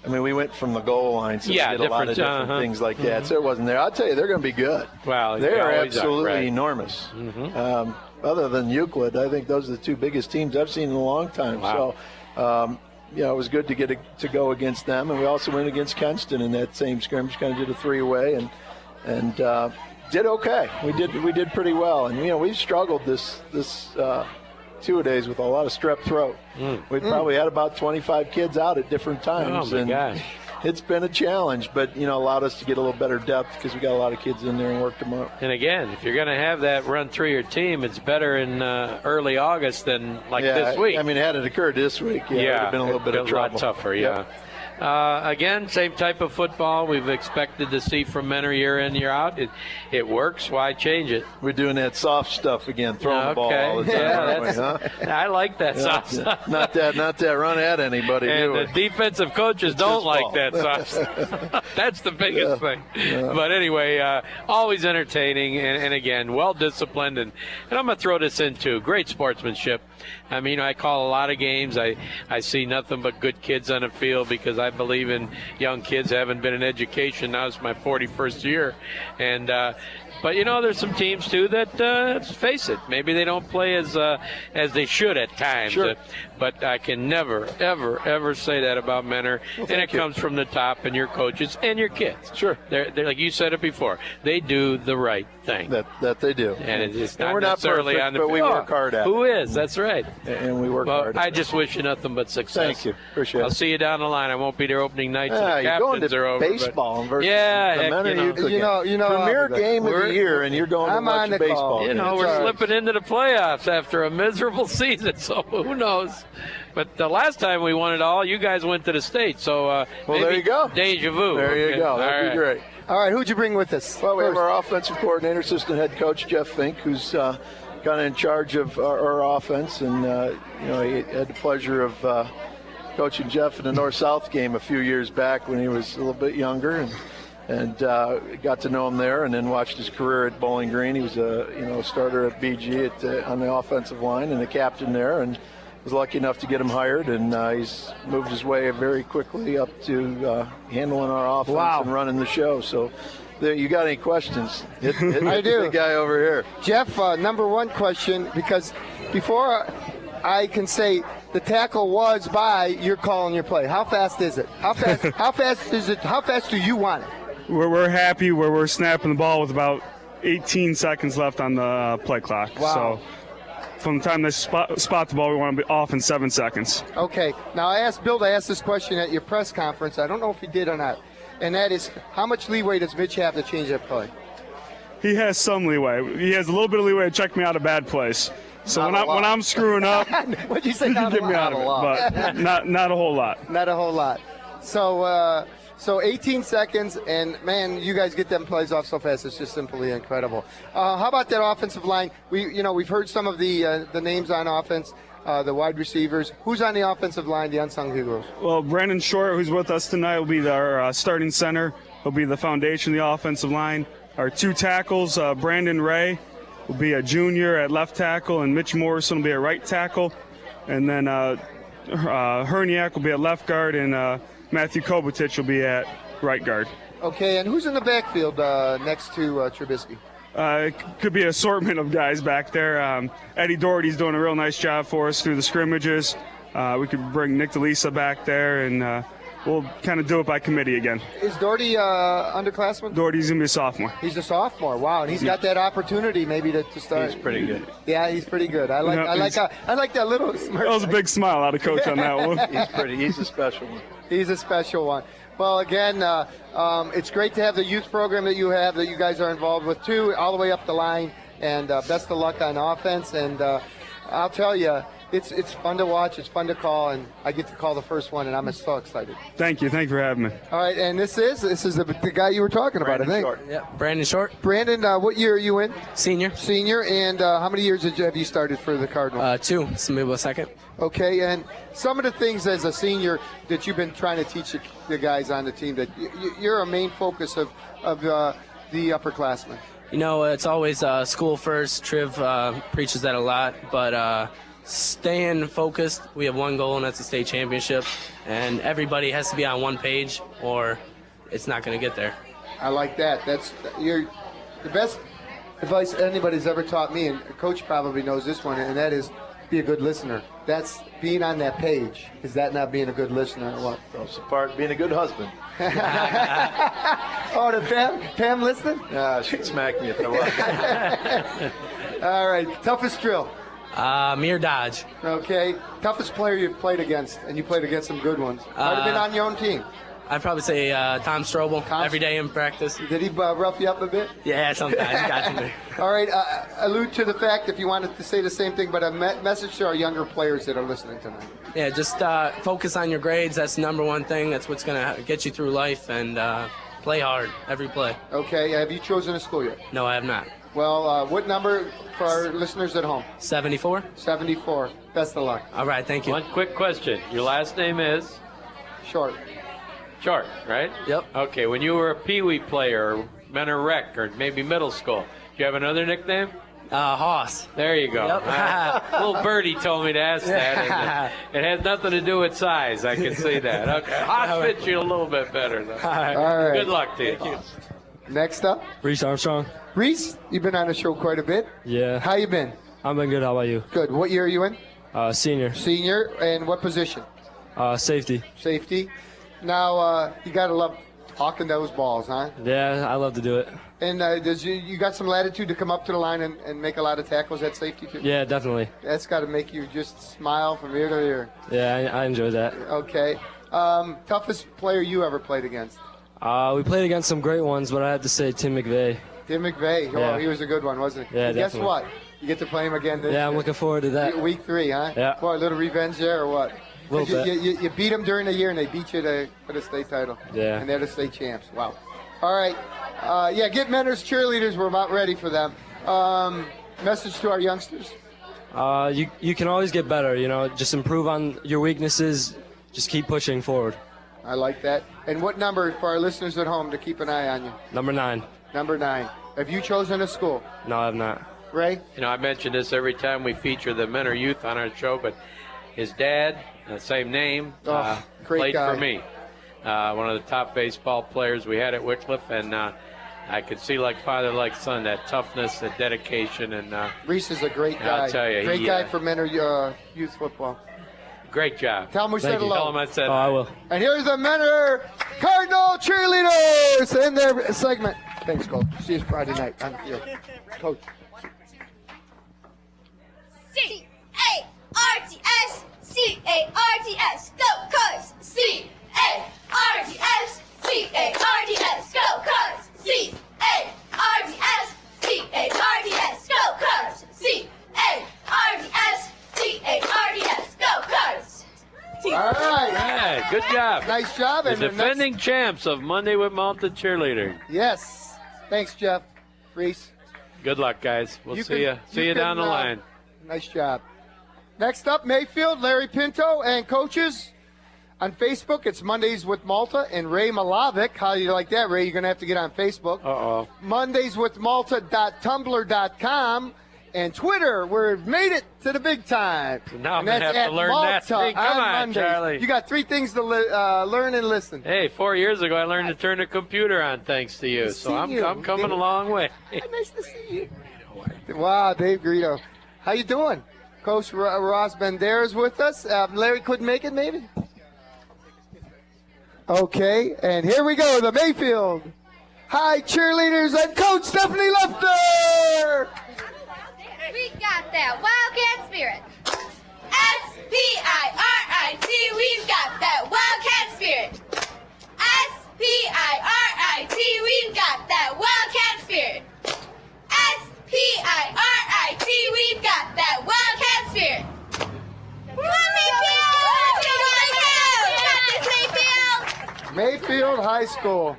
we went from the goal line, so we did a lot of different things like that. So it wasn't there. I'll tell you, they're going to be good. Wow, they are absolutely right. enormous. Mm-hmm. Other than Euclid, I think those are the two biggest teams I've seen in a long time. Wow. So, it was good to go against them, and we also went against Kenston in that same scrimmage. Kind of did a 3-way and did okay. We did pretty well, and we've struggled this 2-a-days with a lot of strep throat. We probably had about 25 kids out at different times. Oh, my gosh. It's been a challenge, but, allowed us to get a little better depth because we got a lot of kids in there and worked them up. And again, if you're going to have that run through your team, it's better in early August than this week. Had it occurred this week, it would have been a little bit of trouble. A lot tougher, yeah. Again, same type of football we've expected to see from Mentor year in, year out. It works. Why change it? We're doing that soft stuff again, throwing the ball all the time. I like that soft stuff. Not that run at anybody. And the defensive coaches don't like that soft stuff. That's the biggest thing. Yeah. But anyway, always entertaining, and again, well disciplined, and I'm going to throw this in too. Great sportsmanship. I call a lot of games. I see nothing but good kids on the field because I believe in young kids. I haven't been in education. Now it's my 41st year. And but there's some teams too that let's face it, maybe they don't play as they should at times. Sure. But I can never, ever say that about Mentor. And it comes from the top and your coaches and your kids. Sure. They're like you said it before. They do the right thing. That they do. And it's not we're not necessarily perfect, on the but we work hard at it. Who is? That's right. And we work hard at it. I just wish you nothing but success. Thank you. Appreciate it. I'll see you down the line. I won't be there opening night. You're going to baseball versus the Mentor premier game of the year, and you're going to watch baseball. We're slipping into the playoffs after a miserable season, so who knows? But the last time we won it all, you guys went to the States, so there you go. Deja vu. There you go. That'd be great. All right, who'd you bring with us? Well, we have our offensive coordinator, assistant head coach Jeff Fink, who's kind of in charge of our offense, and he had the pleasure of coaching Jeff in the North-South game a few years back when he was a little bit younger, and got to know him there, and then watched his career at Bowling Green. He was a starter at BG on the offensive line and a captain there, and was lucky enough to get him hired, and he's moved his way very quickly up to handling our offense and running the show. So, you got any questions? I do. The guy over here. Jeff, number one question, because before I can say the tackle was by, you're calling your play. How fast is it? How fast? How fast is it? How fast do you want it? We're happy where we're snapping the ball with about 18 seconds left on the play clock. Wow. So from the time they spot the ball, we want to be off in 7 seconds. Okay. Now, I asked Bill to ask this question at your press conference. I don't know if he did or not. And that is, how much leeway does Mitch have to change that play? He has some leeway. He has a little bit of leeway to check me out of bad plays. So when I'm screwing up, what'd you say? he can get me out of it, but not a whole lot. Not a whole lot. So 18 seconds, and man, you guys get them plays off so fast. It's just simply incredible. How about that offensive line? We've heard some of the names on offense, the wide receivers. Who's on the offensive line, the unsung heroes? Well, Brandon Short, who's with us tonight, will be our starting center. He'll be the foundation of the offensive line. Our 2 tackles, Brandon Ray will be a junior at left tackle, and Mitch Morrison will be a right tackle. And then Herniak will be at left guard, and Matthew Kovacic will be at right guard. Okay, and who's in the backfield next to Trubisky? It could be an assortment of guys back there. Eddie Doherty's doing a real nice job for us through the scrimmages. We could bring Nick DeLisa back there, and we'll kind of do it by committee again. Is Doherty underclassman? Doherty's going to be a sophomore. He's a sophomore. Wow, and he's got that opportunity maybe to start. He's pretty good. Yeah, he's pretty good. I like that little smirk. That was a big smile out of Coach on that one. He's a special one. He's a special one. Well, again, it's great to have the youth program that you have, that you guys are involved with too, all the way up the line. And best of luck on offense. And I'll tell you, it's fun to watch, it's fun to call, and I get to call the first one, and I'm so excited. Thank you for having me. All right, and this is the guy you were talking about, I think. Short. Yeah, Brandon Short. Brandon, what year are you in? Senior. Senior, and how many years have you started for the Cardinals? 2. This will be a second. Okay, and some of the things as a senior that you've been trying to teach the guys on the team, that you're a main focus of the upperclassmen. You know, it's always school first. Triv preaches that a lot, but staying focused. We have one goal, and that's the state championship, and everybody has to be on one page, or it's not going to get there. I like that. You're the best advice anybody's ever taught me, and Coach probably knows this one, and that is be a good listener. That's being on that page. Is that not being a good listener or what? It's a part of being a good husband. Oh, did Pam listening? Yeah, she'd smack me if I was. All right, toughest drill. Mir Dodge. Okay, toughest player you've played against, and you played against some good ones. Might have been on your own team. I'd probably say Tom Strobel every day in practice. Did he rough you up a bit? Yeah, sometimes. He got to me. All right, allude to the fact, if you wanted to say the same thing, but a message to our younger players that are listening tonight. Yeah, just focus on your grades. That's the number one thing. That's what's going to get you through life, and play hard every play. Okay, have you chosen a school yet? No, I have not. Well, what number for our listeners at home? 74. 74. Best of luck. All right, thank you. One quick question. Your last name is? Short. Short, right? Yep. Okay, when you were a peewee player, or menor rec, or maybe middle school, do you have another nickname? Hoss. There you go. Yep. Little birdie told me to ask that. And, it has nothing to do with size. I can see that. Okay. Hoss fits you a little bit better, though. All right. Good luck to you. Next up. Reese Armstrong. Reese, you've been on the show quite a bit. Yeah. How you been? I've been good. How about you? Good. What year are you in? Senior. Senior. And what position? Safety. Safety. Now, you got to love hawking those balls, huh? Yeah, I love to do it. And you got some latitude to come up to the line and make a lot of tackles at safety, too? Yeah, definitely. That's got to make you just smile from ear to ear. Yeah, I enjoy that. Okay. Toughest player you ever played against? We played against some great ones, but I have to say Tim McVeigh. Tim McVeigh. Yeah. Oh, he was a good one, wasn't he? Yeah, And guess definitely. what? You get to play him again this year. Yeah, I'm looking forward to that. Week 3, huh? Yeah. What, a little revenge there or what? Little bit. You beat them during the year, and they beat you for the state title. Yeah. And they're the state champs. Wow. All right. Get Mentor's cheerleaders. We're about ready for them. Message to our youngsters. You can always get better, you know. Just improve on your weaknesses. Just keep pushing forward. I like that. And what number for our listeners at home to keep an eye on you? Number 9. Number 9. Have you chosen a school? No, I have not. Ray? You know, I mention this every time we feature the men or youth on our show, but His dad, same name, great played guy. for me. One of the top baseball players we had at Wycliffe, and I could see like father, like son, that toughness, that dedication, and Reese is a great guy. I'll tell you, great guy for Menor youth football. Great job. Tell him we said hello. Tell him I said. I will. And here's the Menor Cardinal cheerleaders in their segment. Thanks, Coach. See you Friday night on the field. Coach. C-A-R-T-S, C-A-R-T-S, go Cubs! C-A-R-T-S, C-A-R-T-S, go Cubs! C-A-R-T-S, C-A-R-T-S, go Cubs! C-A-R-T-S, C-A-R-T-S, go Cubs! All right. Hey, good job. Nice job. The And the defending champs of Monday with Malta cheerleader. Yes. Thanks, Jeff. Reese. Good luck, guys. We'll see you. See you can, down the line. Nice job. Next up, Mayfield, Larry Pinto, and coaches. On Facebook, it's Mondays with Malta and Ray Milavec. How do you like that, Ray? You're going to have to get on Facebook. Uh-oh. Mondayswithmalta.tumblr.com. And Twitter, we've made it to the big time. Now I'm And going that's to have at to learn Malta that thing. Come on, Mondays. Charlie. You got 3 things to learn and listen. Hey, 4 years ago I learned to turn the computer on thanks to you. Nice So to I'm see you. coming a long way. Nice to see you. Wow, Dave Greedo. How you doing? Coach Ross Bender is with us. Larry couldn't make it, maybe? Okay, and here we go, the Mayfield High cheerleaders and Coach Stephanie Lefter. We got that Wildcat spirit. S-P-I-R-I-T, we've got that Wildcat spirit. S-P-I-R-I-T, we've got that Wildcat spirit. S-P-I-R-I-T, we've got that Wildcat spirit. Come on, Mayfield! We got this, Mayfield! Mayfield High School,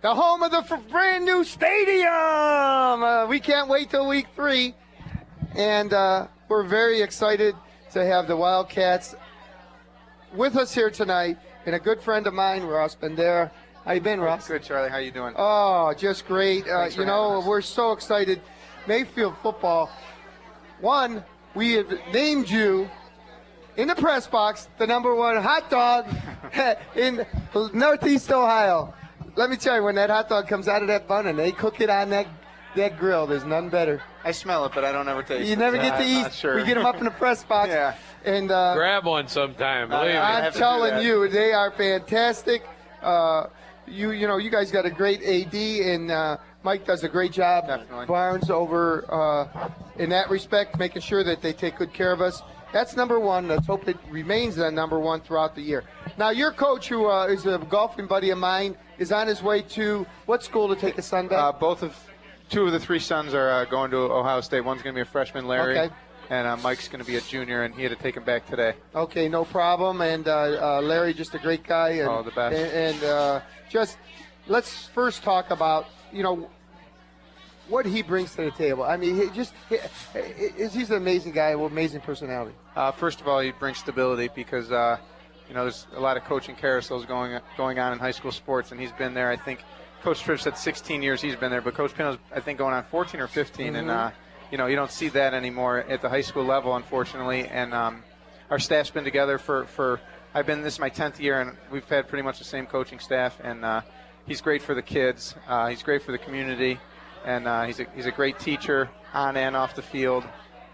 the home of the brand new stadium. We can't wait till week 3. And we're very excited to have the Wildcats with us here tonight. And a good friend of mine, Ross Bender. How you been, Ross? Good, Charlie. How you doing? Oh, just great. Thanks for You know, having us. we're so excited. Mayfield football. One, we have named you in the press box the #1 hot dog in Northeast Ohio. Let me tell you, when that hot dog comes out of that bun and they cook it on that grill, there's none better. I smell it, but I don't ever taste it. You never get to I'm eat. not sure. We get them up in the press box. Yeah. And Grab one sometime. Believe me. I'm telling you, they are fantastic. You know, you guys got a great AD, and Mike does a great job. Definitely. Barnes over in that respect, making sure that they take good care of us. That's #1. Let's hope it remains that #1 throughout the year. Now, your coach, who is a golfing buddy of mine, is on his way to what school to take his son back? Two of the 3 sons are going to Ohio State. One's going to be a freshman, Larry, Okay. and Mike's going to be a junior, and he had to take him back today. Okay, no problem. And Larry, just a great guy. And, the best. And just let's first talk about, you know, what he brings to the table. I mean, he's an amazing guy with amazing personality. First of all, he brings stability because, you know, there's a lot of coaching carousels going on in high school sports, and he's been there. I think Coach Trish said 16 years he's been there, but Coach Pino's, I think, going on 14 or 15, and, you know, you don't see that anymore at the high school level, unfortunately. And our staff's been together for this is my 10th year, and we've had pretty much the same coaching staff, and he's great for the kids. He's great for the community, and he's a great teacher on and off the field,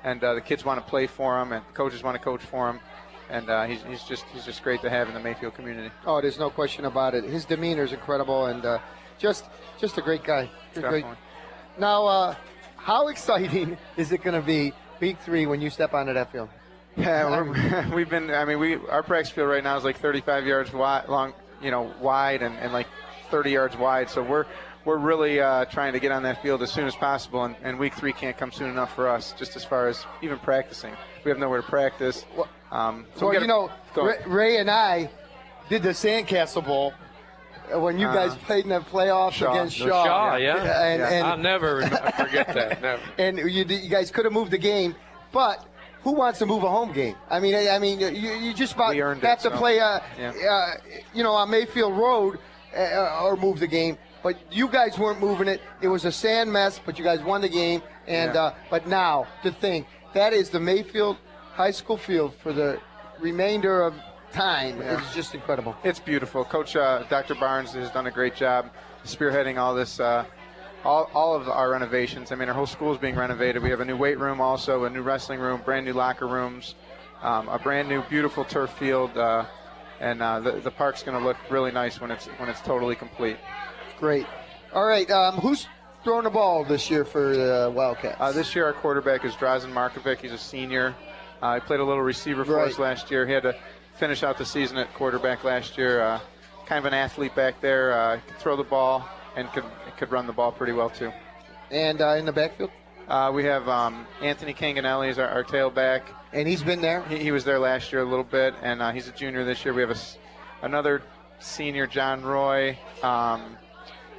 and the kids want to play for him, and coaches want to coach for him, and he's just great to have in the Mayfield community. Oh, there's no question about it. His demeanor is incredible, and just a great guy. Great. Now, how exciting is it going to be week 3 when you step onto that field? Yeah, our practice field right now is like 35 yards wide, wide and like 30 yards wide. So we're really trying to get on that field as soon as possible, and week 3 can't come soon enough for us, just as far as even practicing. We have nowhere to practice. Ray and I did the Sandcastle Bowl when you guys played in the playoffs against Shaw. And I'll never forget that. Never. And you guys could have moved the game, but who wants to move a home game? I mean, you just about have to play, on Mayfield Road or move the game. But you guys weren't moving it. It was a sand mess, but you guys won the game. And but now, to think, that is the Mayfield High School field for the remainder of time is just incredible. It's beautiful. Coach Dr. Barnes has done a great job spearheading all this, all of our renovations. I mean, our whole school is being renovated. We have a new weight room also, a new wrestling room, brand new locker rooms, a brand new beautiful turf field, and the park's going to look really nice when it's totally complete. Great. All right, who's throwing the ball this year for the Wildcats? This year our quarterback is Drazen Markovic. He's a senior. He played a little receiver for us last year. He had to finish out the season at quarterback last year. Kind of an athlete back there. Could throw the ball and could run the ball pretty well too. And in the backfield? We have Anthony Canganelli is our tailback. And he's been there? He was there last year a little bit, and he's a junior this year. We have another senior, John Roy.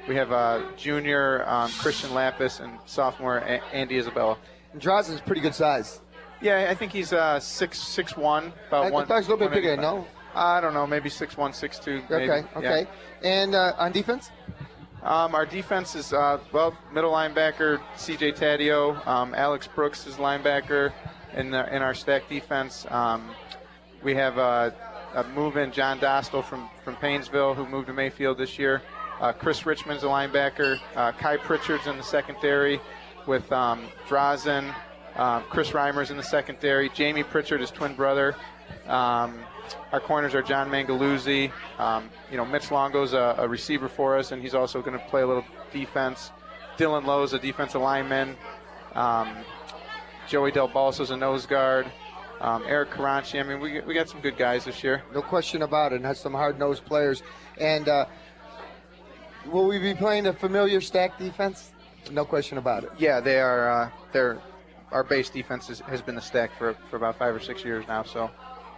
We have a junior, Christian Lapis, and sophomore, Andy Isabella. And Drazen's pretty good size. Yeah, I think he's 6'1", about I thought he was a little bit bigger, no? I don't know, maybe 6'1", 6'2". Maybe. Okay. Yeah. And on defense? Our defense is, middle linebacker, C.J. Taddeo. Alex Brooks is linebacker in our stack defense. We have a move-in, John Dostal from Paynesville, who moved to Mayfield this year. Chris Richmond's a linebacker. Kai Pritchard's in the secondary with Drazen. Chris Reimer's in the secondary. Jamie Pritchard, his twin brother. Our corners are John Mangaluzzi. Mitch Longo's a receiver for us, and he's also going to play a little defense. Dylan Lowe's a defensive lineman. Joey Del Balso's a nose guard. Eric Caranchi. I mean, we got some good guys this year. No question about it, and has some hard-nosed players. And will we be playing a familiar stack defense? No question about it. Yeah, they are. Our base defense has been the stack for about 5 or 6 years now. So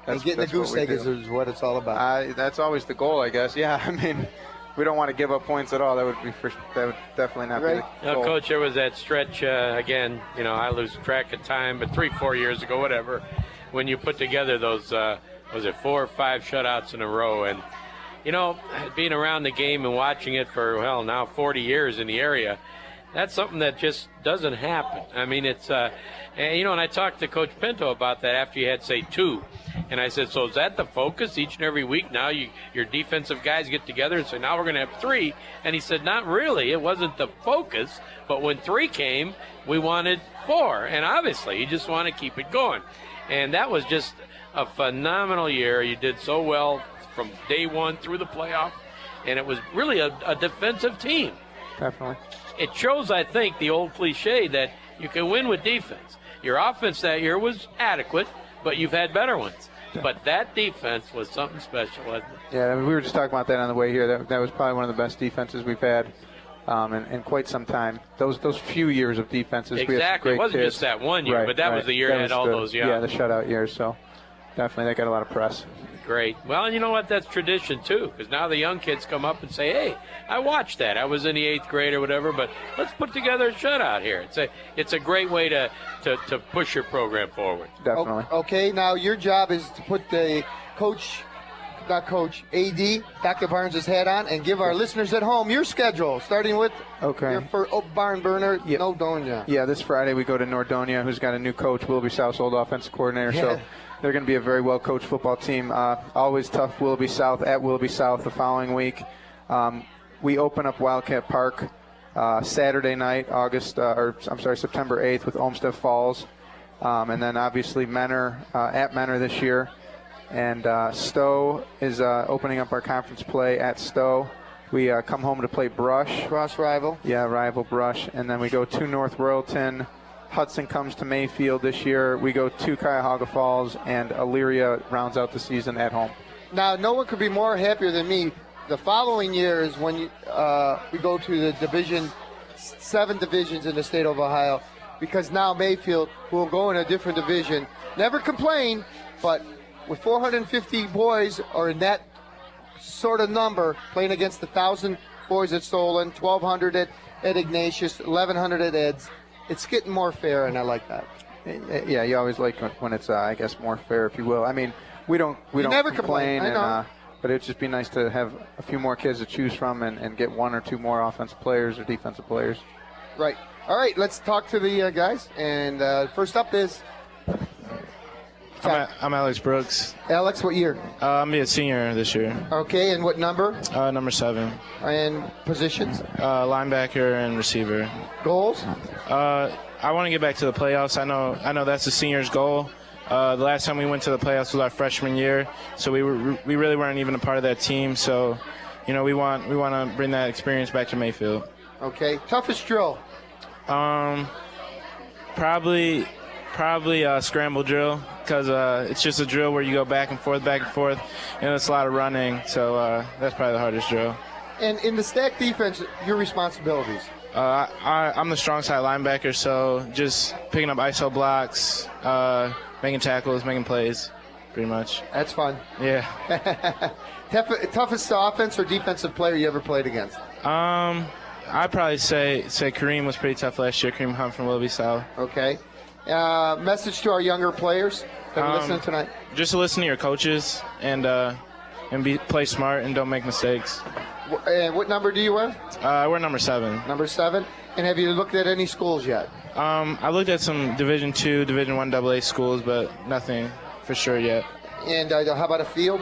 and getting the goose egg is what it's all about. That's always the goal, I guess. Yeah, I mean, we don't want to give up points at all. That would definitely not be the goal. Coach, there was that stretch again. I lose track of time, but 3-4 years ago, whatever, when you put together those was it 4 or 5 shutouts in a row, and being around the game and watching it for now 40 years in the area. That's something that just doesn't happen. I mean, it's, and I talked to Coach Pinto about that after you had, say, 2. And I said, so is that the focus each and every week? Now your defensive guys get together and say, now we're going to have 3. And he said, not really. It wasn't the focus. But when 3 came, we wanted 4. And obviously, you just want to keep it going. And that was just a phenomenal year. You did so well from day 1 through the playoff. And it was really a defensive team. Definitely. It shows, I think, the old cliche that you can win with defense. Your offense that year was adequate, but you've had better ones. Yeah. But that defense was something special, wasn't it? Yeah, I mean, we were just talking about that on the way here. That was probably one of the best defenses we've had in quite some time. Those few years of defenses. Exactly. It wasn't just that one year, but that was the year that had all those. Yeah, the shutout years. So definitely, they got a lot of press. Great. Well, and you know what? That's tradition, too, because now the young kids come up and say, hey, I watched that. I was in the 8th grade or whatever, but let's put together a shutout here. It's a great way to push your program forward. Definitely. Okay, now your job is to put the AD, Dr. Barnes' hat on, and give our listeners at home your schedule, starting with your barn burner, Nordonia. Yeah, this Friday we go to Nordonia, who's got a new coach, Willoughby South's old offensive coordinator. Yeah. So they're going to be a very well-coached football team. Always tough Willoughby South at Willoughby South the following week. We open up Wildcat Park Saturday night, September 8th with Olmsted Falls. And then obviously Menor at Menor this year. And Stowe is opening up our conference play at Stowe. We come home to play Brush. Cross rival. Yeah, rival Brush. And then we go to North Royalton. Hudson comes to Mayfield this year. We go to Cuyahoga Falls, and Elyria rounds out the season at home. Now, no one could be more happier than me. The following year is when we go to the 7 divisions in the state of Ohio, because now Mayfield will go in a different division. Never complain, but with 450 boys or in that sort of number, playing against 1,000 boys at Solon, 1,200 at Ignatius, 1,100 at Ed's, it's getting more fair, and I like that. Yeah, you always like when it's, I guess, more fair, if you will. I mean, we don't never complain. I know. But it'd just be nice to have a few more kids to choose from and get 1 or 2 more offensive players or defensive players. Right. All right, let's talk to the guys. And first up is I'm Alex Brooks. Alex, what year? I'm a senior this year. Okay, and what number? Number 7. And positions? Linebacker and receiver. Goals? I want to get back to the playoffs. I know that's the senior's goal. The last time we went to the playoffs was our freshman year, so we really weren't even a part of that team. So, we want to bring that experience back to Mayfield. Okay. Toughest drill? Probably scramble drill, because it's just a drill where you go back and forth, and it's a lot of running. So that's probably the hardest drill. And in the stack defense, your responsibilities? I'm the strong side linebacker, so just picking up ISO blocks, making tackles, making plays, pretty much. That's fun. Yeah. Toughest offense or defensive player you ever played against? I'd probably say Kareem was pretty tough last year. Kareem Hunt from Willoughby South. Okay. Message to our younger players that are listening tonight? Just to listen to your coaches and play smart and don't make mistakes. And what number do you wear? I wear number 7. Number 7. And have you looked at any schools yet? I looked at some Division II, Division I AA schools, but nothing for sure yet. And how about a field?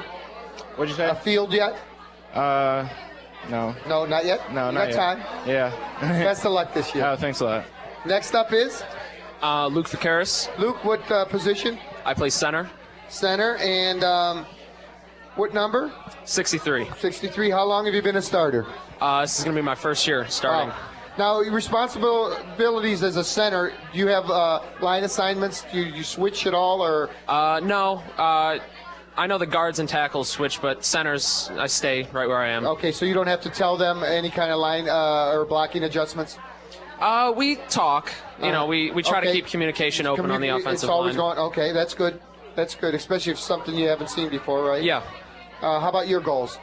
What'd you say? A field yet? No. No, not yet? No, you not got yet. time? Yeah. Best of luck this year. Oh, thanks a lot. Next up is? Luke Vacaris. Luke, what position? I play center. Center, and what number? 63. 63. How long have you been a starter? This is going to be my first year starting. Oh. Now, your responsibilities as a center, do you have line assignments? Do you switch at all? Or No. I know the guards and tackles switch, but centers, I stay right where I am. Okay, so you don't have to tell them any kind of line or blocking adjustments? We talk. We try to keep communication open on the offensive line. It's always going, okay, that's good. That's good, especially if it's something you haven't seen before, right? Yeah. How about your goals?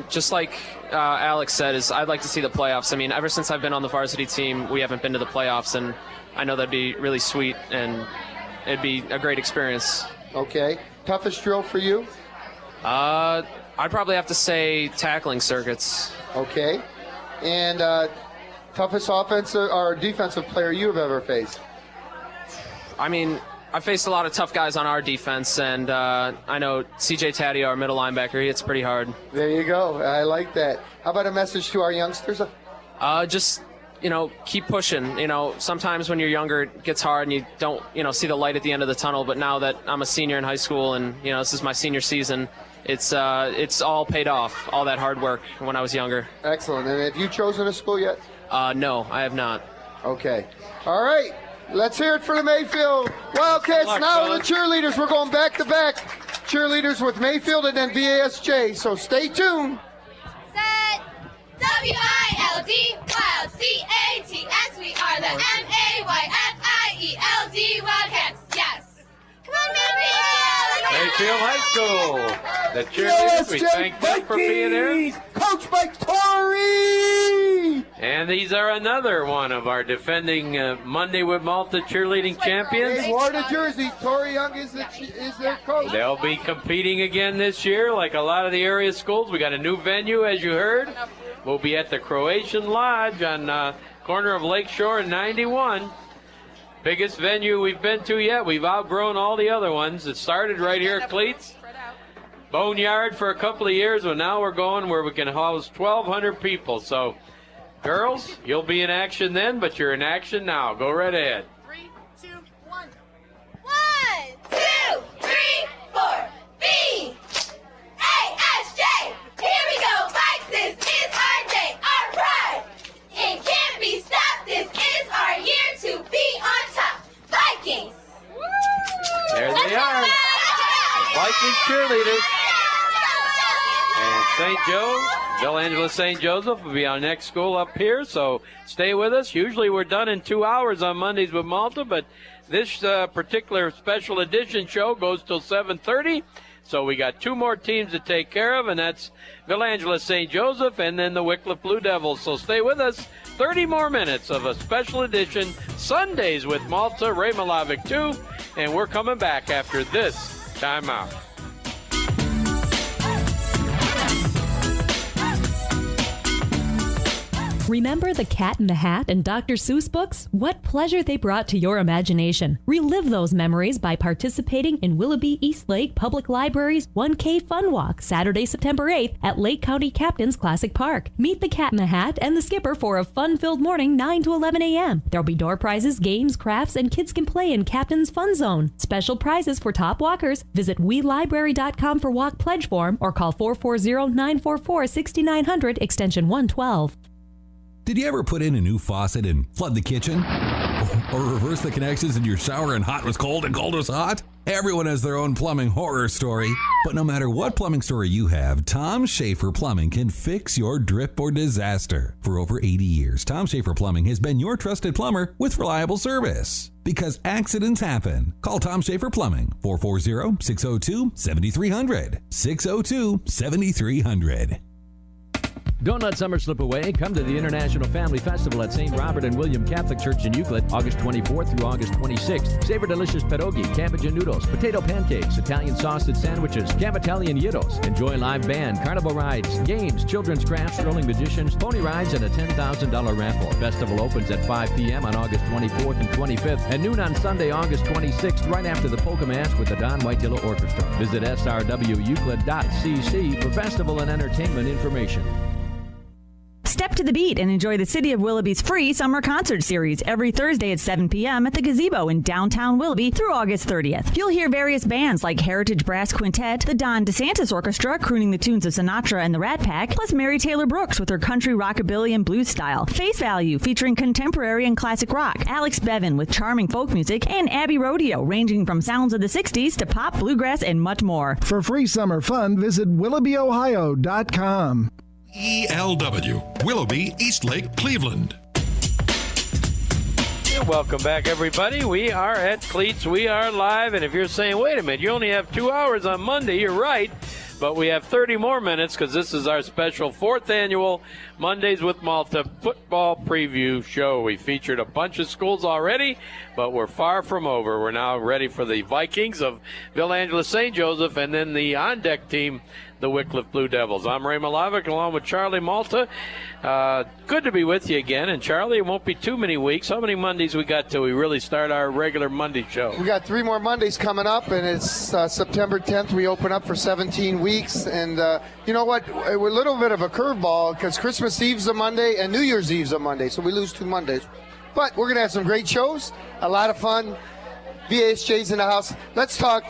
Just like Alex said, I'd like to see the playoffs. Ever since I've been on the varsity team, we haven't been to the playoffs, and I know that'd be really sweet, and it'd be a great experience. Okay. Toughest drill for you? I'd probably have to say tackling circuits. Okay. And toughest offensive or defensive player you have ever faced? I faced a lot of tough guys on our defense, and I know C.J. Taddeo, our middle linebacker, he hits pretty hard. There you go. I like that. How about a message to our youngsters? Just keep pushing. Sometimes when you're younger, it gets hard and you don't, see the light at the end of the tunnel. But now that I'm a senior in high school and, this is my senior season, it's all paid off, all that hard work when I was younger. Excellent. And have you chosen a school yet? No, I have not. Okay. All right. Let's hear it for the Mayfield Wildcats. Now the cheerleaders. We're going back to back. Cheerleaders with Mayfield and then VASJ. So stay tuned. Set. W-I-L-D, Wild, C-A-T-S. We are the M-A-Y-F-I-E-L-D Wildcats. Yes. Come on, Mayfield. Mayfield High School. The cheerleaders, we thank them for being here. Coached by Tori. And these are another one of our defending Monday with Malta cheerleading champions. They wore the jersey. Tori Young is their coach. They'll be competing again this year like a lot of the area schools. We got a new venue, as you heard. We'll be at the Croatian Lodge on corner of Lakeshore and 91. Biggest venue we've been to yet. We've outgrown all the other ones. It started right here at Cleats. Boneyard for a couple of years, but now we're going where we can house 1,200 people. So, girls, you'll be in action then, but you're in action now. Go right ahead. 3, 2, 1. 1, 2, 3, 4. B-A-S-J. Here we go, Vikes. This is our day, our pride. It can't be stopped. This is our year to be on top. Vikings. There they are. The Viking cheerleaders. And St. Joe, Bill Angela St. Joseph will be our next school up here, so stay with us. Usually we're done in 2 hours on Mondays with Malta, but this particular special edition show goes till 7:30. So we got 2 more teams to take care of, and that's Villangela St. Joseph and then the Wycliffe Blue Devils. So stay with us. 30 more minutes of a special edition Sundays with Malta, Ray Milavec 2, and we're coming back after this timeout. Remember The Cat in the Hat and Dr. Seuss books? What pleasure they brought to your imagination. Relive those memories by participating in Willoughby East Lake Public Library's 1K Fun Walk Saturday, September 8th at Lake County Captain's Classic Park. Meet the Cat in the Hat and the skipper for a fun-filled morning 9 to 11 a.m. There'll be door prizes, games, crafts, and kids can play in Captain's Fun Zone. Special prizes for top walkers. Visit WeLibrary.com for walk pledge form or call 440-944-6900 extension 112. Did you ever put in a new faucet and flood the kitchen? Or reverse the connections in your shower and hot was cold and cold was hot? Everyone has their own plumbing horror story. But no matter what plumbing story you have, Tom Schaefer Plumbing can fix your drip or disaster. For over 80 years, Tom Schaefer Plumbing has been your trusted plumber with reliable service. Because accidents happen. Call Tom Schaefer Plumbing, 440-602-7300. 602-7300. Don't let summer slip away. Come to the International Family Festival at St. Robert and William Catholic Church in Euclid, August 24th through August 26th. Savor delicious pierogi, cabbage and noodles, potato pancakes, Italian sausage sandwiches, Cavatelli gyros. Enjoy live band, carnival rides, games, children's crafts, strolling magicians, pony rides, and a $10,000 raffle. Festival opens at 5 p.m. on August 24th and 25th, and noon on Sunday, August 26th, right after the polka mass with the Don Whitetillo Orchestra. Visit srweuclid.cc for festival and entertainment information. Step to the beat and enjoy the City of Willoughby's free summer concert series every Thursday at 7 p.m. at the Gazebo in downtown Willoughby through August 30th. You'll hear various bands like Heritage Brass Quintet, the Don DeSantis Orchestra crooning the tunes of Sinatra and the Rat Pack, plus Mary Taylor Brooks with her country, rockabilly, and blues style, Face Value featuring contemporary and classic rock, Alex Bevan with charming folk music, and Abbey Rodeo ranging from sounds of the 60s to pop, bluegrass, and much more. For free summer fun, visit WilloughbyOhio.com. ELW, Willoughby, Eastlake, Cleveland. Welcome back, everybody. We are at Cleats. We are live, and if you're saying, wait a minute, you only have 2 hours on Monday, you're right. But we have 30 more minutes because this is our special 4th annual Mondays with Malta football preview show. We featured a bunch of schools already, but we're far from over. We're now ready for the Vikings of Bill Angeles St. Joseph and then the on-deck team, the Wycliffe Blue Devils. I'm Ray Milavec along with Charlie Malta. Good to be with you again. And Charlie, it won't be too many weeks. How many Mondays we got till we really start our regular Monday show? We got 3 more Mondays coming up, and it's September 10th. We open up for 17 weeks. And you know what? We're a little bit of a curveball because Christmas Eve's a Monday and New Year's Eve's a Monday, so we lose 2 Mondays. But we're going to have some great shows, a lot of fun. VHJ's in the house. Let's talk.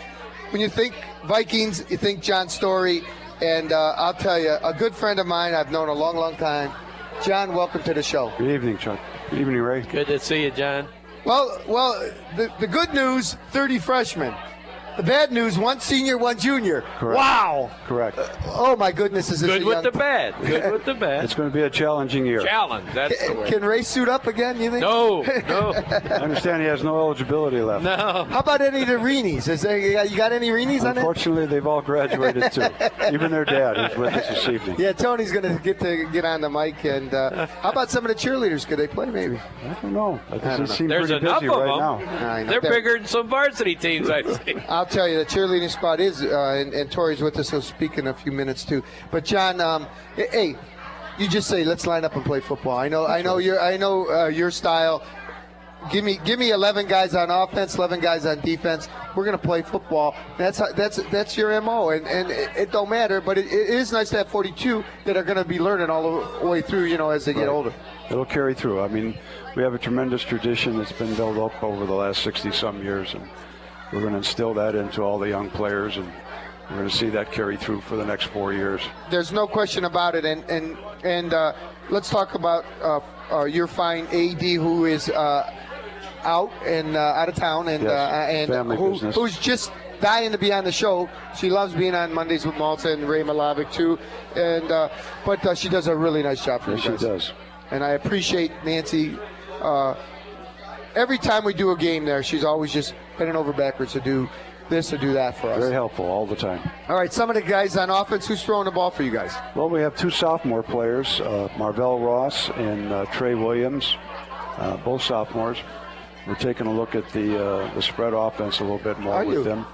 When you think Vikings, you think John Story. And I'll tell you, a good friend of mine I've known a long, long time. John, welcome to the show. Good evening, Chuck. Good evening, Ray. Good to see you, John. Well, the good news, 30 freshmen. The bad news, 1 senior, 1 junior. Correct. Wow. Correct. Oh, my goodness. Is this Good with the bad. Good with the bad. It's going to be a challenging year. Challenge, that's the word. Can Ray suit up again, you think? No. I understand he has no eligibility left. No. How about any of the Reenies? You got any Reenies on it? Unfortunately, they've all graduated, too. Even their dad is with us this evening. Yeah, Tony's going to get on the mic. And how about some of the cheerleaders? Could they play, maybe? I don't know. They seem There's pretty enough busy of right them. now. I know. They're bigger than some varsity teams, I think. I'll tell you, the cheerleading spot is, and Tori's with us, he'll speak in a few minutes too. But John, hey, you just say let's line up and play football. I know your style. Give me 11 guys on offense, 11 guys on defense. We're gonna play football. That's your MO, and it don't matter. But it is nice to have 42 that are gonna be learning all the way through, as they get older. It'll carry through. I mean, we have a tremendous tradition that's been built up over the last 60-some years, and we're going to instill that into all the young players, and we're going to see that carry through for the next 4 years. There's no question about it, and let's talk about your fine AD who is out of town, and who's just dying to be on the show. She loves being on Mondays with Malta and Ray Milavec too, and but she does a really nice job for you guys. She does. And I appreciate Nancy. Every time we do a game there, she's always just bending over backwards to do this or do that for us. Very helpful all the time. All right, some of the guys on offense, who's throwing the ball for you guys? Well, we have 2 sophomore players, Marvell Ross and Trey Williams, both sophomores. We're taking a look at the spread offense a little bit more with them.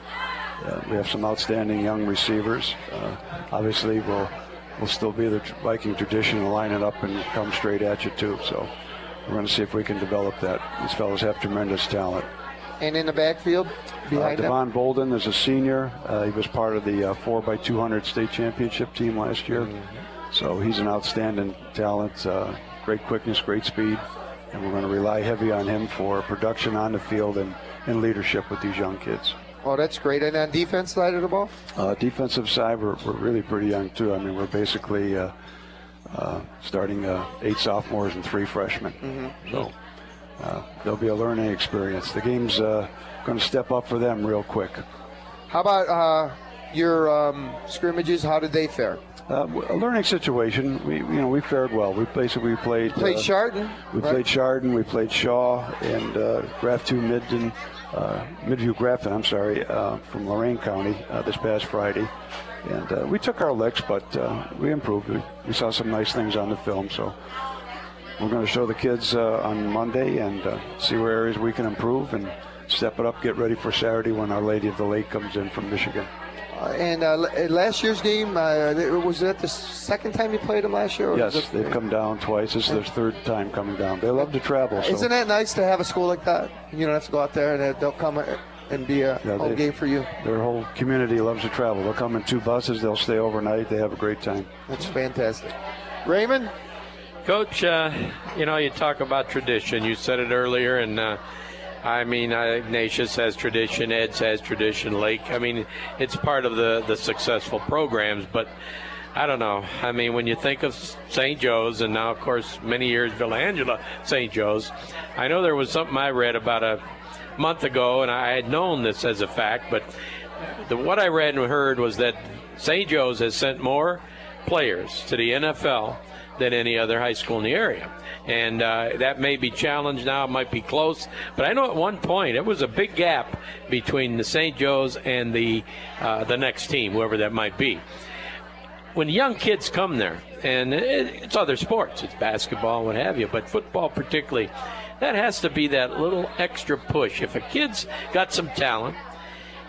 We have some outstanding young receivers. Obviously, we'll will still be the Viking tradition of line it up and come straight at you too. So we're going to see if we can develop that. These fellows have tremendous talent. And in the backfield, behind him? Devon Bolden is a senior. He was part of the 4x200 state championship team last year. So he's an outstanding talent, great quickness, great speed. And we're going to rely heavy on him for production on the field and leadership with these young kids. Oh, that's great. And on defense side of the ball? Defensive side, we're really pretty young too. I mean, we're basically starting 8 sophomores and 3 freshmen. So there'll be a learning experience. The game's going to step up for them real quick. How about your scrimmages? How did they fare? A learning situation. We fared well. We played Chardon. We played Chardon. We played Shaw and Midview Grafton. I'm sorry, from Lorain County this past Friday, and we took our licks, but we improved. We saw some nice things on the film, so we're going to show the kids on Monday and see where areas we can improve and step it up. Get ready for Saturday when Our Lady of the Lake comes in from Michigan. And last year's game, was that the second time you played them last year? Or Yes, they've come down twice. This is their 3rd time coming down. They love to travel. So. Isn't that nice to have a school like that? You don't have to go out there, and they'll come and be a home game for you. Their whole community loves to travel. They'll come in 2 buses. They'll stay overnight. They have a great time. That's fantastic. Raymond? Coach, you talk about tradition. You said it earlier, and Ignatius has tradition, Ed's has tradition, Lake. I mean, it's part of the successful programs, but I don't know. I mean, when you think of St. Joe's, and now, of course, many years Villangela St. Joe's, I know there was something I read about a month ago, and I had known this as a fact, but what I read and heard was that St. Joe's has sent more players to the NFL than any other high school in the area. And that may be challenged now. It might be close. But I know at one point it was a big gap between the St. Joe's and the next team, whoever that might be. When young kids come there, and it's other sports, it's basketball, what have you, but football particularly, that has to be that little extra push. If a kid's got some talent,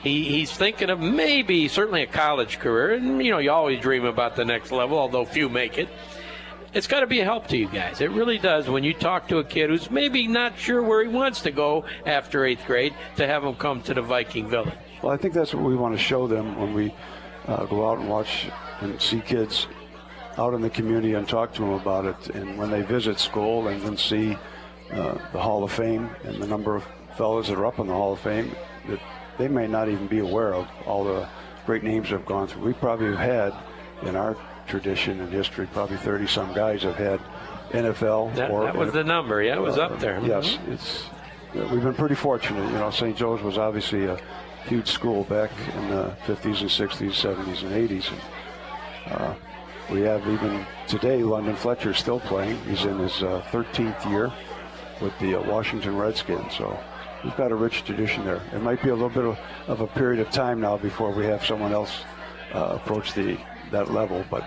he's thinking of maybe certainly a college career, and you always dream about the next level, although few make it. It's got to be a help to you guys. It really does when you talk to a kid who's maybe not sure where he wants to go after 8th grade, to have him come to the Viking Village. Well, I think that's what we want to show them when we go out and watch and see kids out in the community and talk to them about it. And when they visit school and then see the Hall of Fame and the number of fellows that are up in the Hall of Fame, that they may not even be aware of all the great names they've gone through. We probably have had in our tradition and history, probably 30-some guys have had NFL. That was the number. Yeah, it was up there. Yes, we've been pretty fortunate. St. Joe's was obviously a huge school back in the 50s and 60s, 70s, and 80s. And, we have even today London Fletcher still playing. He's in his 13th year with the Washington Redskins. So we've got a rich tradition there. It might be a little bit of a period of time now before we have someone else approach that level, but.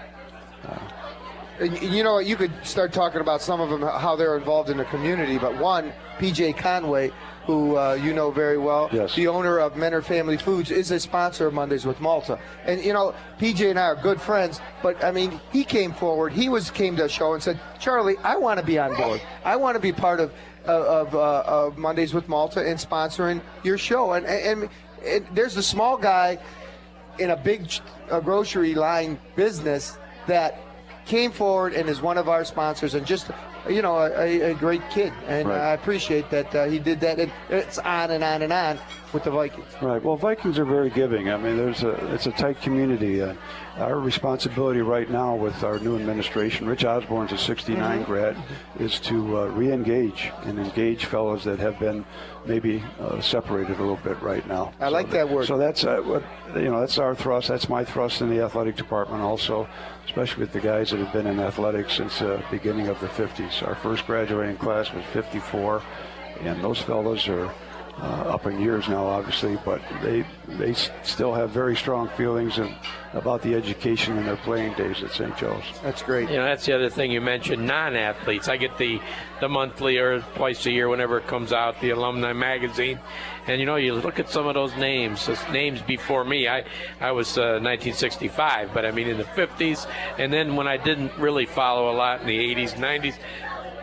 You could start talking about some of them, how they're involved in the community, but one, P.J. Conway, who you know very well, yes. The owner of Menor Family Foods, is a sponsor of Mondays with Malta. And, P.J. and I are good friends, but, he came forward. He came to a show and said, Charlie, I want to be on board. I want to be part of Mondays with Malta and sponsoring your show. And there's a small guy in a big grocery line business that came forward and is one of our sponsors, and just a great kid, and right. I appreciate that he did that. And it's on and on and on with the Vikings. Right. Well, Vikings are very giving. It's a tight community. Our responsibility right now with our new administration, Rich Osborne's a 69 grad, is to re-engage and engage fellows that have been maybe separated a little bit right now. I like that word. So that's that's our thrust. That's my thrust in the athletic department also, especially with the guys that have been in athletics since the beginning of the 50s. Our first graduating class was 54, and those fellows are up in years now, obviously, but they still have very strong feelings about the education in their playing days at St. Joe's. That's great. You know, that's the other thing you mentioned, non-athletes. I get the monthly or twice a year, whenever it comes out, the alumni magazine. And, you know, you look at some of those names before me. I was 1965, but I mean in the 50s. And then when I didn't really follow a lot in the 80s, 90s,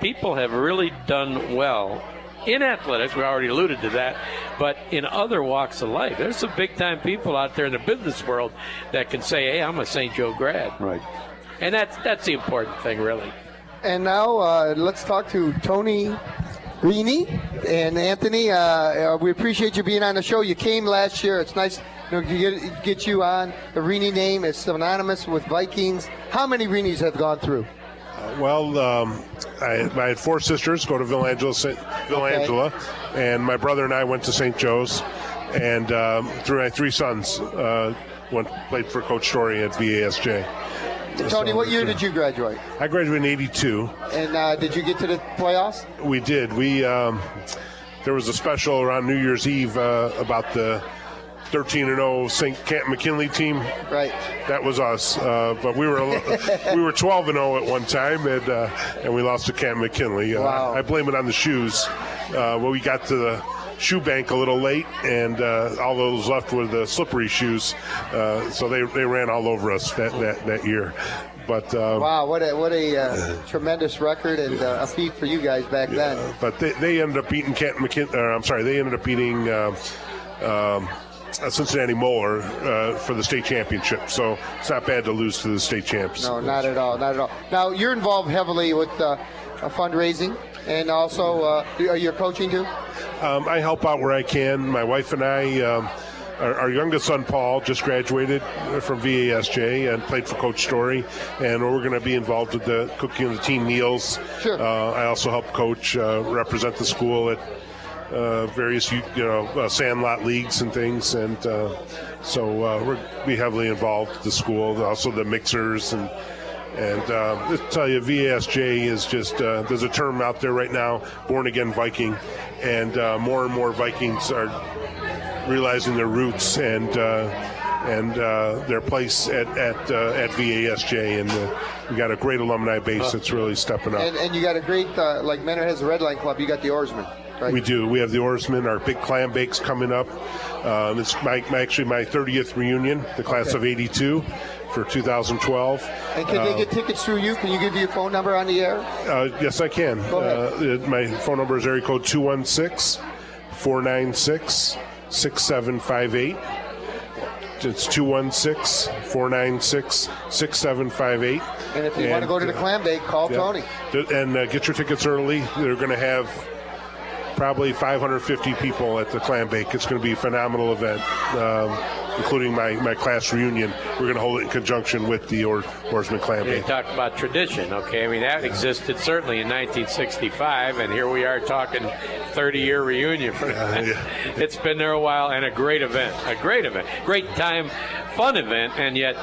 people have really done well in athletics. We already alluded to that, but in other walks of life, there's some big-time people out there in the business world that can say, "Hey, I'm a St. Joe grad." Right. And that's the important thing, really. And now let's talk to Tony Rini and Anthony. We appreciate you being on the show. You came last year. It's nice to get you on. The Rini name is synonymous with Vikings. How many Rinis have gone through? I had 4 sisters go to Villangela, and my brother and I went to St. Joe's, and through my 3 sons played for Coach Story at VASJ. Tony, what year did you graduate? I graduated in '82. And did you get to the playoffs? We did. There was a special around New Year's Eve about the 13-0 St. Canton McKinley team. Right. That was us. But we were 12-0 at one time, and we lost to Canton McKinley. Wow. I blame it on the shoes. We got to the shoe bank a little late, and all those left were the slippery shoes. So they ran all over us that year. But wow, what a tremendous record and a feat for you guys back then. But they ended up beating Canton McKinley. They ended up beating Cincinnati Moeller for the state championship. So it's not bad to lose to the state champs. No, not at all. Now, you're involved heavily with fundraising, and also you're coaching too? I help out where I can. My wife and I, our youngest son, Paul, just graduated from VASJ and played for Coach Story, and we're going to be involved with the cooking of the team meals. Sure. I also help coach, represent the school at various, sandlot leagues and things, and so we're be heavily involved with the school. Also the mixers and I tell you, VASJ is just there's a term out there right now, born again Viking, and more Vikings are realizing their roots and their place at VASJ, and we got a great alumni base that's really stepping up. And you got a great like Menor has a Red Line Club. You got the Oarsmen. Right. We do. We have the Oarsmen, our big clam bakes coming up. It's my 30th reunion, the class of '82 for 2012. And can they get tickets through you? Can you give your phone number on the air? Yes, I can. Go ahead. My phone number is area code 216-496-6758. It's 216-496-6758. And if you want to go to the clam bake, call Tony. And get your tickets early. They're going to have probably 550 people at the clam bake. It's going to be a phenomenal event, including my class reunion. We're going to hold it in conjunction with the Oarsman clam bake. You talked about tradition, okay? I mean, that existed certainly in 1965, and here we are talking 30-year reunion. It's been there a while, and a great event, great time, fun event, and yet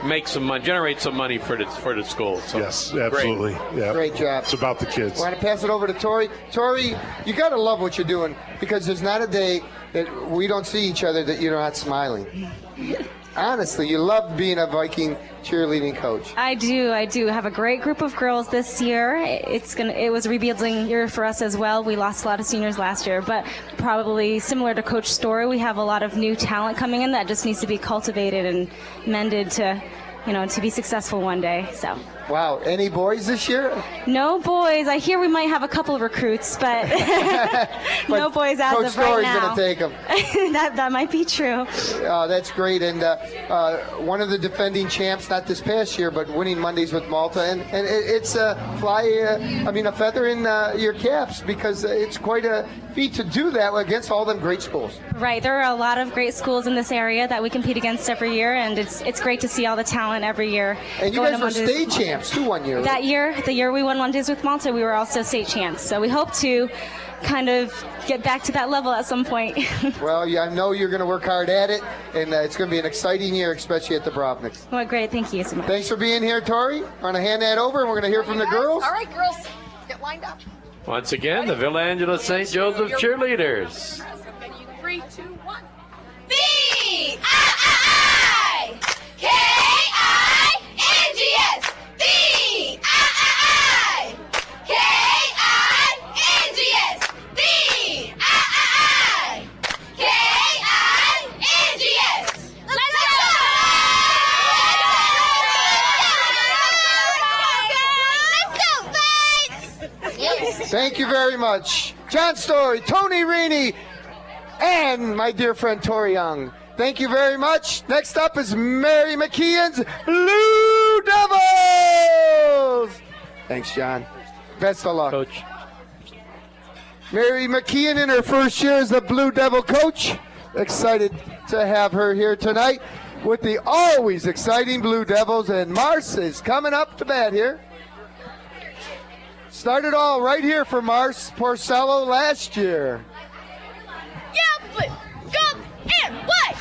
make some money, generate some money for the school. So yes, absolutely. Yeah. Great job. It's about the kids. I want to pass it over to Tori. Tori, you got to love what you're doing, because there's not a day that we don't see each other that you're not smiling. Honestly, you love being a Viking cheerleading coach. I do. Have a great group of girls this year. It was a rebuilding year for us as well. We lost a lot of seniors last year, but probably similar to Coach Story, we have a lot of new talent coming in that just needs to be cultivated and mended to be successful one day. So. Wow. Any boys this year? No boys. I hear we might have a couple of recruits, but no boys as Coach of right now. Story's going to take them. that might be true. That's great. And one of the defending champs, not this past year, but winning Mondays with Malta. And it's a feather in your caps, because it's quite a feat to do that against all them great schools. Right. There are a lot of great schools in this area that we compete against every year, and it's great to see all the talent every year. And you guys were state champs too one year. That year, the year we won Mondays with Malta, we were also state champs. So we hope to kind of get back to that level at some point. Well, I know you're going to work hard at it, and it's going to be an exciting year, especially at the Brovniks. Well, great. Thank you so much. Thanks for being here, Tori. I'm going to hand that over, and we're going to hear from the girls. All right, girls, get lined up. Once again, the Villa Angela St. Joseph cheerleaders. 3, 2, 1. B-I-I-I-K-I-N-G-S. B-I-I-I-K-I-N-G-S. B-I-I-I-K-I-N-G-S. Let's go! Thank you very much. John Story, Tony Rini, and my dear friend Tori Young. Thank you very much. Next up is Mary McKeon's Blue Devils. Thanks, John. Best of luck. Coach. Mary McKeon in her first year as the Blue Devil coach. Excited to have her here tonight with the always exciting Blue Devils. And Mars is coming up to bat here. Started all right here for Mars Porcello last year. Yeah, but go and white.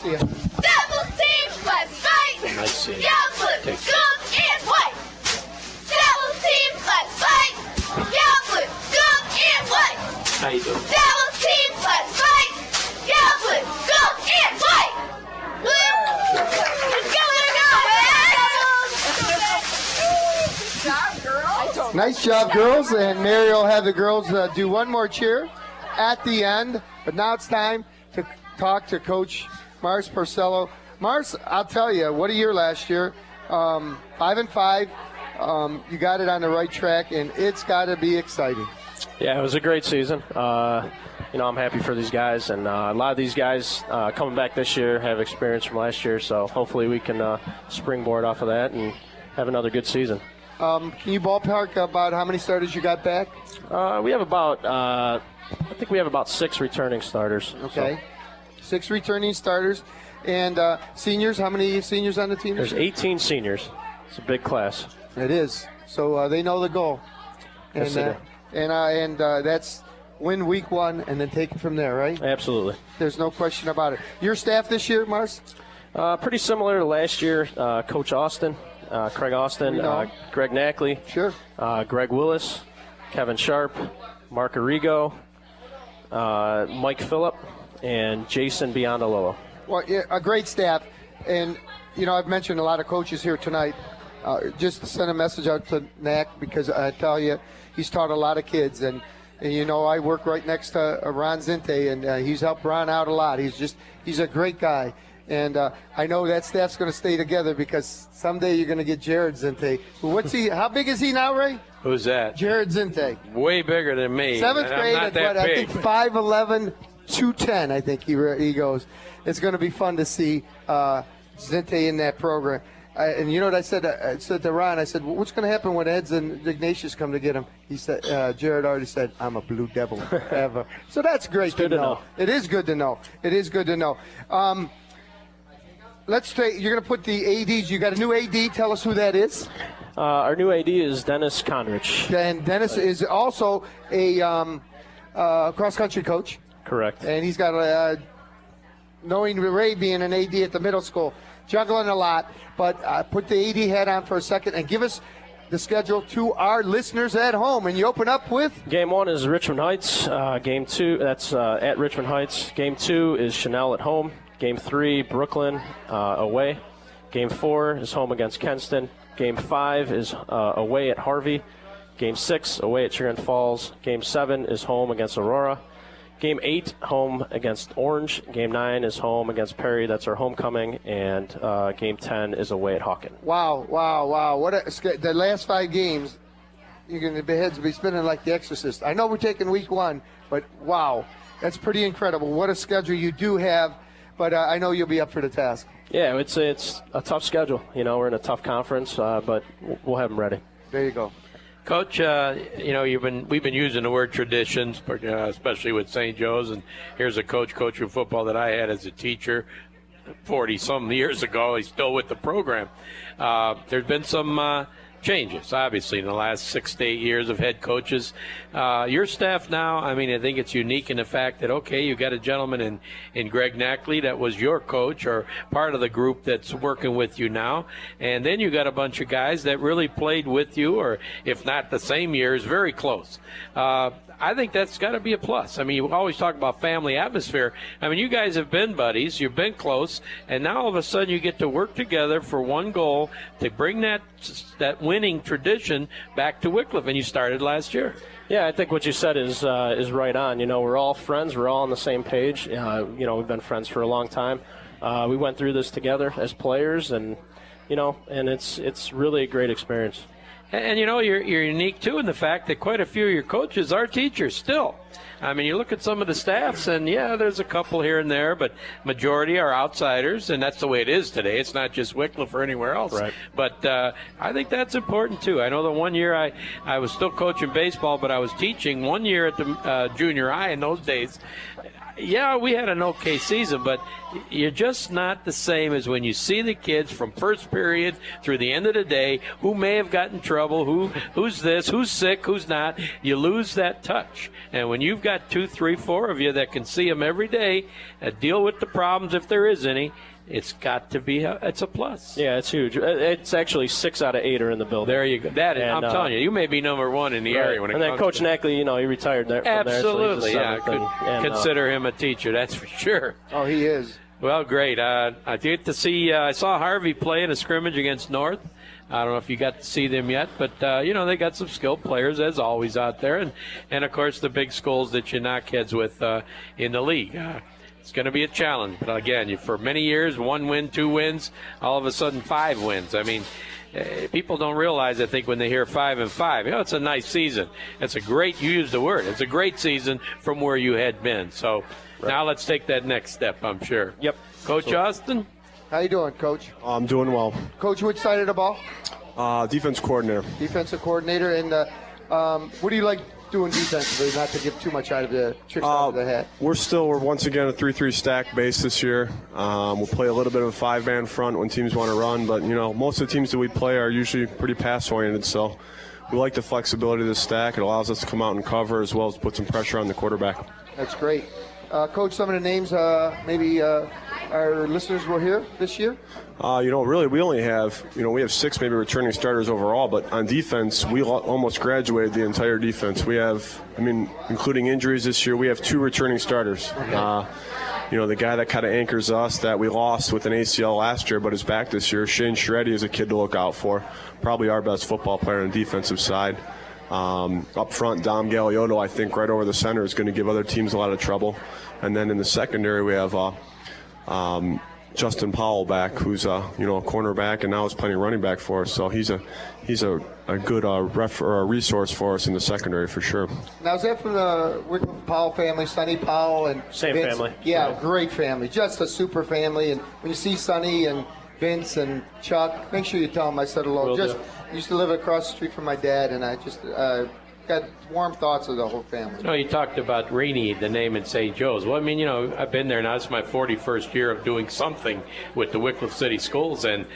Double team, let's fight. Nice save. Yeah, but go and white. Double team, let's fight. Yeah, but go and white. How you doing? Double team, let's fight. Yeah, but go and white. Let's go, Nice job, girls. And Mary will have the girls do one more cheer at the end. But now it's time to talk to Coach Mars Porcello. Mars, I'll tell you, what a year last year. 5-5. You got it on the right track, and it's got to be exciting. Yeah, it was a great season. I'm happy for these guys, and a lot of these guys coming back this year have experience from last year, so hopefully we can springboard off of that and have another good season. Can you ballpark about how many starters you got back? We have about, I think we have about 6 returning starters. Okay. 6 returning starters. And seniors, how many seniors on the team? There's 18 seniors. It's a big class. It is. So they know the goal. Yes, they do. And that's win week 1 and then take it from there, right? Absolutely. There's no question about it. Your staff this year, Mars? Pretty similar to last year. Coach Austin, Craig Austin, Greg Knackley, sure, Greg Willis, Kevin Sharp, Mark Arrigo, Mike Phillip, and Jason Biondolillo. Well, yeah, a great staff. And, I've mentioned a lot of coaches here tonight. Just to send a message out to Knack because I tell you, he's taught a lot of kids. And I work right next to Ron Zinte, and he's helped Ron out a lot. He's a great guy. And I know that staff's going to stay together because someday you're going to get Jared Zinte. What's he? How big is he now, Ray? Who's that? Jared Zinte. Way bigger than me. 7th I'm grade, not that but I big. think 5'11", 210, I think he goes. It's going to be fun to see Zinte in that program. And you know what I said? I said to Ron, I said, well, what's going to happen when Eds and Ignatius come to get him? He said, Jared already said, I'm a Blue Devil ever. So that's great to know. It is good to know. It is good to know. Let's say you're going to put the ADs. You got a new AD. Tell us who that is. Our new AD is Dennis Conrich. And Dennis is also a cross-country coach. Correct. And he's got knowing Ray being an AD at the middle school, juggling a lot. But put the AD hat on for a second and give us the schedule to our listeners at home. And you open up with? Game 1 is Richmond Heights. Game 2, that's at Richmond Heights. Game 2 is Chanel at home. Game 3, Brooklyn away. Game 4 is home against Kenston. Game 5 is away at Harvey. Game 6, away at Sharon Falls. Game 7 is home against Aurora. Game 8, home against Orange. Game 9 is home against Perry. That's our homecoming. And Game 10 is away at Hawken. Wow. What the last 5 games, you're going to be heads be spinning like The Exorcist. I know we're taking week 1, but wow, that's pretty incredible. What a schedule you do have. But I know you'll be up for the task. Yeah, it's a tough schedule. We're in a tough conference, but we'll have them ready. There you go. Coach, we've been using the word traditions, especially with St. Joe's, and here's a coaching football that I had as a teacher 40-some years ago. He's still with the program. There's been some changes, obviously, in the last 6 to 8 years of head coaches. Your staff now, I mean, I think it's unique in the fact that, okay, you got a gentleman in Greg Knackley that was your coach or part of the group that's working with you now. And then you got a bunch of guys that really played with you, or if not the same years, very close. I think that's got to be a plus. I mean, you always talk about family atmosphere. I mean, you guys have been buddies, you've been close, and now all of a sudden you get to work together for one goal to bring that winning tradition back to Wycliffe, and you started last year. Yeah, I think what you said is right on. You know, we're all friends. We're all on the same page. You know, we've been friends for a long time. We went through this together as players, and you know, and it's really a great experience. And you know, you're unique, too, in the fact that quite a few of your coaches are teachers still. I mean, you look at some of the staffs, and, yeah, there's a couple here and there, but majority are outsiders, and that's the way it is today. It's not just Wycliffe or anywhere else. Right. But I think that's important, too. I know that one year I was still coaching baseball, but I was teaching one year at the junior high in those days. Yeah, we had an okay season, but you're just not the same as when you see the kids from first period through the end of the day who may have gotten in trouble, who's this, who's sick, who's not. You lose that touch. And when you've got 2, 3, 4 of you that can see them every day, deal with the problems if there is any, it's got to be it's a plus. Yeah, it's huge. It's actually 6 out of 8 are in the building. There you go. I'm telling you, you may be number one in the area when it comes. And then Coach Knackley, you know, he retired there. Absolutely, from there, so yeah. Consider him a teacher, that's for sure. Oh, he is. Well, great. I get to see. I saw Harvey play in a scrimmage against North. I don't know if you got to see them yet, but you know, they got some skilled players as always out there, and of course the big schools that you knock heads with in the league. It's going to be a challenge, but again, for many years, 1 win, 2 wins, all of a sudden 5 wins. I mean, people don't realize, I think, when they hear 5 and 5, you know, it's a nice season. It's a great, you used the word, it's a great season from where you had been. So now let's take that next step, I'm sure. Yep. Coach Austin? How you doing, Coach? I'm doing well. Coach, which side of the ball? Defense coordinator. Defensive coordinator. And what do you like doing defensively, not to give too much out of the tricks out of the hat? We're once again a 3-3 stack base this year. We'll play a little bit of a 5-man front when teams want to run, but, you know, most of the teams that we play are usually pretty pass-oriented, so we like the flexibility of the stack. It allows us to come out and cover as well as put some pressure on the quarterback. That's great. Coach, some of the names maybe our listeners will hear this year? You know, really, we have 6 maybe returning starters overall, but on defense, we almost graduated the entire defense. We have, including injuries this year, we have 2 returning starters. Okay. You know, the guy that kind of anchors us that we lost with an ACL last year but is back this year, Shane Shreddy, is a kid to look out for. Probably our best football player on the defensive side. Up front, Dom Galeotto, I think, right over the center is going to give other teams a lot of trouble. And then in the secondary, we have Justin Powell back, who's a cornerback, and now is playing running back for us. So he's a good resource for us in the secondary for sure. Now, is that from the Wycliffe Powell family, Sonny Powell and Same Vince? family. Yeah, right. Great family, just a super family. And when you see Sonny and Vince and Chuck, make sure you tell them I said hello. I used to live across the street from my dad, and I just got warm thoughts of the whole family. You know, you talked about Rainey, the name in St. Joe's. Well, you know, I've been there now. It's my 41st year of doing something with the Wycliffe City Schools, and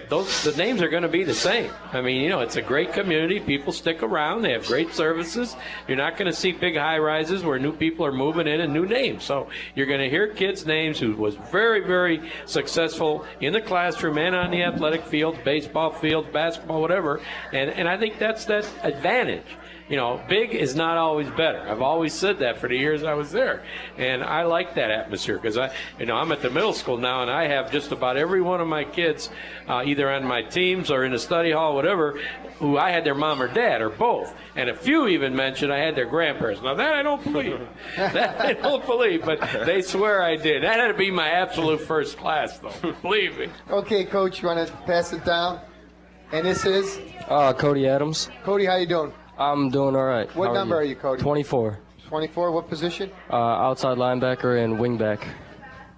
the names are going to be the same. You know, it's a great community. People stick around. They have great services. You're not going to see big high-rises where new people are moving in and new names. So you're going to hear kids' names who was very, very successful in the classroom and on the athletic fields, baseball fields, basketball, whatever. And I think that's that advantage. You know, big is not always better. I've always said that for the years I was there. And I like that atmosphere because I'm at the middle school now, and I have just about every one of my kids, either on my teams or in the study hall, whatever, who I had their mom or dad or both. And a few even mentioned I had their grandparents. Now, that I don't believe. That I don't believe, but they swear I did. That had to be my absolute first class, though. Believe me. Okay, Coach, you want to pass it down? And this is? Cody Adams. Cody, how you doing? I'm doing all right. What number are you, Cody? 24. 24, what position? Outside linebacker and wingback.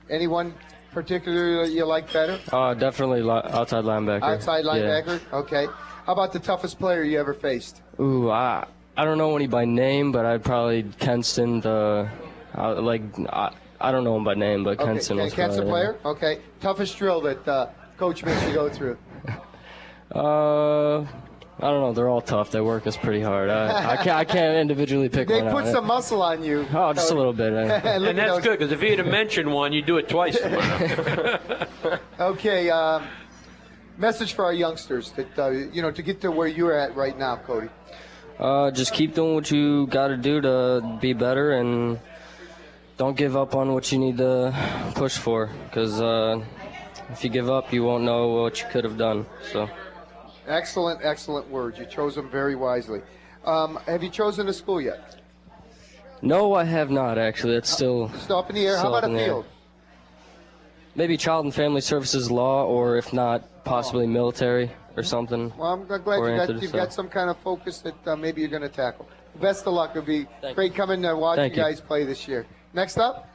Anyone particularly you like better? Definitely outside linebacker. Outside linebacker? Yeah. Okay. How about the toughest player you ever faced? Ooh, I don't know any by name, but I'd probably Kenston. I don't know him by name, but okay. Kenston was Kenston probably, player? Okay. Toughest drill that Coach makes you go through? I don't know. They're all tough. They work us pretty hard. I can't individually pick They one out. put some muscle on you. Oh, just a little bit. Look And at that's those- good, because if you had mentioned one, you do it twice tomorrow. Okay, message for our youngsters that to get to where you're at right now, Cody. Just keep doing what you got to do to be better, and don't give up on what you need to push for. Because if you give up, you won't know what you could have done. So. Excellent words. You chose them very wisely. Have you chosen a school yet? No, I have not actually. It's still up in the air. How still about up a in the air. field? Maybe Child and Family Services law, or if not, possibly military or something. Well, I'm glad you've got some kind of focus that maybe you're going to tackle. Best of luck. It'll be great coming to watch Thank you you. guys play this year. Next up,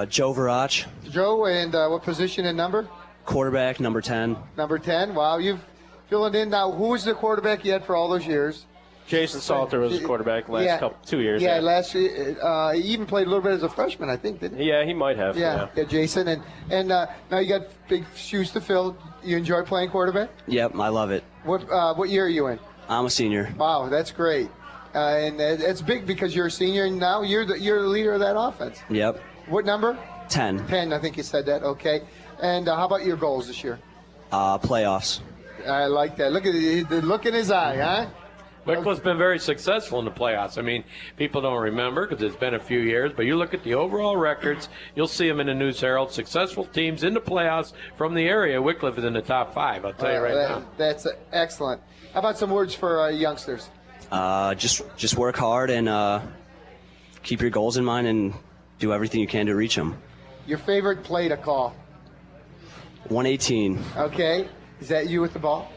Joe Varach, Joe, and what position and number? quarterback, number 10. Number 10. Wow, you've filling in now. Who was the quarterback you had for all those years? Jason Salter was his quarterback last Yeah. 2 years. Yeah, last year. He even played a little bit as a freshman, I think, didn't he? Yeah, he might have. Yeah, Jason. And now you got big shoes to fill. You enjoy playing quarterback? Yep, I love it. What year are you in? I'm a senior. Wow, that's great. And it's big because you're a senior and now you're the leader of that offense. Yep, What number? 10. 10, I think you said that. Okay. And how about your goals this year? Playoffs. I like that. Look at the look in his eye, huh? Wycliffe's been very successful in the playoffs. I mean, people don't remember because it's been a few years, but you look at the overall records, you'll see them in the News Herald. Successful teams in the playoffs from the area. Wycliffe is in the top 5, I'll tell you right now. That's excellent. How about some words for youngsters? Just work hard and keep your goals in mind and do everything you can to reach them. Your favorite play to call? 118. Okay. Is that you with the ball?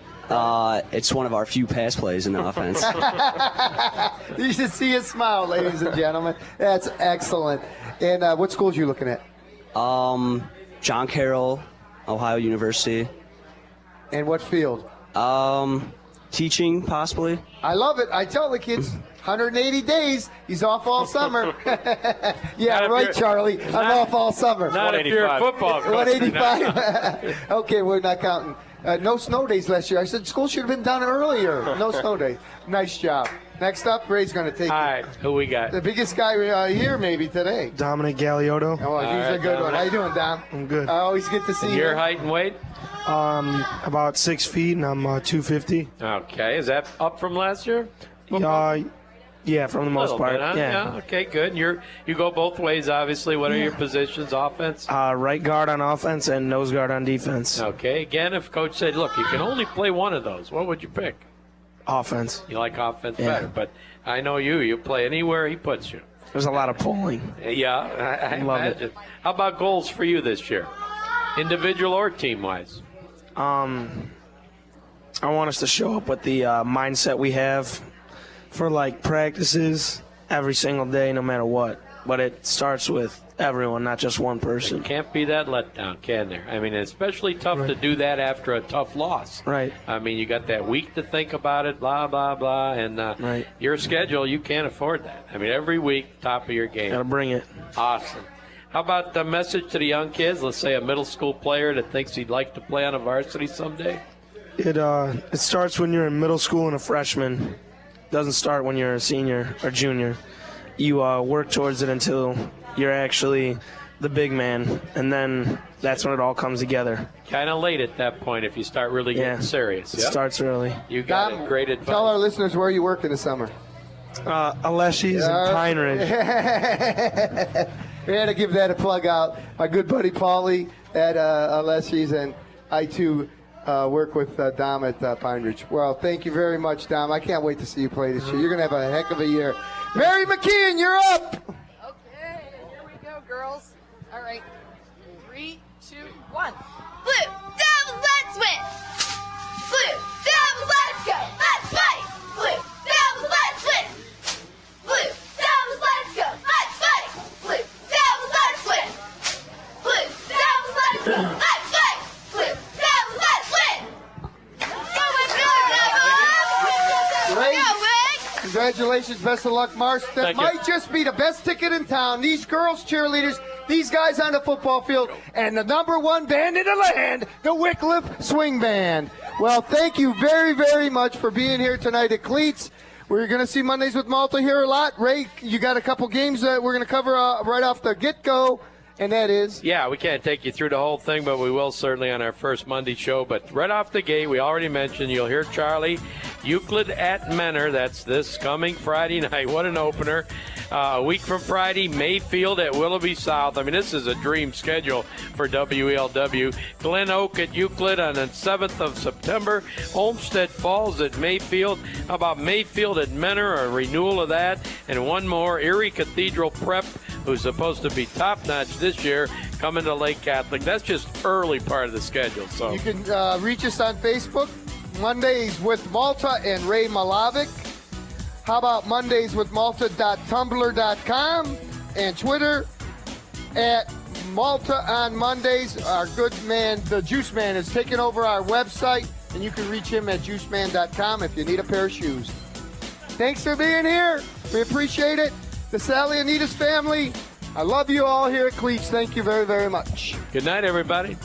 It's one of our few pass plays in the offense. You should see his smile, ladies and gentlemen. That's excellent. And what schools are you looking at? John Carroll, Ohio University. And what field? Teaching, possibly. I love it. I tell the kids, 180 days. He's off all summer. Yeah, right, Charlie. I'm off all summer. Not if you're a football coach. 185. Okay, we're not counting. No snow days last year. I said school should have been done earlier. No snow days. Nice job. Next up, Ray's going to take All right, who we got? the biggest guy here maybe today. Dominic Galiotto. Oh, he's a good one. How you doing, Dom? I'm good. I always get to see And you. your height and weight? About 6 feet, and I'm 250. Okay, is that up from last year? Yeah, from the most Little part. bit, huh? Yeah. Okay, good. You go both ways, obviously. What are your positions, offense? Right guard on offense and nose guard on defense. Okay, again, if coach said, look, you can only play one of those, what would you pick? Offense. You like offense Yeah. better, but I know you play anywhere he puts you. There's a lot of pulling. Yeah, I Love it. imagine. How about goals for you this year? Individual or team-wise? I want us to show up with the mindset we have for like practices every single day, no matter what. But it starts with everyone, not just one person. Can't be that letdown, can there? I mean, it's especially tough to do that after a tough loss. Right. I mean, you got that week to think about it, blah, blah, blah, and your schedule, you can't afford that. I mean, every week, top of your game. Gotta bring it. Awesome. How about the message to the young kids? Let's say a middle school player that thinks he'd like to play on a varsity someday. It starts when you're in middle school and a freshman. It doesn't start when you're a senior or junior. You work towards it until you're actually the big man, and then that's when it all comes together. Kind of late at that point if you start really getting serious. It starts early. You got it. Great advice. Tell our listeners where you work in the summer. Aleshi's in Pine Ridge. We had to give that a plug out. My good buddy Paulie at Aleshi's, and I too work with Dom at Pine Ridge. Well, thank you very much, Dom. I can't wait to see you play this year. You're going to have a heck of a year. Mary McKeon, you're up. Okay, here we go, girls. All right, 3, 2, 1. Blue Devils, let's win! Blue Devils, let's go! Let's fight! Blue Devils, let's win! Blue Devils, let's go! Let's fight! Blue Devils, let's win! Blue Devils, let's go! Let's fight! Blue Devils, let's win! Go, let's go, Devils! Great. Go, Wick! Congratulations. Best of luck, Marsh. That Thank you. might just be the best ticket in town. These girls cheerleaders, these guys on the football field, and the #1 band in the land, the Wycliffe Swing Band. Well, thank you very, very much for being here tonight at Cleats. We're going to see Mondays with Malta here a lot. Ray, you got a couple games that we're going to cover right off the get-go, and that is? Yeah, we can't take you through the whole thing, but we will certainly on our first Monday show. But right off the gate, we already mentioned, you'll hear Charlie. Euclid at Menor, that's this coming Friday night. What an opener. A week from Friday, Mayfield at Willoughby South. I mean, this is a dream schedule for WELW. Glen Oak at Euclid on the 7th of September. Olmsted Falls at Mayfield. How about Mayfield at Menor, a renewal of that? And one more, Erie Cathedral Prep, who's supposed to be top-notch this year, coming to Lake Catholic. That's just early part of the schedule. So you can reach us on Facebook, Mondays with Malta and Ray Milavec. How about Mondays with Malta.tumblr.com and Twitter at Malta on Mondays. Our good man, the Juice Man, is taking over our website, and you can reach him at juiceman.com if you need a pair of shoes. Thanks for being here. We appreciate it. The Sally Anita's family, I love you all here at Cleats. Thank you very, very much. good night, everybody.